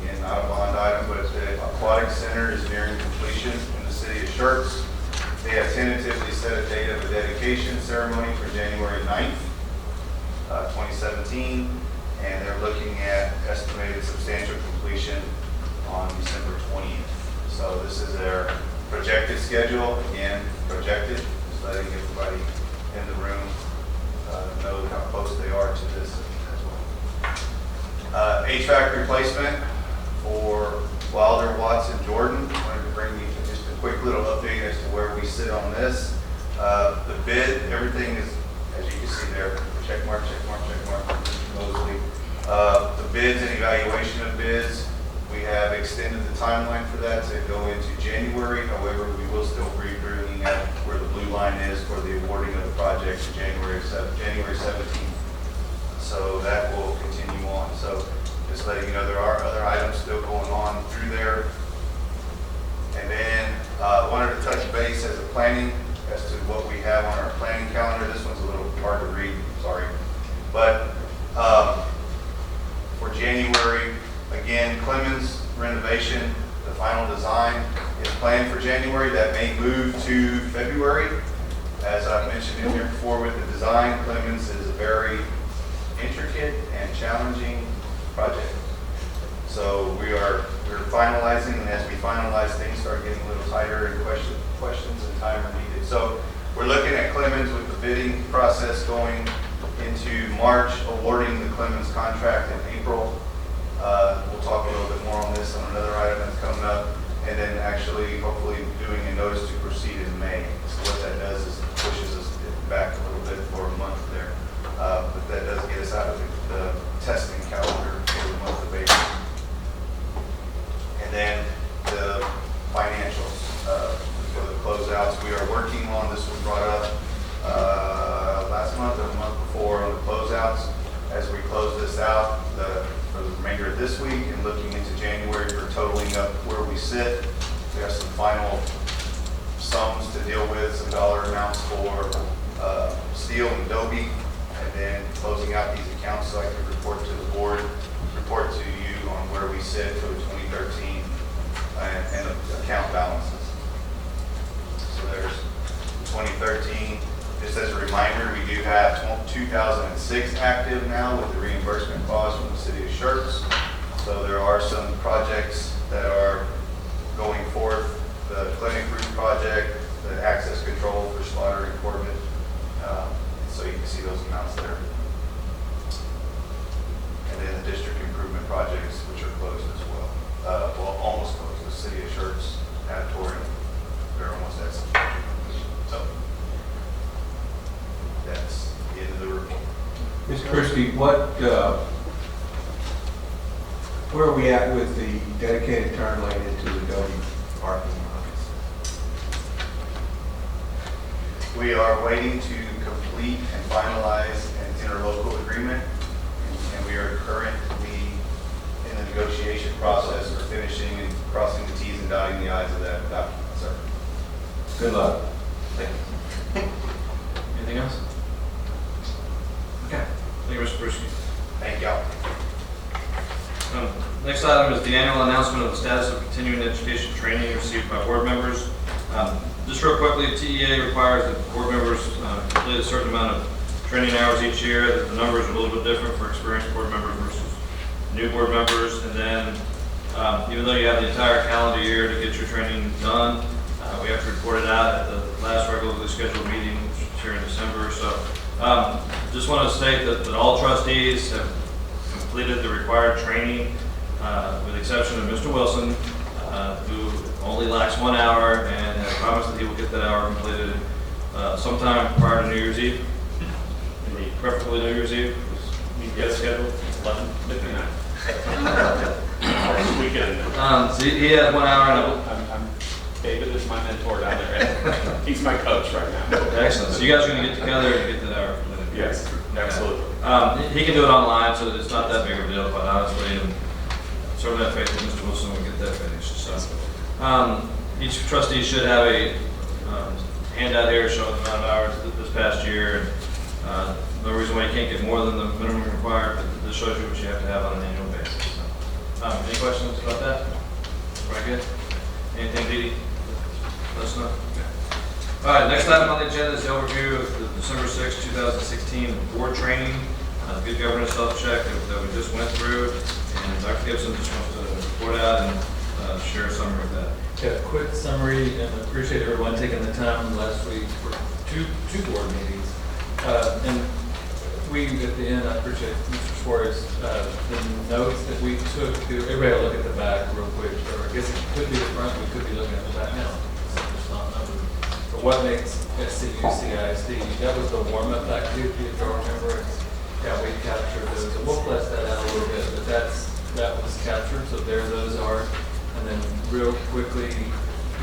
Again, not a bond item, but the aquatic center is nearing completion in the city of Schertz. They have tentatively set a date of a dedication ceremony for January 9th, 2017, and they're looking at estimated substantial completion on December 20th. So this is their projected schedule. Again, projected, just letting everybody in the room know how close they are to this as well. HVAC replacement for Wilder, Watson, Jordan. I wanted to bring you just a quick little update as to where we sit on this. The bid, everything is, as you can see there, check mark, Mosley. The bids and evaluation of bids, we have extended the timeline for that to go into January. However, we will still be bringing out where the blue line is for the awarding of the project to January 17th. So that will continue on. So just letting you know there are other items still going on through there. And then wanted to touch base as a planning as to what we have on our planning calendar. This one's a little hard to read, sorry. But for January, again, Clemens renovation, the final design is planned for January. That may move to February. As I mentioned in here before with the design, Clemens is a very intricate and challenging project. So we're finalizing, and as we finalize, things start getting a little tighter and questions and time are needed. So we're looking at Clemens with the bidding process going into March, awarding the Clemens contract in April. We'll talk a little bit more on this on another item that's coming up, and then actually hopefully doing a notice to proceed in May. So what that does is it pushes us back a little bit for a month there. But that does get us out of the testing calendar for the month of April. And then the financials for the closeouts. We are working on, this was brought up last month or the month before on the closeouts. As we close this out for the remainder of this week and looking into January for totaling up where we sit, we have some final sums to deal with, some dollar amounts for steel and Adobe, and then closing out these accounts so I can report to the board, report to you on where we sit for the 2013 and account balances. So there's 2013. Just as a reminder, we do have 2006 active now with the reimbursement clause from the city of Schertz. So there are some projects that are going forth, the clinic room project, the access control for Slaughter and Corbett. So you can see those amounts there. And then the district improvement projects, which are closed as well. Well, almost closed. The city of Schertz, Auditorium, they're almost at substantial completion. So that's the end of the report. Ms. Christie, where are we at with the dedicated turn lane into the Adobe parking lots? We are waiting to complete and finalize an interlocal agreement, and we are currently in the negotiation process for finishing and crossing the T's and dotting the I's of that document, sir. Good luck. Thank you. Anything else? Okay. Thank you, Mr. Bruski. Thank y'all. Next item is the annual announcement of the status of continuing education training received by board members. Just real quickly, TEA requires that board members complete a certain amount of training hours each year. The numbers are a little bit different for experienced board members versus new board members. And then even though you have the entire calendar year to get your training done, we have to report it out at the last regularly scheduled meeting, which is here in December. So just want to state that all trustees have completed the required training, with the exception of Mr. Wilson, who only lacks 1 hour and has promised that he will get that hour completed sometime prior to New Year's Eve. Preferably New Year's Eve. You get it scheduled? 11:59. Next weekend. So he has 1 hour, and David is my mentor down there. He's my coach right now. excellent. So you guys are going to get together and get that hour completed. Yes, absolutely. He can do it online, so it's not that big of a deal, quite honestly. And certainly have faith that Mr. Wilson will get that finished. So each trustee should have a handout here showing the amount of hours this past year. No reason why you can't get more than the minimum required, but this shows you what you have to have on an annual basis. So, any questions about that? Very good. Anything, Dee? Let us know. Okay. All right, next item on the agenda is the overview of the December 6, 2016 board training, good governance health check that we just went through. And Dr. Gibson just wants to report out and share a summary of that. Yeah, quick summary, and I appreciate everyone taking the time last week for two board meetings. And we, at the end, I appreciate Mr. Suarez, the notes that we took. Everybody will look at the back real quick, or I guess it could be the front, we could be looking at the back now. So it's not numbered. But what makes SCUCISD, that was the warm-up activity, if y'all remember. Yeah, we captured those, and we'll flesh that out a little bit, but that was captured, so there those are. And then real quickly,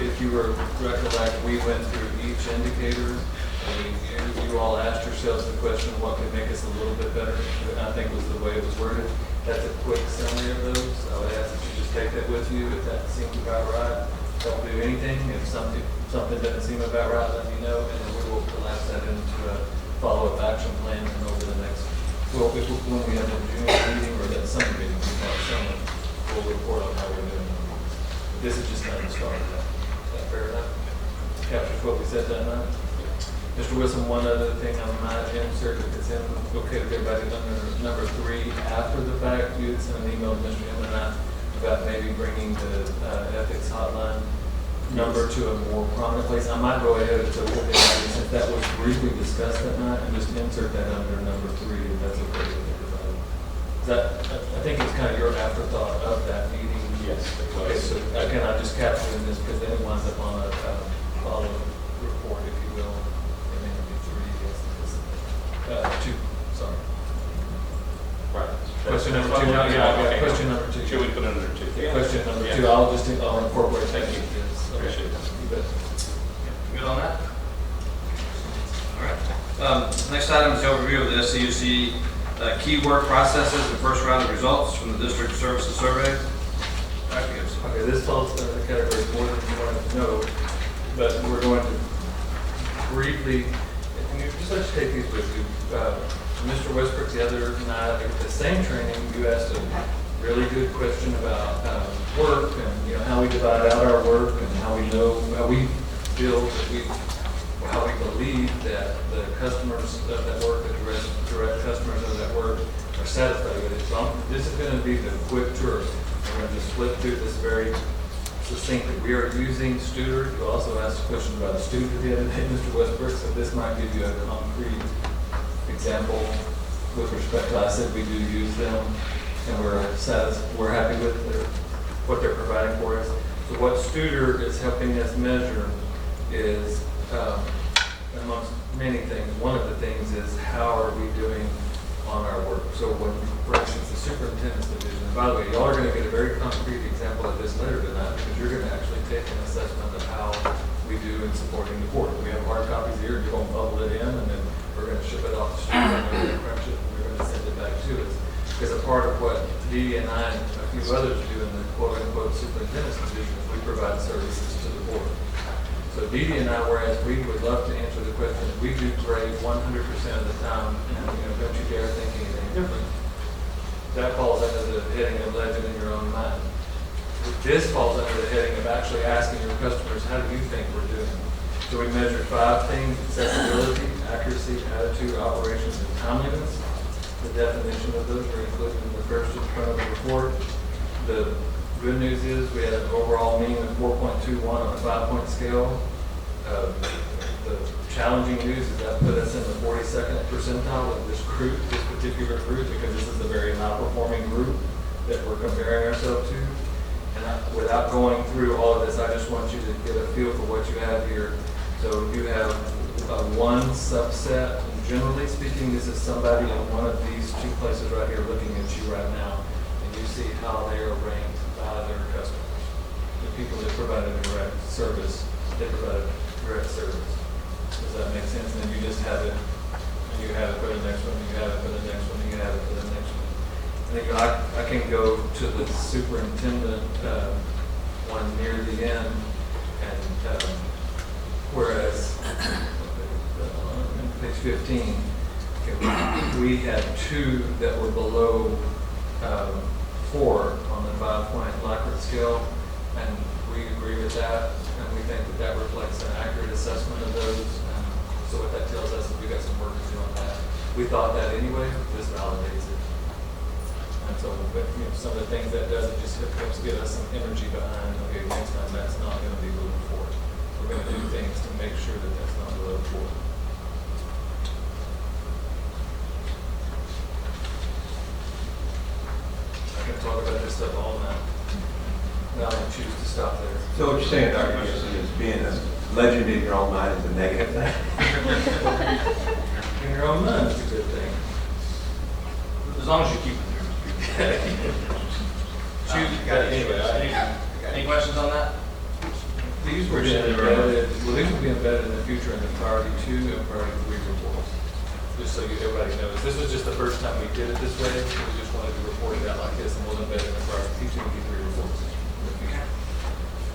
if you were recollect, we went through each indicator, and you all asked yourselves the question, what could make us a little bit better? I think was the way it was worded. That's a quick summary of those. I would ask that you just take that with you if that seems about right. Don't do anything. If something doesn't seem about right, let me know, and then we will collapse that into a follow-up action plan and over the next. Well, when we have the June meeting or that summer meeting, we'll report on how we're doing. This is just not the start of that. Is that fair enough? Captures what we said that night. Mr. Wilson, one other thing I might insert, if it's okay with everybody, under number 3, after the fact, you had sent an email to Mr. M and I about maybe bringing the ethics hotline number to a more prominent place. I might go ahead and since that was briefly discussed that night, and just insert that under number 3, if that's okay with everybody. I think it's kind of your afterthought of that meeting. Yes. Okay, so can I just capture in this, because then it winds up on a follow-up report, if you will. And then it'll be 3, yes. 2, sorry. Right. Question number 2. Yeah, question number 2. Should we put it under 2? Yeah. Question number 2. I'll incorporate that into this. Appreciate that. You bet. Good on that? All right. Next item is the overview of the SCUC key work processes and first round of results from the district services survey. Okay, this falls under the category more than you want to know. but we're going to briefly, and just let you take these with you. Mr. Westbrook, the other night at the same training, you asked a really good question about work and how we divide out our work and how we know, how we feel that how we believe that the customers of that work, the direct customers of that work are satisfied with it. So this is going to be the quick tour. We're going to just flip through this very succinctly. We are using Studer. You also asked a question about a student the other day, Mr. Westbrook, so this might give you a concrete example with respect to, I said we do use them, and we're happy with what they're providing for us. So what Studer is helping us measure is, amongst many things, one of the things is how are we doing on our work. So when, for instance, the superintendent's division, and by the way, y'all are going to get a very concrete example of this later tonight, because you're going to actually take an assessment of how we do in supporting the board. We have hard copies here, you're going to bubble it in, and then we're going to ship it off the street, and we're going to crunch it, and we're going to send it back to us. Because a part of what Dee and I and a few others do in the quote-unquote superintendent's division is we provide services to the board. So Dee and I, whereas we would love to answer the question, we do grade 100% of the time, and don't you dare think anything different. That falls under the heading of legend in your own mind. This falls under the heading of actually asking your customers, how do you think we're doing? So we measure 5 things: accessibility, accuracy, attitude, operations, and timeliness. The definition of those are included in the first in front of the report. The good news is we had an overall mean of 4.21 on a 5-point scale. The challenging news is that put us in the 42nd percentile of this group, this particular group, because this is a very high-performing group that we're comparing ourselves to. And without going through all of this, I just want you to get a feel for what you have here. So you have one subset. Generally speaking, this is somebody in one of these 2 places right here looking at you right now, and you see how they are ranked by their customers. The people that provide a direct service, they provide a direct service. Does that make sense? And then you just have it, and you have it for the next one, and you have it for the next one, and you have it for the next one. And then I can go to the superintendent one near the end, and whereas page 15, we had 2 that were below 4 on the 5-point Likert scale, and we agree with that, and we think that that reflects an accurate assessment of those. So what that tells us is we got some work to do on that. We thought that anyway, this validates it. And so, but some of the things that does, it just helps get us some energy behind, okay, next time that's not going to be below 4. We're going to do things to make sure that that's not below 4. I can talk about this stuff all night. Now I choose to stop there. So what you're saying, Dr. Gibson, is being a legend in your own mind is a negative thing? In your own mind is a good thing. As long as you keep it there. Anyway, any questions on that? These were embedded, well, these will be embedded in the future in the priority 2 and priority 3 reports. Just so everybody knows. This was just the first time we did it this way. We just wanted to report it out like this, and we'll embed it in the priority 2 and 3 reports in the future.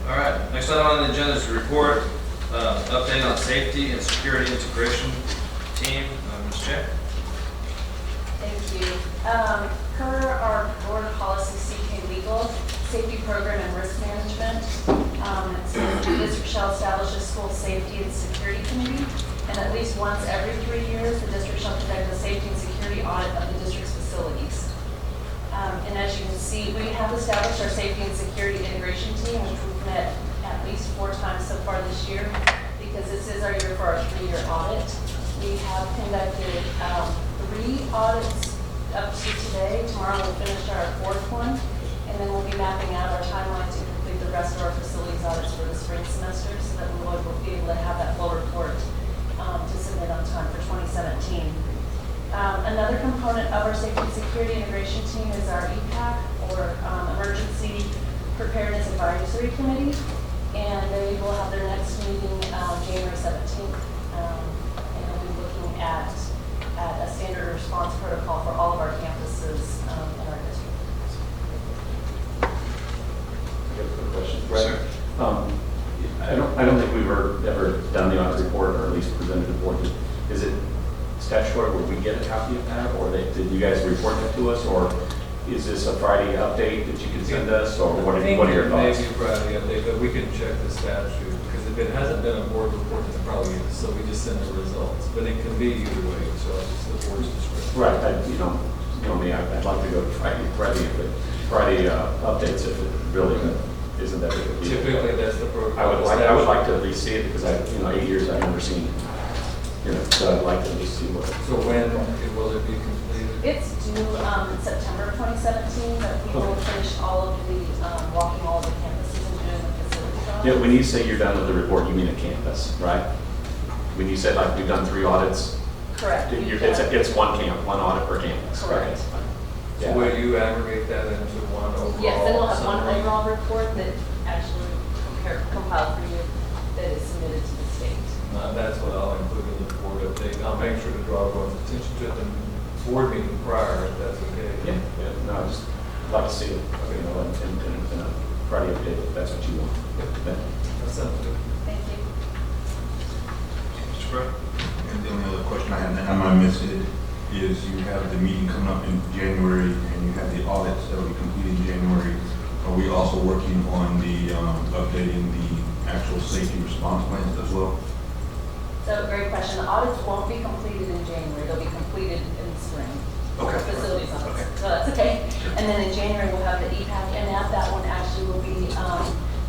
All right, next item on the agenda is a report, update on safety and security integration team. Ms. Chen. Thank you. Per our board policy CK Legal, safety program and risk management, it says the district shall establish a school safety and security committee, and at least once every 3 years, the district shall conduct a safety and security audit of the district's facilities. And as you can see, we have established our safety and security integration team, which we've met at least 4 times so far this year, because this is our year for our 3-year audit. We have conducted 3 audits up to today. Tomorrow we'll finish our 4th one, and then we'll be mapping out our timeline to complete the rest of our facilities audits for the spring semester, so that we will be able to have that full report to submit on time for 2017. Another component of our safety and security integration team is our EPAC, or Emergency Preparedness Advisory Committee, and they will have their next meeting January 17th, and they'll be looking at a standard response protocol for all of our campuses in our district. I got a quick question. Sure. I don't think we've ever supervisor report, or at least presented to the board. Is it statutory where we get a copy of that, or did you guys report that to us, or is this a Friday update that you can send us, or what are your thoughts? Maybe Friday update, but we can check the statute, because if it hasn't been a board report, then it probably is, so we just send the results. But it can be either way, so it's the board's discretion. Right, you know me, I'd like to go to Friday updates if it really isn't that big a deal. Typically, that's the program. I would like to at least see it, because 8 years I've never seen it. So I'd like to at least see what. So when will it be completed? It's due September 2017, but we will finish all of the, walking all of the campuses and doing the facility audits. Yeah, when you say you're done with the report, you mean a campus, right? When you said like we've done 3 audits, Correct. it's one audit per campus. Correct. Right? So Yeah. will you aggregate that into one overall? Yes, then we'll have one summary? overall report that actually compiled for you that is submitted to the state. That's what I'll include in the board update. I'll make sure to draw everyone's attention to it in the board meeting prior, if that's okay. Yeah. No, I just like to see it, in a Friday update, if that's what you want. Yeah. That sounds good. Thank you. Mr. Brett? And the only other question I have, and I might miss it, is you have the meeting coming up in January, and you have the audits that will be completed in January. Are we also working on the updating the actual safety response plans as well? So, great question. The audits won't be completed in January. They'll be completed in the spring. Okay. Facilities audits. Okay. So that's okay. And then in January, we'll have the EPAC, and at that one, actually, we'll be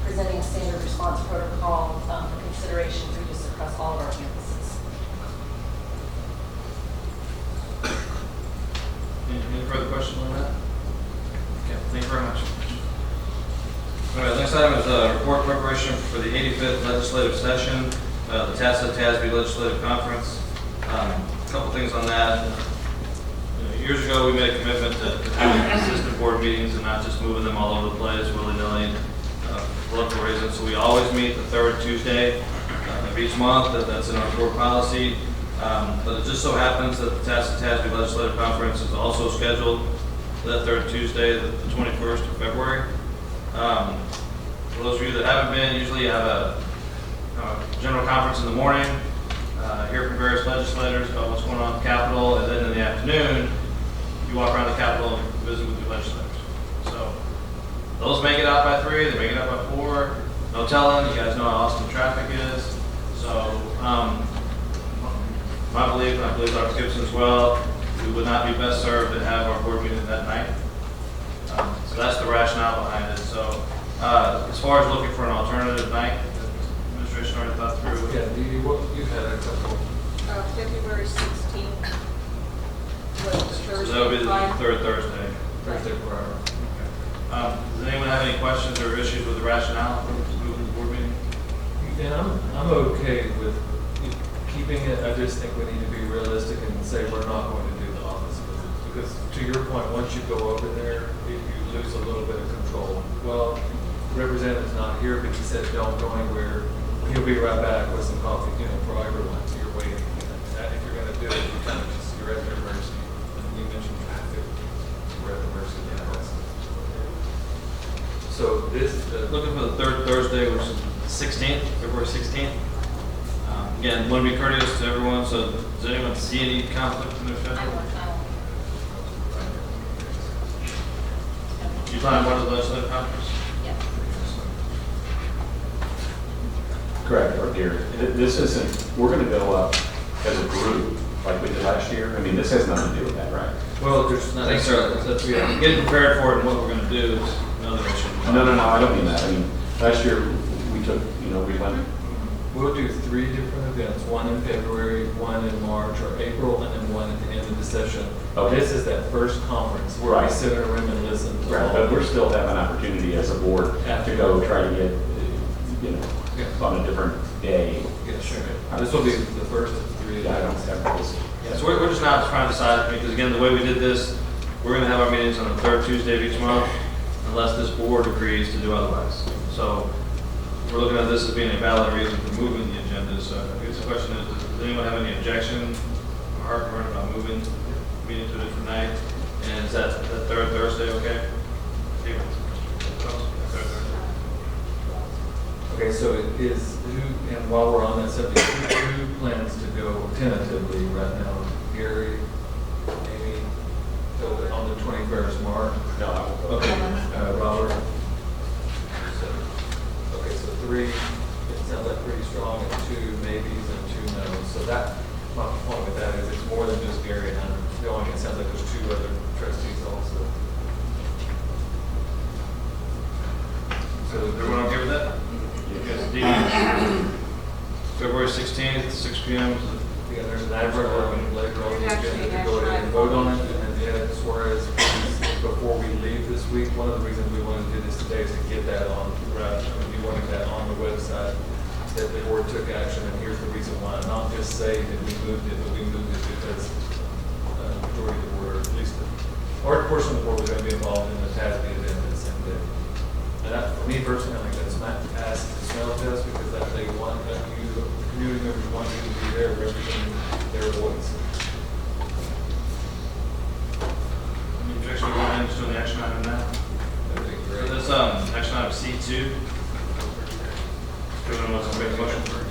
presenting a standard response protocol for consideration for use across all of our campuses. Any further questions on that? Okay, thank you very much. All right, next item is report preparation for the 85th legislative session, the TASB Legislative Conference. A couple things on that. Years ago, we made a commitment to having consistent board meetings and not just moving them all over the place willy-nilly for political reasons. So we always meet the third Tuesday of each month. That's in our board policy. But it just so happens that the TASB Legislative Conference is also scheduled for that third Tuesday, the 21st of February. For those of you that haven't been, usually you have a general conference in the morning, hear from various legislators about what's going on at the Capitol, and then in the afternoon, you walk around the Capitol and visit with your legislators. So those make it out by 3, they make it out by 4. No telling, you guys know how Austin traffic is. So my belief, and I believe Dr. Gibson as well, we would not be best served to have our board meeting that night. So that's the rationale behind it. So as far as looking for an alternative night, the administration already thought through. Yeah, Dee, what you had a couple. February 16th. So that would be the third Thursday. Thursday prior. Does anyone have any questions or issues with the rationale for moving the board meeting? Yeah, I'm okay with keeping it. I just think we need to be realistic and say we're not going to do the office visits. Because to your point, once you go over there, you lose a little bit of control. Well, the representative's not here, but he said don't go anywhere. He'll be right back with some coffee, for everyone. You're waiting. And if you're going to do it, you kind of just, you're at their mercy. And you mentioned traffic. We're at the mercy of the house. So this, Looking for the third Thursday, which is 16th, February 16th. Again, want to be courteous to everyone, so does anyone see any conflict in their schedule? You plan to go to the legislative conference? Yes. Correct, or dear. This isn't, we're going to go up as a group like we did last year. I mean, this has nothing to do with that, right? Well, there's not necessarily. Getting prepared for it and what we're going to do is another issue. No, I don't mean that. I mean, last year we took, we went. we'll do 3 different events, one in February, one in March or April, and then one at the end of the session. Okay. This is that first conference where we sit in a room and listen. To Right, but we're still have an opportunity as a board to go try to get, on a different day. Yeah, sure. This will be the first of 3. Yeah, I don't have this. Yeah, so we're just not trying to decide, because again, the way we did this, we're going to have our meetings on the third Tuesday of each month, unless this board agrees to do otherwise. So we're looking at this as being a valid reason for moving the agenda. So I guess the question is, does anyone have any objection or heartburn about moving the meeting to a different night? And is that the third Thursday okay? Third Thursday. Okay, so it is, who, and while we're on that subject, who plans to go tentatively right now? Gary, Amy, so on the 21st, Mark? No, I won't go. Okay, Robert? So, okay, so 3, it sounds like pretty strong, and 2 maybes and 2 no's. So that, my point with that is it's more than just Gary and Hunter going. It sounds like there's 2 other trustees also. So everyone okay with that? Yes, D, February 16th, 6 p.m. Yeah, there's an advert later on the agenda to go ahead and vote on it, and then Ed Suarez, before we leave this week, one of the reasons we wanted to do this today is to get that on, right, I mean, we wanted that on the website, that the board took action, and here's the reason why, not just say that we moved it, but we moved it because majority of the board, or at least a large portion of the board was going to be involved in the TASB event the same day. And that, for me personally, I think that's not pass the smell test, because that they want, that you, the community members want you to be there representing their voice. Any objection to going into an action item now? That'd be great. So this, action item C2. Everyone wants to make a motion for it?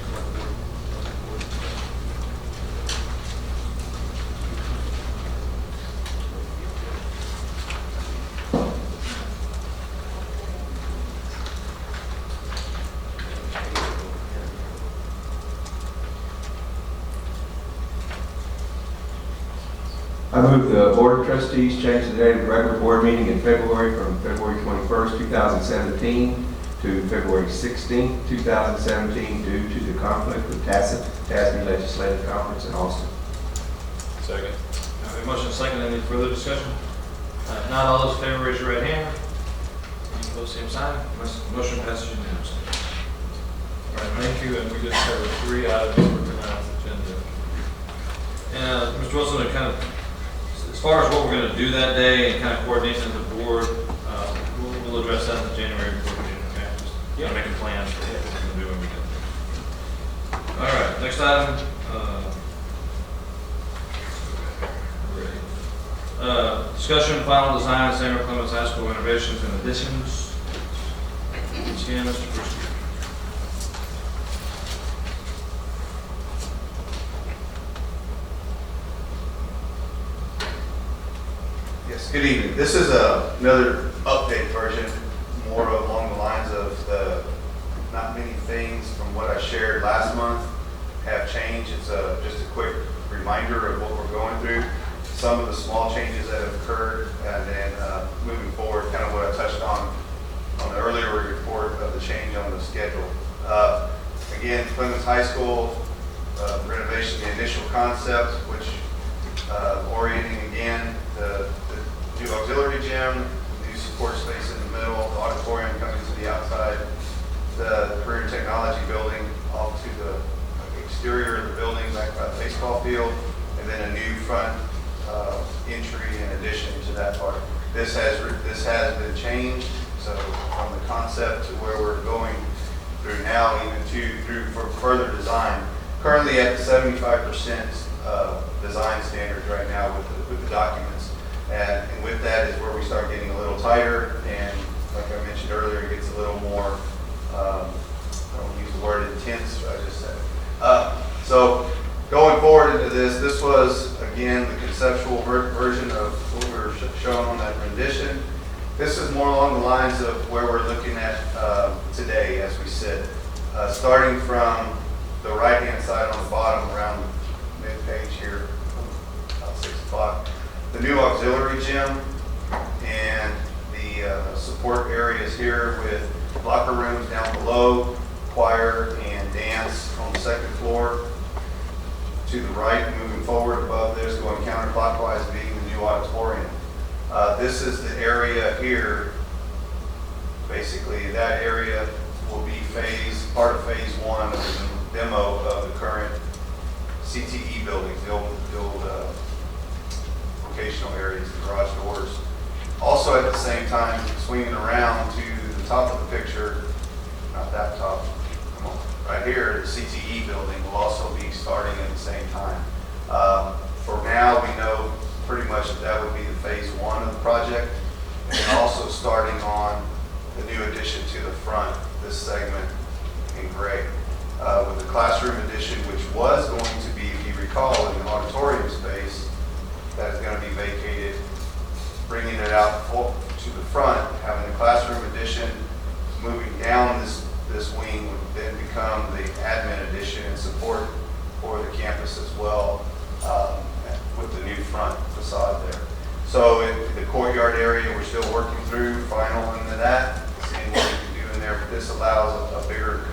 I move the Board of Trustees change the date of the regular board meeting in February from February 21st, 2017 to February 16th, 2017 due to the conflict with TASB Legislative Conference in Austin. Second. A motion second. Any further discussion? If not, all those in favor, raise your right hand. Any opposed, same sign. Motion passes unanimously. All right, thank you, and we just covered 3 items for tonight's agenda. And Mr. Wilson, to kind of, as far as what we're going to do that day and kind of coordination with the board, we'll address that in the January board meeting. Okay, just make a plan for what we're going to do when we get there. All right, next item. Discussion of final design of San Clements High School renovations and additions. Again, Mr. Brewster. Yes, good evening. This is another update version, more along the lines of the, not many things from what I shared last month have changed. It's just a quick reminder of what we're going through, some of the small changes that have occurred, and then moving forward, kind of what I touched on the earlier report of the change on the schedule. Again, Clements High School renovation, the initial concept, which orienting again the new auxiliary gym, new support space in the middle, the auditorium coming to the outside, the career and technology building off to the exterior of the building back by the baseball field, and then a new front entry in addition to that part. This has been changed, so from the concept to where we're going through now, even through for further design. Currently at the 75% design standards right now with the documents. And with that is where we start getting a little tighter, and like I mentioned earlier, it gets a little more, I don't use the word intense, I just said it. So going forward into this was, again, the conceptual version of what we were showing on that rendition. This is more along the lines of where we're looking at today as we sit. Starting from the right-hand side on the bottom around mid-page here, about 6 o'clock. The new auxiliary gym and the support areas here with locker rooms down below, choir and dance on the 2nd floor. To the right, moving forward above this, going counterclockwise, being the new auditorium. This is the area here. Basically, that area will be part of phase 1 of the demo of the current CTE buildings, the old vocational areas, the garage doors. Also at the same time, swinging around to the top of the picture, not that top, come on, right here, the CTE building will also be starting at the same time. For now, we know pretty much that would be the phase 1 of the project, and then also starting on the new addition to the front, this segment in gray. With the classroom addition, which was going to be, if you recall, in the auditorium space, that is going to be vacated, bringing it out to the front, having the classroom addition, moving down this wing would then become the admin addition and support for the campus as well, with the new front facade there. So in the courtyard area, we're still working through final into that, seeing what we can do in there, but this allows a bigger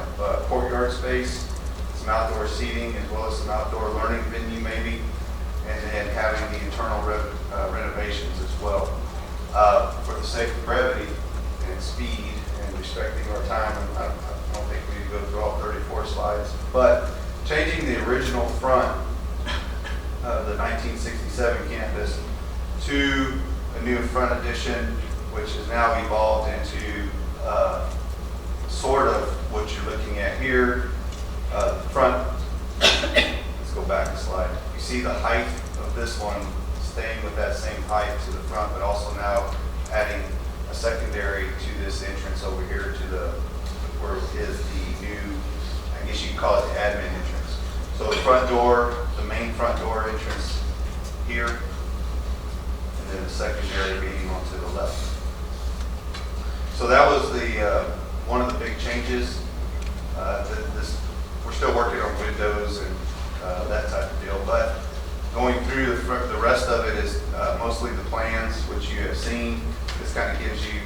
courtyard space, some outdoor seating as well as some outdoor learning venue maybe, and then having the internal renovations as well. For the sake of brevity and speed and respecting our time, I don't think we need to go through all 34 slides, but changing the original front of the 1967 campus to a new front addition, which has now evolved into sort of what you're looking at here. Front, let's go back a slide. You see the height of this one staying with that same height to the front, but also now adding a secondary to this entrance over here to the, where is the new, I guess you could call it the admin entrance. So the front door, the main front door entrance here, and then the secondary being onto the left. So that was the one of the big changes. We're still working on windows and that type of deal, but going through the rest of it is mostly the plans, which you have seen. This kind of gives you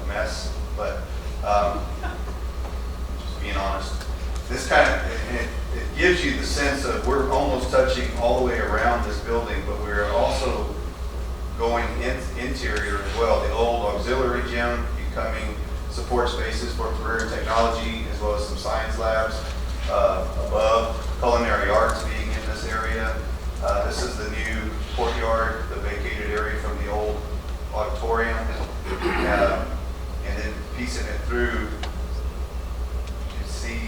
a mess, but just being honest, this kind of, it gives you the sense of we're almost touching all the way around this building, but we're also going interior as well. The old auxiliary gym becoming support spaces for career and technology, as well as some science labs above, culinary arts being in this area. This is the new courtyard, the vacated area from the old auditorium, and then piecing it through, you see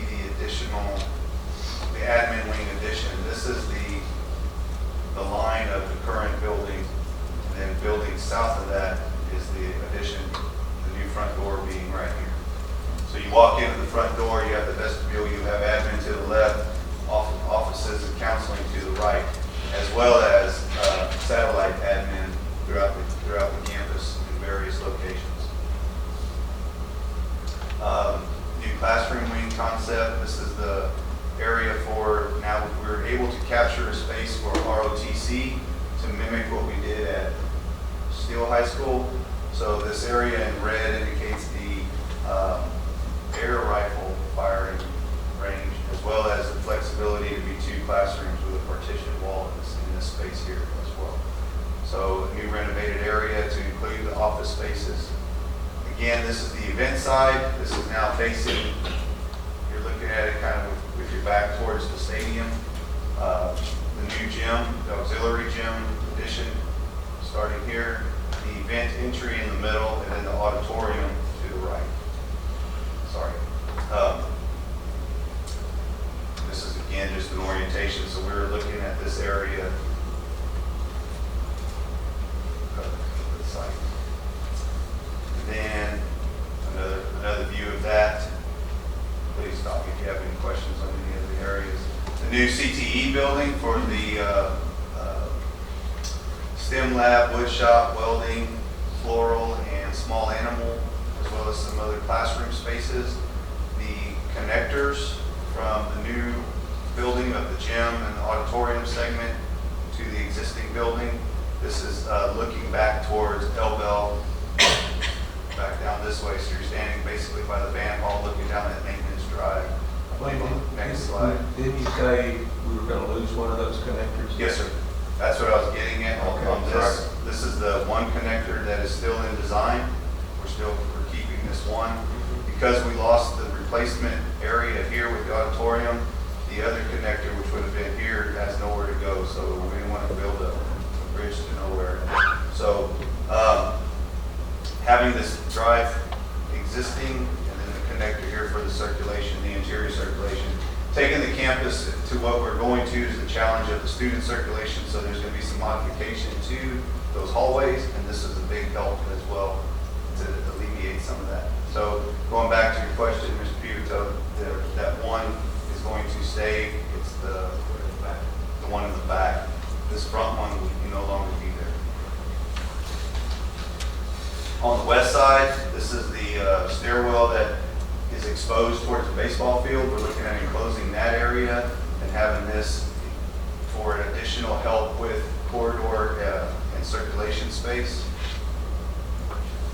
the admin wing addition. This is the line of the current building, and then building south of that is the addition, the new front door being right here. So you walk into the front door, you have the vestibule, you have admin to the left, offices and counseling to the right, as well as satellite admin throughout the campus in various locations. New classroom wing concept. This is the area for, now we're able to capture a space for ROTC to mimic what we did at Steele High School. So this area in red indicates the air rifle firing range, as well as the flexibility to be 2 classrooms with a partition wall in this space here as well. So a new renovated area to include the office spaces. Again, this is the event side. This is now facing, you're looking at it kind of with your back towards the stadium. The new gym, the auxiliary gym addition starting here. The event entry in the middle, and then the auditorium to the right. Sorry. This is again just an orientation, so we're looking at this area of the site. And then another view of that. Please stop me if you have any questions on any of the areas. The new CTE building for the STEM lab, wood shop, welding, floral, and small animal, as well as some other classroom spaces. The connectors from the new building of the gym and the auditorium segment to the existing building. This is looking back towards Elbel, back down this way. So you're standing basically by the band hall looking down that maintenance drive. Next slide. Didn't you say we were going to lose one of those connectors? Yes, sir. That's what I was getting at on this. This is the one connector that is still in design. We're keeping this one. Because we lost the replacement area here with the auditorium, the other connector, which would have been here, has nowhere to go. So we didn't want to build a bridge to nowhere. So having this drive existing, and then the connector here for the circulation, the interior circulation, taking the campus to what we're going to is the challenge of the student circulation. So there's going to be some modification to those hallways, and this is a big help as well to alleviate some of that. So going back to your question, Mr. Pivotal, that one is going to stay. It's the one in the back. This front one will no longer be there. On the west side, this is the stairwell that is exposed towards the baseball field. We're looking at enclosing that area and having this for additional help with corridor and circulation space.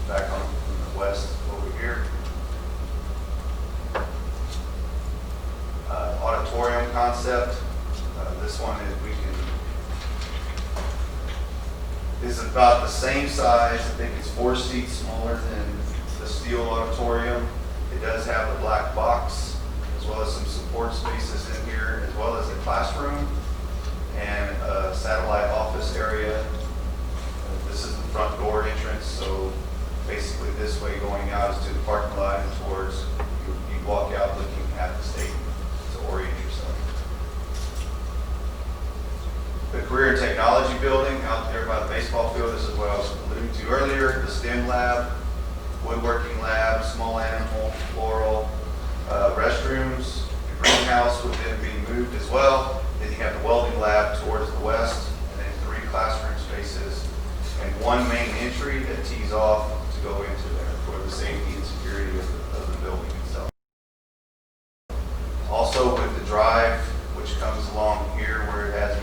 Back on the west over here. Auditorium concept. This one is about the same size. I think it's 4 seats smaller than the steel auditorium. It does have a black box as well as some support spaces in here, as well as a classroom and a satellite office area. This is the front door entrance, so basically this way going out is to the parking lot and towards, you walk out looking at the stadium to orient yourself. The Career and Technology Building out there by the baseball field, this is what I was alluding to earlier, the STEM lab, woodworking lab, small animal, floral, restrooms, the greenhouse would then be moved as well. Then you have the welding lab towards the west, and then 3 classroom spaces, and 1 main entry that tees off to go into there for the safety and security of the building itself. Also with the drive, which comes along here where it has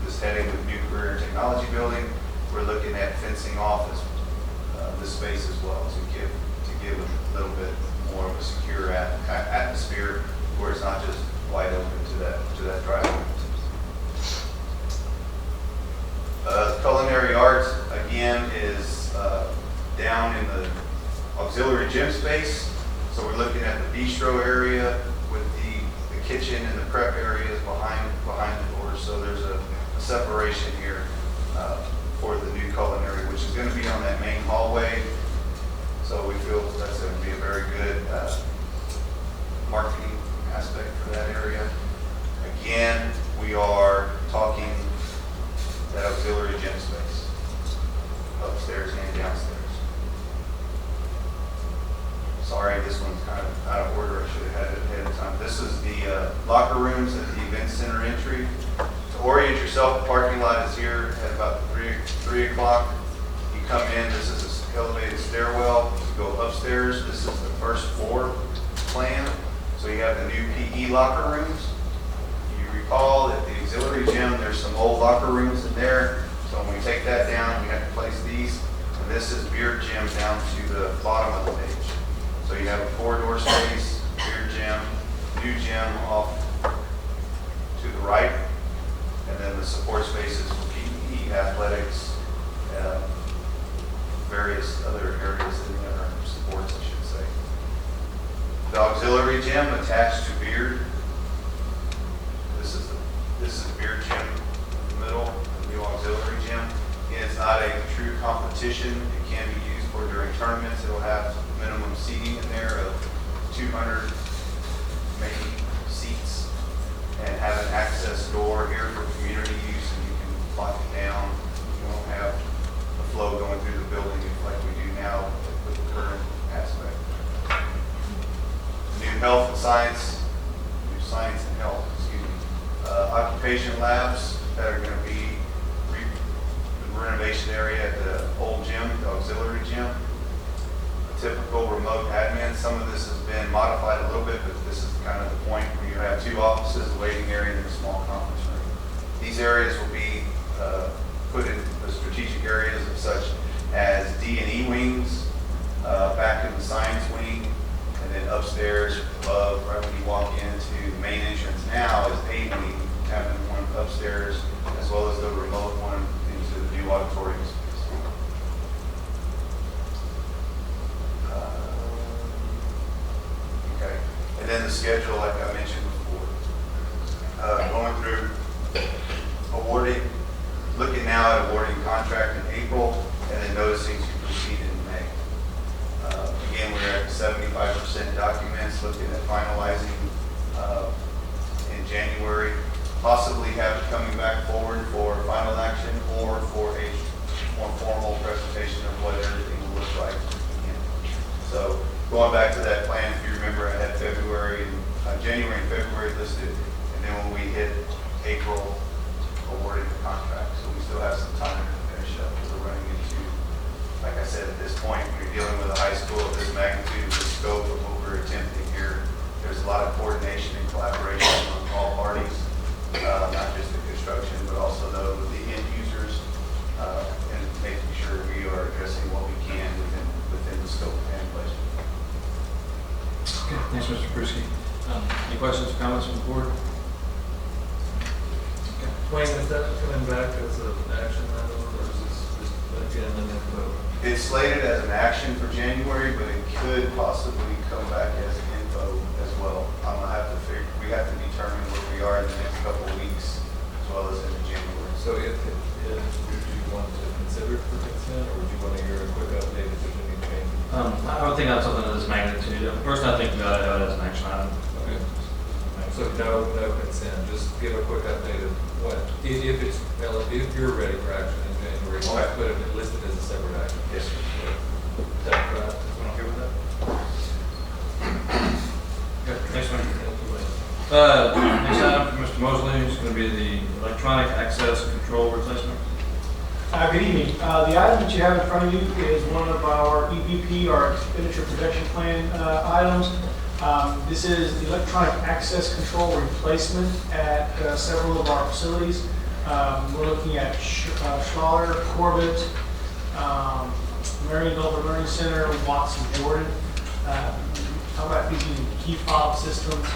this heading with new Career and Technology Building, we're looking at fencing off this space as well to give a little bit more of a secure atmosphere where it's not just wide open to that driveway. Culinary arts again is down in the auxiliary gym space. So we're looking at the bistro area with the kitchen and the prep areas behind the doors. So there's a separation here for the new culinary, which is going to be on that main hallway. So we feel that's going to be a very good marketing aspect for that area. Again, we are talking that auxiliary gym space, upstairs and downstairs. Sorry, this one's kind of out of order. I should have had it ahead of time. This is the locker rooms at the event center entry. To orient yourself, the parking lot is here at about 3 o'clock. You come in, this is an elevated stairwell. You go upstairs. This is the first floor plan. So you have the new PE locker rooms. You recall that the auxiliary gym, there's some old locker rooms in there. So when we take that down, we have to place these. And this is beer gym down to the bottom of the page. So you have a corridor space, beer gym, new gym off to the right. And then the support spaces for PE, athletics, various other areas in the other supports, I should say. The auxiliary gym attached to Beard. This is Beard gym in the middle, the new auxiliary gym. It's not a true competition. It can be used for during tournaments. It'll have minimum seating in there of 200 maybe seats, and have an access door here for community use, and you can lock it down. You won't have the flow going through the building like we do now with the current aspect. New health and science, new science and health, occupation labs that are going to be the renovation area at the old gym, the auxiliary gym. A typical remote admin. Some of this has been modified a little bit, but this is kind of the point where you have 2 offices, a waiting area, and a small conference room. These areas will be put in the strategic areas of such as D&E wings, back in the science wing, and then upstairs above, right when you walk into the main entrance now, is A wing, having one upstairs, as well as the remote one into the new auditorium space. Okay, and then the schedule, like I mentioned before, going through awarding, looking now at awarding contract in April, and then noticing to proceed in May. Again, we're at 75% documents, looking at finalizing in January, possibly have it coming back forward for final action or for a more formal presentation of what everything will look like. So going back to that plan, if you remember, I had January and February listed, and then when we hit April, awarded the contract. So we still have some time to finish up, because we're running into, like I said, at this point, when you're dealing with a high school of this magnitude, the scope of what we're attempting here, there's a lot of coordination and collaboration among all parties, not just the construction, but also the end users, and making sure we are addressing what we can within the scope and budget. Okay, thanks, Mr. Pruski. Any questions or comments from the board? Wayne, is that coming back as an action item, or is this just again an info? It's slated as an action for January, but it could possibly come back as info as well. I'm gonna have to we have to determine where we are in the next couple of weeks, as well as into January. So would you want to consider it for consent, or would you want to hear a quick update if there's any changes? I would think that's something of this magnitude. Personally, I think we ought to have it as an action item. Okay. So no consent, just give a quick update of what, if you're ready for action in January, you might put it listed as a separate action. Yes, sir. Is that right? Everyone okay with that? Okay, next one. Next item for Mr. Mosley is going to be the electronic access control replacement. Good evening. The item that you have in front of you is one of our EPP, our expenditure projection plan items. This is the electronic access control replacement at several of our facilities. We're looking at Schuyler, Corbett, Marion Gulper Learning Center, Watson, Jordan. How about these using key fob systems?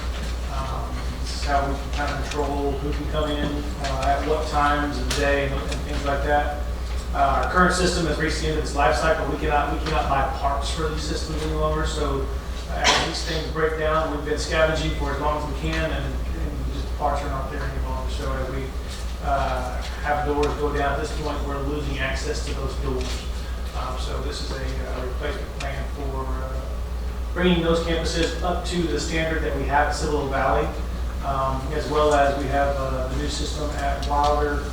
This is how we can kind of control who can come in at what times of the day and things like that. Our current system has reached the end of its life cycle. We cannot buy parts for these systems any longer. So as these things break down, we've been scavenging for as long as we can, and just parts are not there any longer. So as we have doors go down, at this point, we're losing access to those doors. So this is a replacement plan for bringing those campuses up to the standard that we have at Cibolo Valley, as well as we have the new system at Wilder,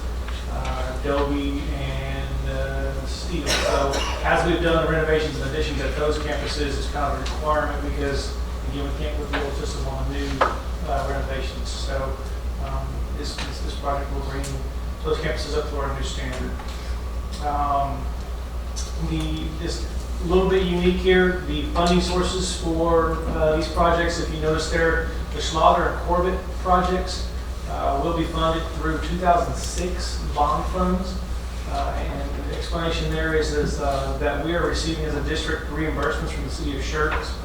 Adobe, and Steel. So as we've done the renovations and additions at those campuses, it's kind of a requirement because, again, we can't put the old system on the new renovations. So this project will bring those campuses up to our new standard. This a little bit unique here, the funding sources for these projects, if you notice there, the Schuyler and Corbett projects will be funded through 2006 bond funds. And the explanation there is that we are receiving as a district reimbursements from the city of Schertz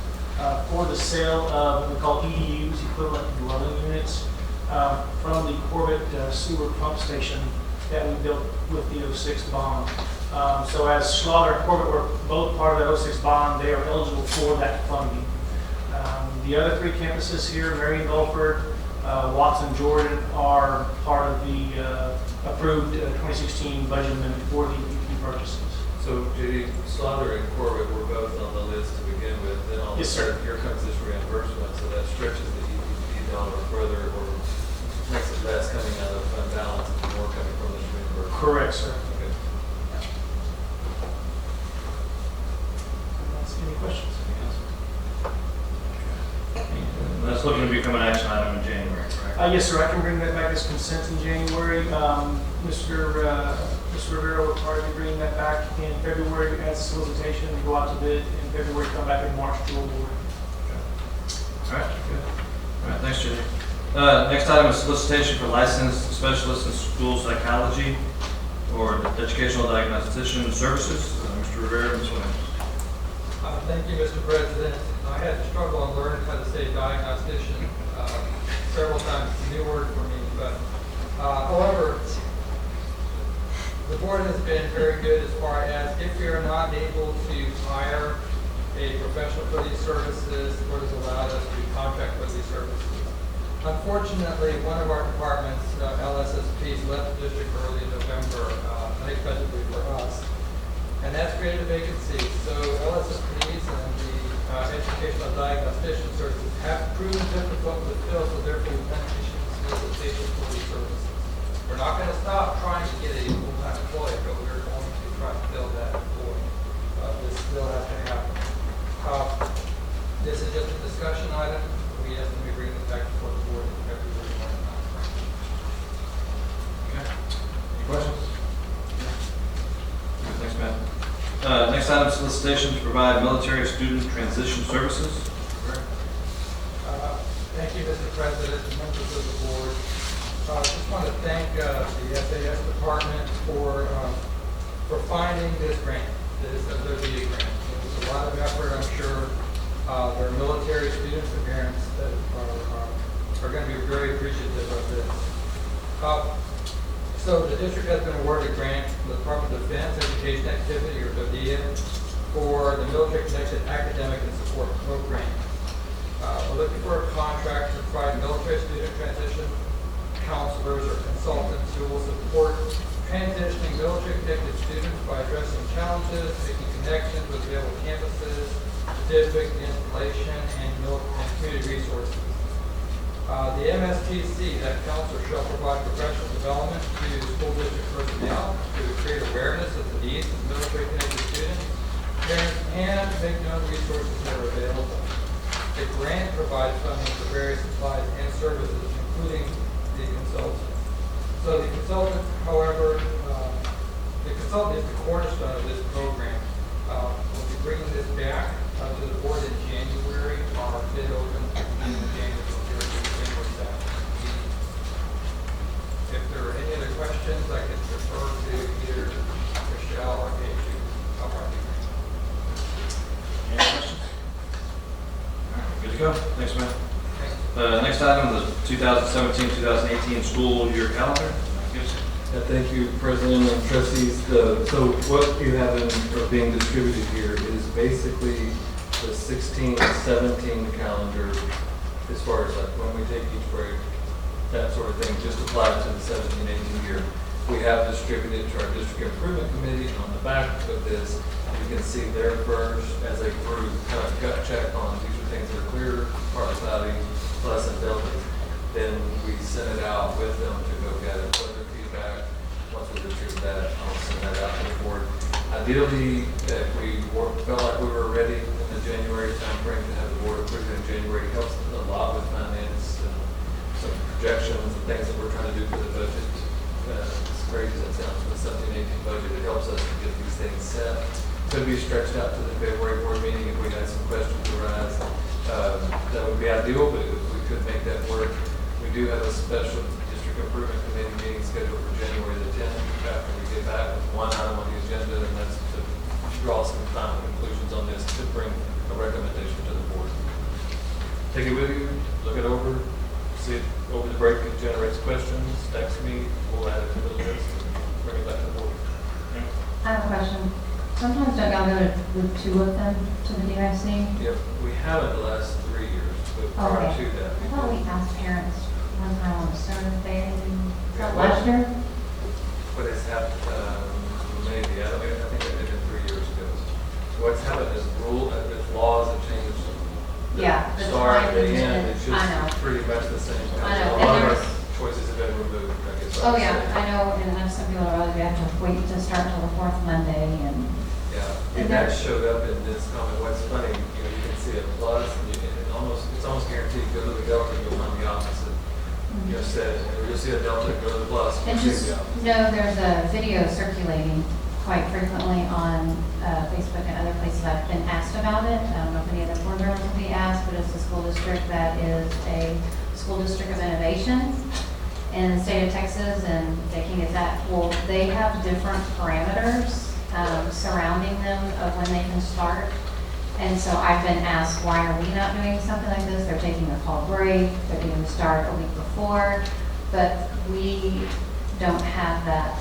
for the sale of what we call EDUs, equivalent dwelling units, from the Corbett sewer pump station that we built with the 06 bond. So as Schuyler and Corbett were both part of that 06 bond, they are eligible for that funding. The other three campuses here, Marion Gulford, Watson, Jordan, are part of the approved 2016 budget amendment for the EPP purchases. So JD, Schuyler and Corbett were both on the list to begin with, then all of a sudden here comes this reimbursement, so that stretches the EPP dollar further or makes it less coming out of fund balance and more coming from this reimbursement. Correct, sir. Okay. Any questions? That's looking to become an action item in January, correct? Yes, sir. I can bring that back as consent in January. Mr. Rivera will probably be bringing that back in February as solicitation and go out to bid in February, come back in March to award. All right, good. All right, thanks, Judy. Next item is solicitation for licensed specialists in school psychology or educational diagnostician services. Mr. Rivera, Ms. Williams. Thank you, Mr. President. I had to struggle on learning how to say diagnostician several times. It's a new word for me, but however, the board has been very good as far as if we are not able to hire a professional for these services, the board has allowed us to contract for these services. Unfortunately, one of our departments, LSSPs, left the district early in November, unexpectedly for us, and that's created a vacancy. So LSSPs and the educational diagnostician services have proven difficult to fill, so therefore we've been issuing solicitations for these services. We're not going to stop trying to get a full-time employee, but we're going to try to fill that employee. This still has to happen. This is just a discussion item. We estimate bringing it back before the board in February 1. Okay. Any questions? Thanks, Matt. Next item, solicitation to provide military student transition services. Thank you, Mr. President, and members of the board. I just want to thank the SAS department for finding this grant, this WDA grant. It was a lot of effort, I'm sure. There are military students and parents that are going to be very appreciative of this. So the district has been awarded a grant from the Department of Defense Education Activity, or WDA, for the Military Connected Academic and Support Program. We're looking for a contract to provide military student transition counselors or consultants who will support transitioning military-connected students by addressing challenges, making connections with available campuses, district installation, and community resources. The MSTC, that counselor, shall provide professional development to school district personnel to create awareness of the needs of military-connected students, parents, and make known resources that are available. The grant provides funding for various supplies and services, including the consultant. So the consultant, however, the consultant is the cornerstone of this program. We'll be bringing this back to the board in January. Our bid opens in January 7th. If there are any other questions, I can refer to either Michelle or Casey. Any questions? Good to go. Thanks, man. Next item, the 2017-2018 school year calendar. Thank you, President and trustees. So what you have or being distributed here is basically the 16-17 calendar as far as like when we take each break, that sort of thing, just applied to the 17-18 year. We have distributed to our district improvement committee on the back of this. You can see their first as a group kind of gut check on these are things that are clear, partly cloudy, plus and deltas. Then we send it out with them to go gather further feedback. Once we retrieve that, I'll send that out to the board. Ideally, if we felt like we were ready in the January timeframe to have the board approved in January, helps a lot with finance and some projections and things that we're trying to do for the budget. As crazy as that sounds for the 17-18 budget, it helps us to get these things set. Could be stretched out to the February board meeting if we had some questions arise. That would be ideal, but if we could make that work. We do have a special district improvement committee meeting scheduled for January the 10th after we get back with one item on the agenda, and that's to draw some final conclusions on this to bring a recommendation to the board. Take it with you, look it over, see it over the break, it generates questions, text me, we'll add it to the list, and bring it back to the board. I have a question. Sometimes don't y'all go with two of them to the DIC? Yep, we haven't the last 3 years, but prior to that. I thought we asked parents one time on a survey, last year? What has happened, maybe, I think I did it 3 years ago. What's happened is there's laws have changed. Yeah. The start, the end, it's I know. just pretty much the same. I know, A and lot of our there's- choices have been removed, I guess. Oh, yeah, I know, and I know some people are really, have to wait to start till the fourth Monday, and. Yeah, and that showed up in this comment. What's funny, you can see a plus, and it's almost guaranteed, go to the delta, you'll find the opposite. Said, you'll see a delta, go to the plus. And just know there's a video circulating quite frequently on Facebook and other places. I've been asked about it. I don't know if any other board members will be asked, but it's a school district that is a school district of innovation in the state of Texas, and thinking is that, well, they have different parameters surrounding them of when they can start. And so I've been asked, why are we not doing something like this? They're taking a fall break, they're going to start a week before, but we don't have that.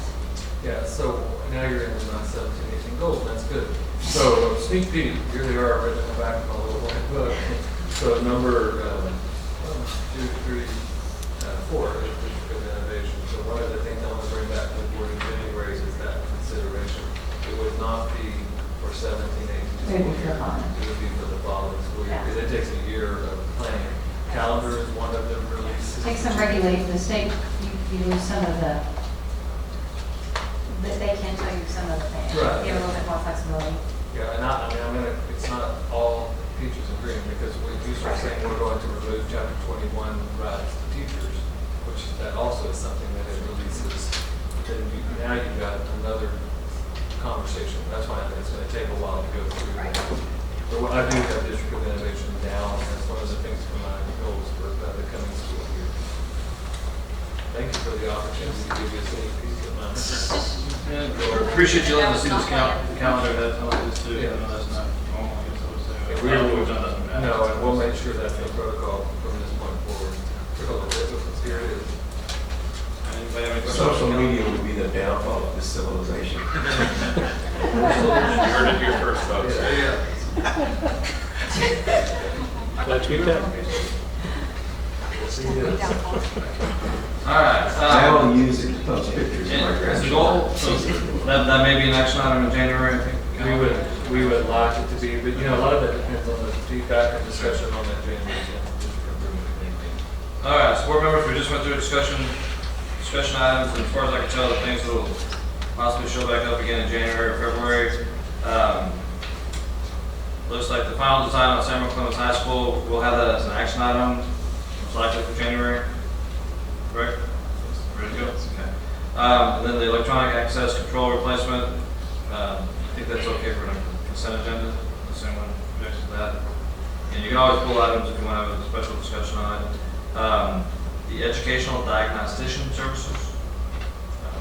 Yeah, so now you're in the 17-18 goals, that's good. So sneak peek, here they are written in the back of my little white book. So number 2, 3, 4 is district of innovation. So one of the things I want to bring back to the board in January is that consideration. It would not be for 17-18. It would be for It would be for the following school year, because it takes a year of planning. Calendar is one of them releases. Take some regulate, the state, you lose some of the, they can tell you some of the things. Right. You have a little bit more flexibility. Yeah, and it's not all teachers agreeing, because we do start saying we're going to remove chapter 21 rights to teachers, which that also is something that it releases. Then now you've got another conversation. That's why it's going to take a while to go through. But I do have District of Innovation down as one of the things for my goals for the coming school year. Thank you for the opportunity to give you a sneak peek at mine. Appreciate you letting us see this calendar that tells us to, I know that's not normal, I guess I would say. We've done that in the past. No, and we'll make sure that's the protocol from this point forward. Here it is. Anybody have any questions? Social media would be the downfall of this civilization. You heard it here first, folks. Yeah. Glad to get that. All right. I will use it to post pictures. of my As a grandchildren. goal, so that may be an action item in January, I think. We would like it to be, but you know, a lot of it depends on the feedback and discussion on that January 10th. All right, so board members, we just went through discussion items, and as far as I can tell, the things that will possibly show back up again in January or February. Looks like the final design on Samuel Clemens High School, we'll have that as an action item, most likely for January. Correct? Ready to go? Okay. And then the electronic access control replacement, I think that's okay for the consent agenda, unless anyone objects to that. And you can always pull items if you want to have a special discussion on it. The educational diagnostician services,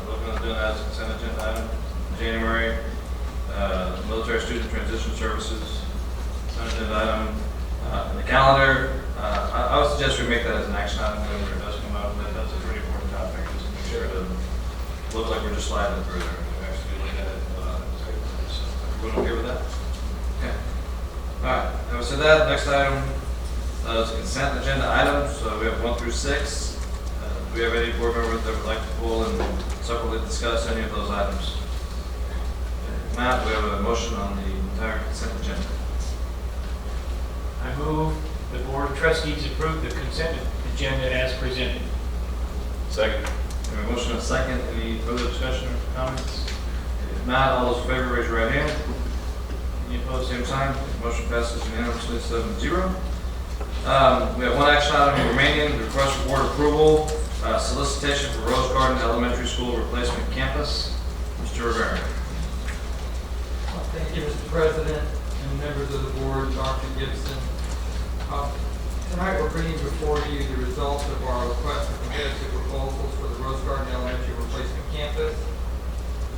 looking at doing that as a consent agenda item in January. Military student transition services, consent agenda item. And the calendar, I would suggest we make that as an action item whenever it does come out. That's a pretty important topic, just to make sure it doesn't look like we're just sliding it through there. We actually look at it. So, everyone okay with that? Okay. All right. Having said that, next item is consent agenda items. So we have 1 through 6. Do we have any board members that would like to pull and separately discuss any of those items? Matt, we have a motion on the entire consent agenda. I move the Board of Trustees approve the consent agenda as presented. Second. We have a motion and a second. Any further discussion or comments? If not, all those in favor, raise your right hand. Any opposed, same sign. Motion passes unanimously 7-0. We have one action item remaining, the request for board approval, solicitation for Rose Garden Elementary School replacement campus. Mr. Rivera. Thank you, Mr. President, and members of the board, Dr. Gibson. Tonight we're bringing before you the results of our request for competitive proposals for the Rose Garden Elementary replacement campus.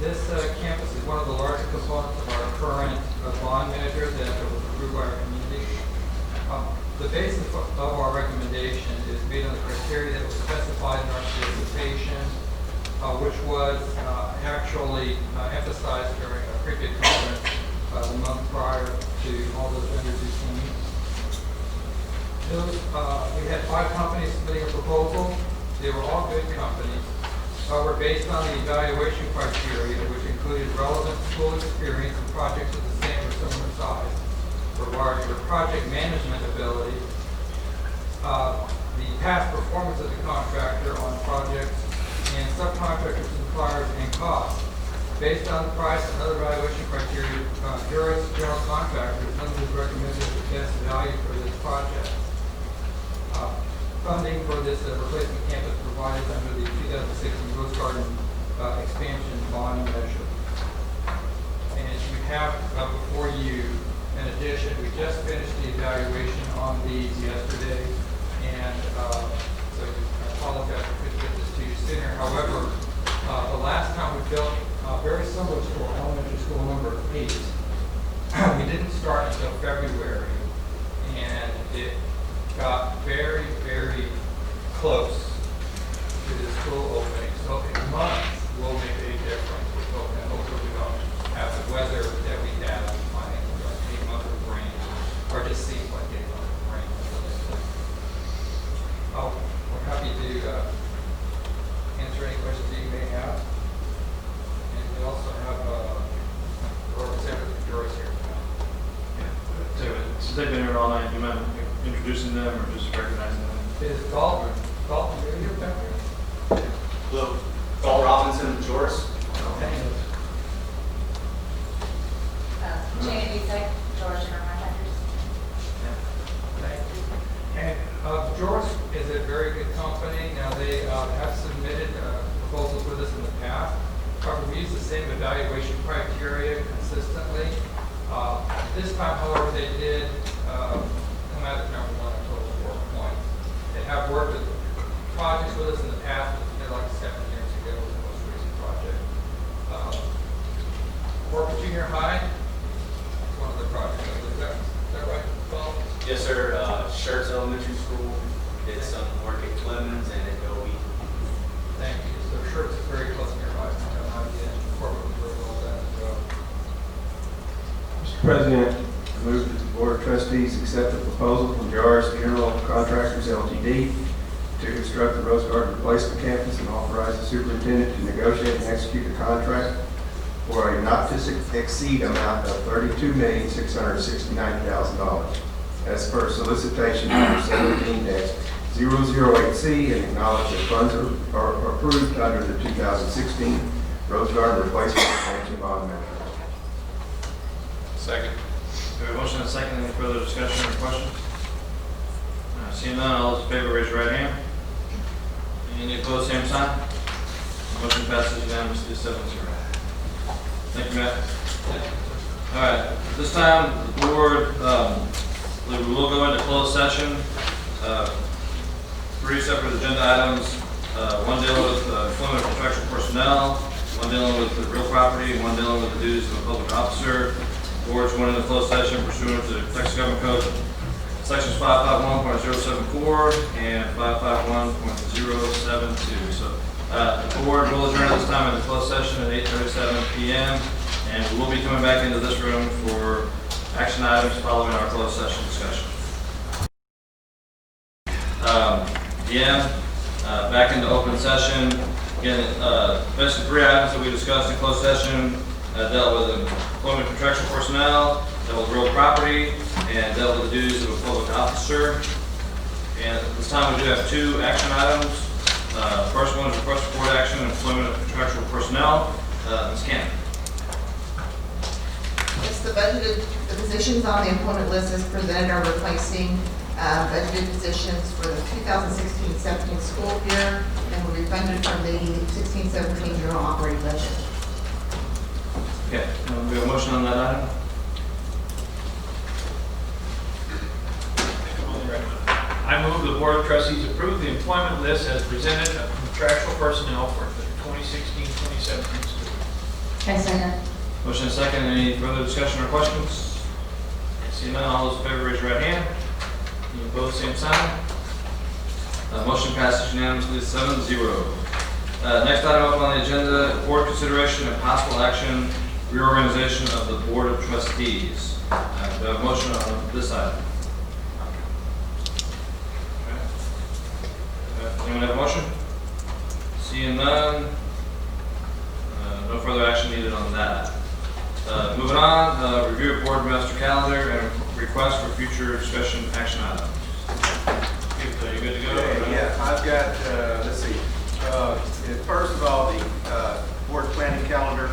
This campus is one of the largest components of our current bond measure that was approved by our community. The basis of our recommendation is based on the criteria that was specified in our solicitation, which was actually emphasized during a pre-bid conference the month prior to all those vendors who came. We had 5 companies submitting a proposal. They were all good companies. However, based on the evaluation criteria, which included relevant school experience and projects of the same or similar size, regarding the project management ability, the past performance of the contractor on projects, and subcontractor suppliers and costs. Based on the price and other evaluation criteria, Juris General Contractors Limited recommended the best value for this project. Funding for this replacement campus provided under the 2016 Rose Garden expansion bond measure. And you have before you, in addition, we just finished the evaluation on these yesterday, and so I apologize if I couldn't get this to you sooner. However, the last time we built very similar to our elementary school number 8, we didn't start until February, and it got very, very close to the school opening. So in months will make a difference. And hopefully we don't have the weather that we have in financial, like 8 months of rain, or just seems like 8 months of rain. Oh, we're happy to answer any questions that you may have. And we also have representative of Joyce here. So since they've been here all night, do you mind introducing them or just recognizing them? Is Dalton, are you back there? Hello, Paul Robinson of Joris. Jane Bisek, George Contractors. However, we use the same evaluation criteria consistently. This time, however, they did come out as number one in total 4 points. They have worked with projects with us in the past, like 7 years ago was the most recent project. Work with junior high, one of the projects. Is that right, Paul? Yes, sir. Schertz Elementary School did some work at Clemens and at Dobie. Thank you. So Schertz is very close nearby. I have no idea. Corporate very well done as well. Mr. President, I move that the Board of Trustees accept the proposal from Jar's Funeral Contractors Ltd. to construct the Rose Garden Replacement Campus and authorize the superintendent to negotiate and execute a contract for a not to exceed amount of $32,669,000 as per solicitation number 17-008C, and acknowledge that funds are approved under the 2016 Rose Garden Replacement Expansion Bond measure. Second. We have a motion and a second. Any further discussion or questions? Seeing none, all those in favor, raise your right hand. Any opposed, same sign. Motion passes unanimously 7-0. Thank you, Matt. All right, at this time, the board, we will go into closed session. 3 separate agenda items, one dealing with employment of contractual personnel, one dealing with the real property, and one dealing with the duties of a public officer. Board's going into closed session pursuant to Texas Government Code Sections 551.074 and 551.072. So the board will adjourn at this time in the closed session at 8:37 p.m. and we will be coming back into this room for action items following our closed session discussion. Back into open session. Again, basically 3 items that we discussed in closed session dealt with employment of contractual personnel, dealt with real property, and dealt with the duties of a public officer. And at this time, we do have 2 action items. First one is request for board action, employment of contractual personnel. Ms. Cannon. Yes, the positions on the employment list as presented are replacing budgeted positions for the 2016-17 school year and will be funded from the 16-17 general operating budget. Okay, we have a motion on that item. I move the Board of Trustees approve the employment list as presented of contractual personnel for the 2016-2017 school year. I second. Motion and second. Any further discussion or questions? Seeing none, all those in favor, raise your right hand. Any opposed, same sign. Motion passes unanimously 7-0. Next item up on the agenda, board consideration and possible action, reorganization of the Board of Trustees. Do I have a motion on this item? Anyone have a motion? Seeing none, no further action needed on that. Moving on, review of board master calendar and request for future discussion action items. Are you good to go? Yeah, I've got, let's see, first of all, the board planning calendar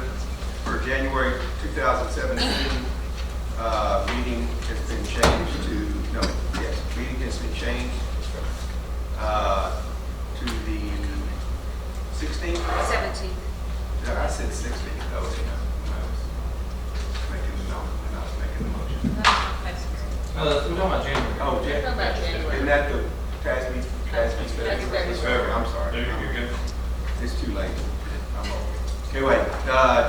for January 2017 meeting has been changed to, meeting has been changed to the 16th? 17th. No, I said 16th. Oh, okay. I was making the motion. We're talking about January. Oh, January. Isn't that the TASB February? I'm sorry. You're good. It's too late. I'm old. Okay, wait.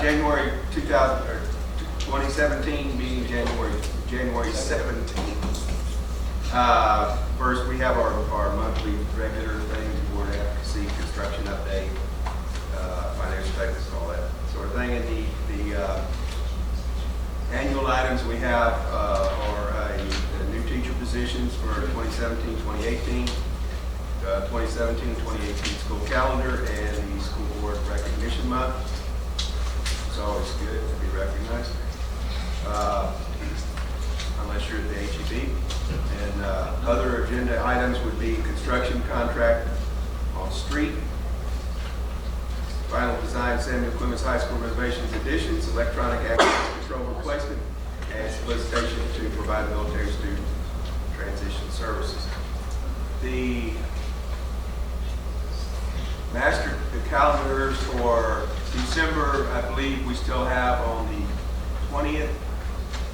January 2017 meeting, January 17th. First, we have our monthly regular things, board advocacy, construction update, financial statements, all that sort of thing. And the annual items we have are the new teacher positions for 2017-2018, 2017-2018 school calendar, and the school board recognition month. It's always good to be recognized, unless you're at the HEB. And other agenda items would be construction contract on street, final design, Samuel Clemens High School renovations additions, electronic access control replacement, and solicitation to provide military student transition services. The calendars for December, I believe we still have on the 20th,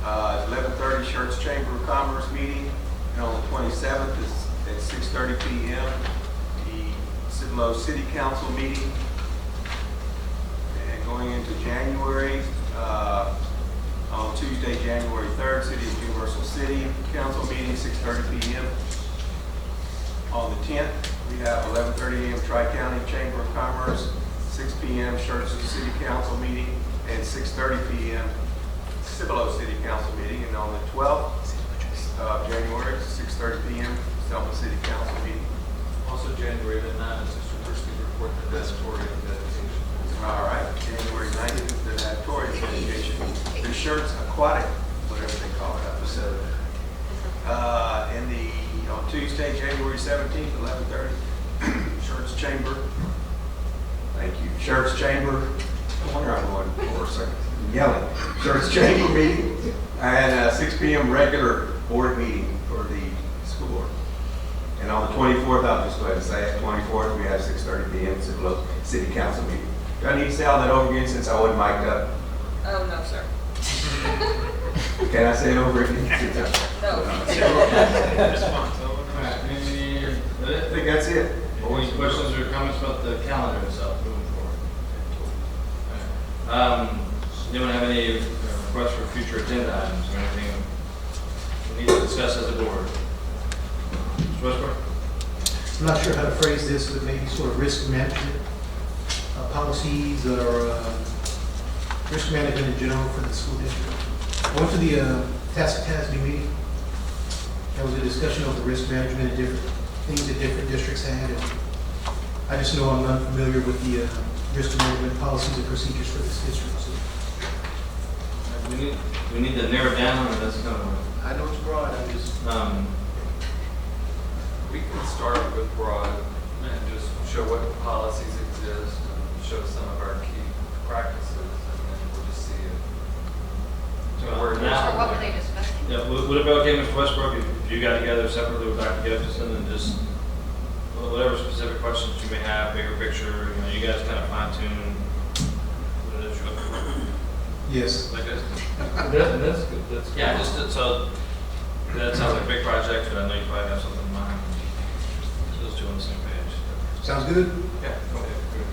11:30 Schertz Chamber of Commerce meeting, and on the 27th is at 6:30 p.m. the Cibolo City Council meeting. And going into January, on Tuesday, January 3rd, City of Universal City Council meeting, 6:30 p.m. On the 10th, we have 11:30 a.m. Tri-County Chamber of Commerce, 6 p.m. Schertz City Council meeting, and 6:30 p.m. Cibolo City Council meeting. And on the 12th of January, 6:30 p.m. Selma City Council meeting. Also January the 9th is the University report the valedictorian dedication. All right, January 9th is the valedictorian dedication. The Schertz Aquatic, whatever they call it, episode. On Tuesday, January 17th, 11:30, Schertz Chamber. Thank you. Schertz Chamber. I wonder I'm going for a second. I'm yelling. Schertz Chamber meeting and 6 p.m. regular board meeting for the school board. And on the 24th, I'll just go ahead and say it, 24th, we have 6:30 p.m. Cibolo City Council meeting. Do I need to say all that over again since I wasn't mic'd up? Oh, no, sir. Can I say it over again? No. I think that's it. Any questions or comments about the calendar itself moving forward? Anyone have any requests for future agenda items or anything we need to discuss as a board? Mr. Westbrook? I'm not sure how to phrase this, but maybe sort of risk management policies or risk management in general for the school district. I went to the SCUCISD meeting. There was a discussion of the risk management and different things that different districts had. And I just know I'm unfamiliar with the risk management policies and procedures for this district. So. We need to narrow down, or that's kind of. I know it's broad. I just. We can start with broad and just show what policies exist and show some of our key practices, and then we'll just see it. So what were they discussing? Yeah, would it be okay, Mr. Westbrook, if you got together separately with Dr. Gibson and just whatever specific questions you may have, bigger picture, you guys kind of fine tune what it is you're looking for? Yes. Like this? That's good. That's good. Yeah, just so that sounds like a big project, but I know you probably have something in mind. So those two on the same page. Sounds good. Yeah. Okay. Good.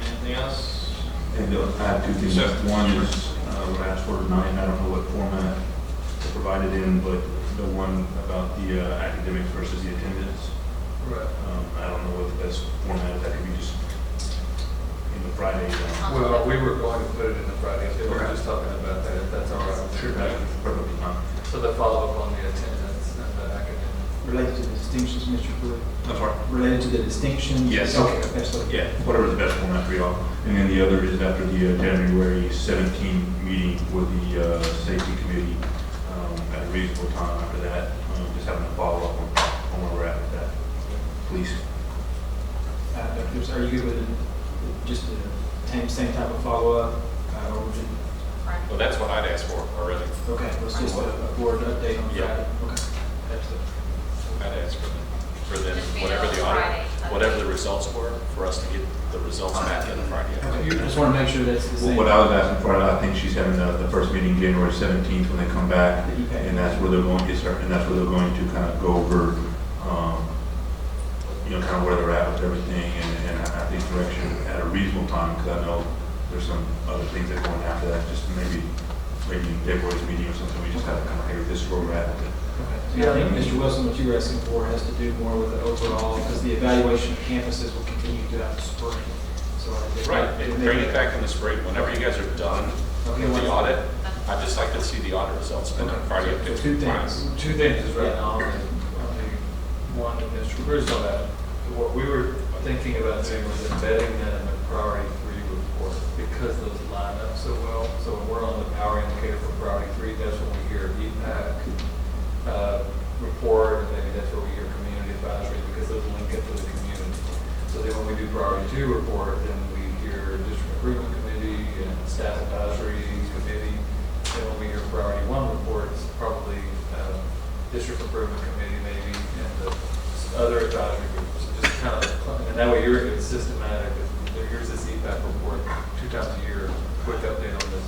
Anything else? And I have two things. Sure. One is what I asked for tonight. I don't know what format to provide it in, but the one about the academics versus the attendance. Right. I don't know what the best format is. That could be just in the Friday. Well, we were going to put it in the Friday. We were just talking about that, if that's all right. Sure, that's perfectly fine. So the follow-up on the attendance and the academic. Related to the distinctions, Mr. Pruitt? I'm sorry? Related to the distinctions? Yes. Okay, absolutely. Yeah, whatever the best format for y'all. And then the other is after the January 17 meeting with the safety committee at a reasonable time after that. Just having a follow-up on where we're at with that. Please. Dr. Gibbs, are you good with just the same type of follow-up? Or would you? Well, that's what I'd ask for already. Okay, let's just a board update on Yeah. Friday. Okay. Absolutely. I'd ask for them, whatever the audit, whatever the results were, for us to get the results back in the Friday. Okay, I just want to make sure that's the same. What I was asking for, I think she's having the first meeting January 17th when they come back, and that's where they're going to kind of go over, kind of where they're at with everything, and I think direction at a reasonable time, because I know there's some other things that go on after that, just maybe in February's meeting or something, we just have to kind of figure this is where we're at with it. Yeah, I think, Mr. Wilson, what you were asking for has to do more with the overall, because the evaluation of campuses will continue throughout the spring. So I think Right, bring it back in the spring, whenever you guys are done with the audit. I'd just like to see the audit results in the Friday update. Two things. Two things is right now, on the one that Mr. Bruce on that. What we were thinking about doing was embedding that in the priority 3 report, because those line up so well. So when we're on the power indicator for priority 3, that's when we hear EPAC report, and maybe that's where we hear community advisory, because those link up to the community. So then when we do priority 2 report, then we hear district improvement committee and staff advisory committee. Then when we hear priority 1 reports, probably district improvement committee maybe, and the other advisory groups. So just kind of, and that way it's systematic. Here's this EPAC report 2 times a year, quick update on this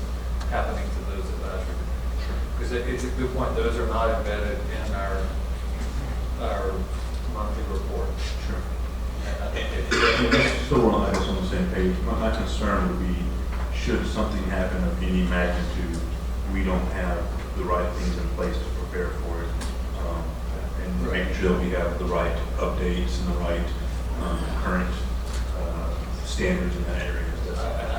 happening to those advisory. Because it's a good point, those are not embedded in our monthly report. Sure. And I think it, So we're on the same page. My concern would be, should something happen of any magnitude, we don't have the right things in place to prepare for it. And making sure that we have the right updates and the right current standards in that area.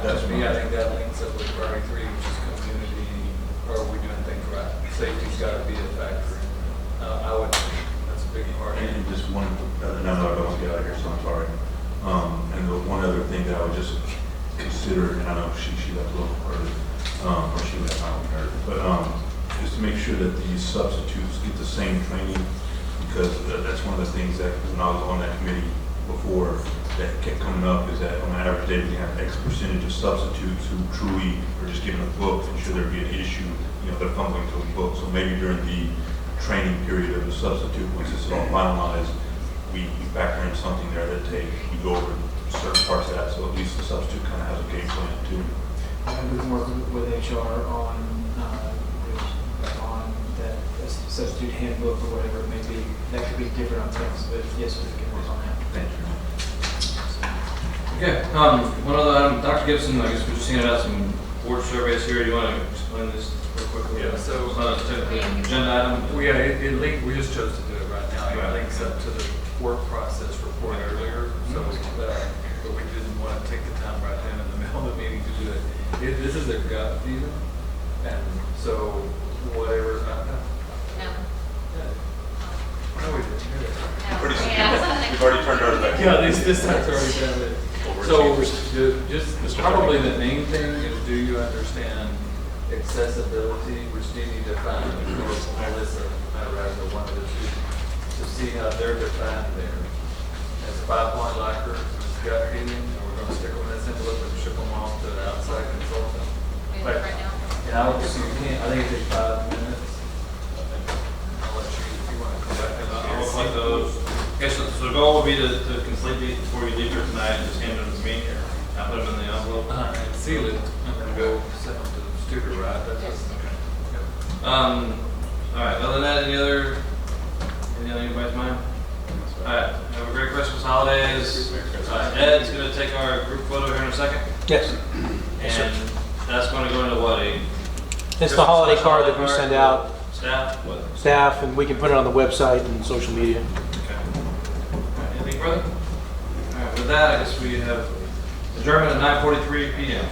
That's to me, I think that links up with priority 3, which is community. Are we doing things right? Safety's got to be a factor. I would. That's a big part. And just one, no, I don't want to get out of here, so I'm sorry. And the one other thing that I would just consider, and I know she left a little early, or she left, I don't know, but just to make sure that these substitutes get the same training, because that's one of the things that when I was on that committee before that kept coming up, is that on average day we have X percentage of substitutes who truly are just given a book, and should there be an issue, they're fumbling through the book. So maybe during the training period of the substitute, once this is all finalized, we factor in something there that we go over certain parts of that, so at least the substitute kind of has a game plan too. And we can work with HR on that substitute handbook or whatever it may be. That could be different on text, but yes, we can work on that. Thank you. Okay, one other item, Dr. Gibson, I guess we're just handing out some board surveys here. Do you want to explain this real quickly? Yeah, so it's not technically an agenda item. we just chose to do it right now. It links up to the work process report earlier, so but we didn't want to take the time right then in the middle of the meeting to do it. This is a gut feeling, and so whatever. No, we didn't. You've already turned ours back. Yeah, this time's already done it. So just probably the main thing is, do you understand accessibility, which Steve defined, or Melissa, rather one of the two, to see how they're defined there. As a 5-point locker, gut feeling, and we're going to stick them in this envelope and ship them off to an outside consultant. But, and I would just, I think it takes 5 minutes. I'll let you, if you want to come back. I'll collect those. Okay, so the goal would be to complete these before you leave here tonight and just hand them to me. I'll put them in the envelope. And seal it, and then go send them to the sticker, right? That's okay. Yep. All right, other than that, anything on anybody's mind? All right, have a great Christmas holidays. Ed's going to take our group photo here in a second. Yes. And that's going to go into what? It's the holiday card that we send out. Staff? What? Staff, and we can put it on the website and social media. Okay. All right, anything further? All right, with that, I guess we have adjournment at 9:43 p.m.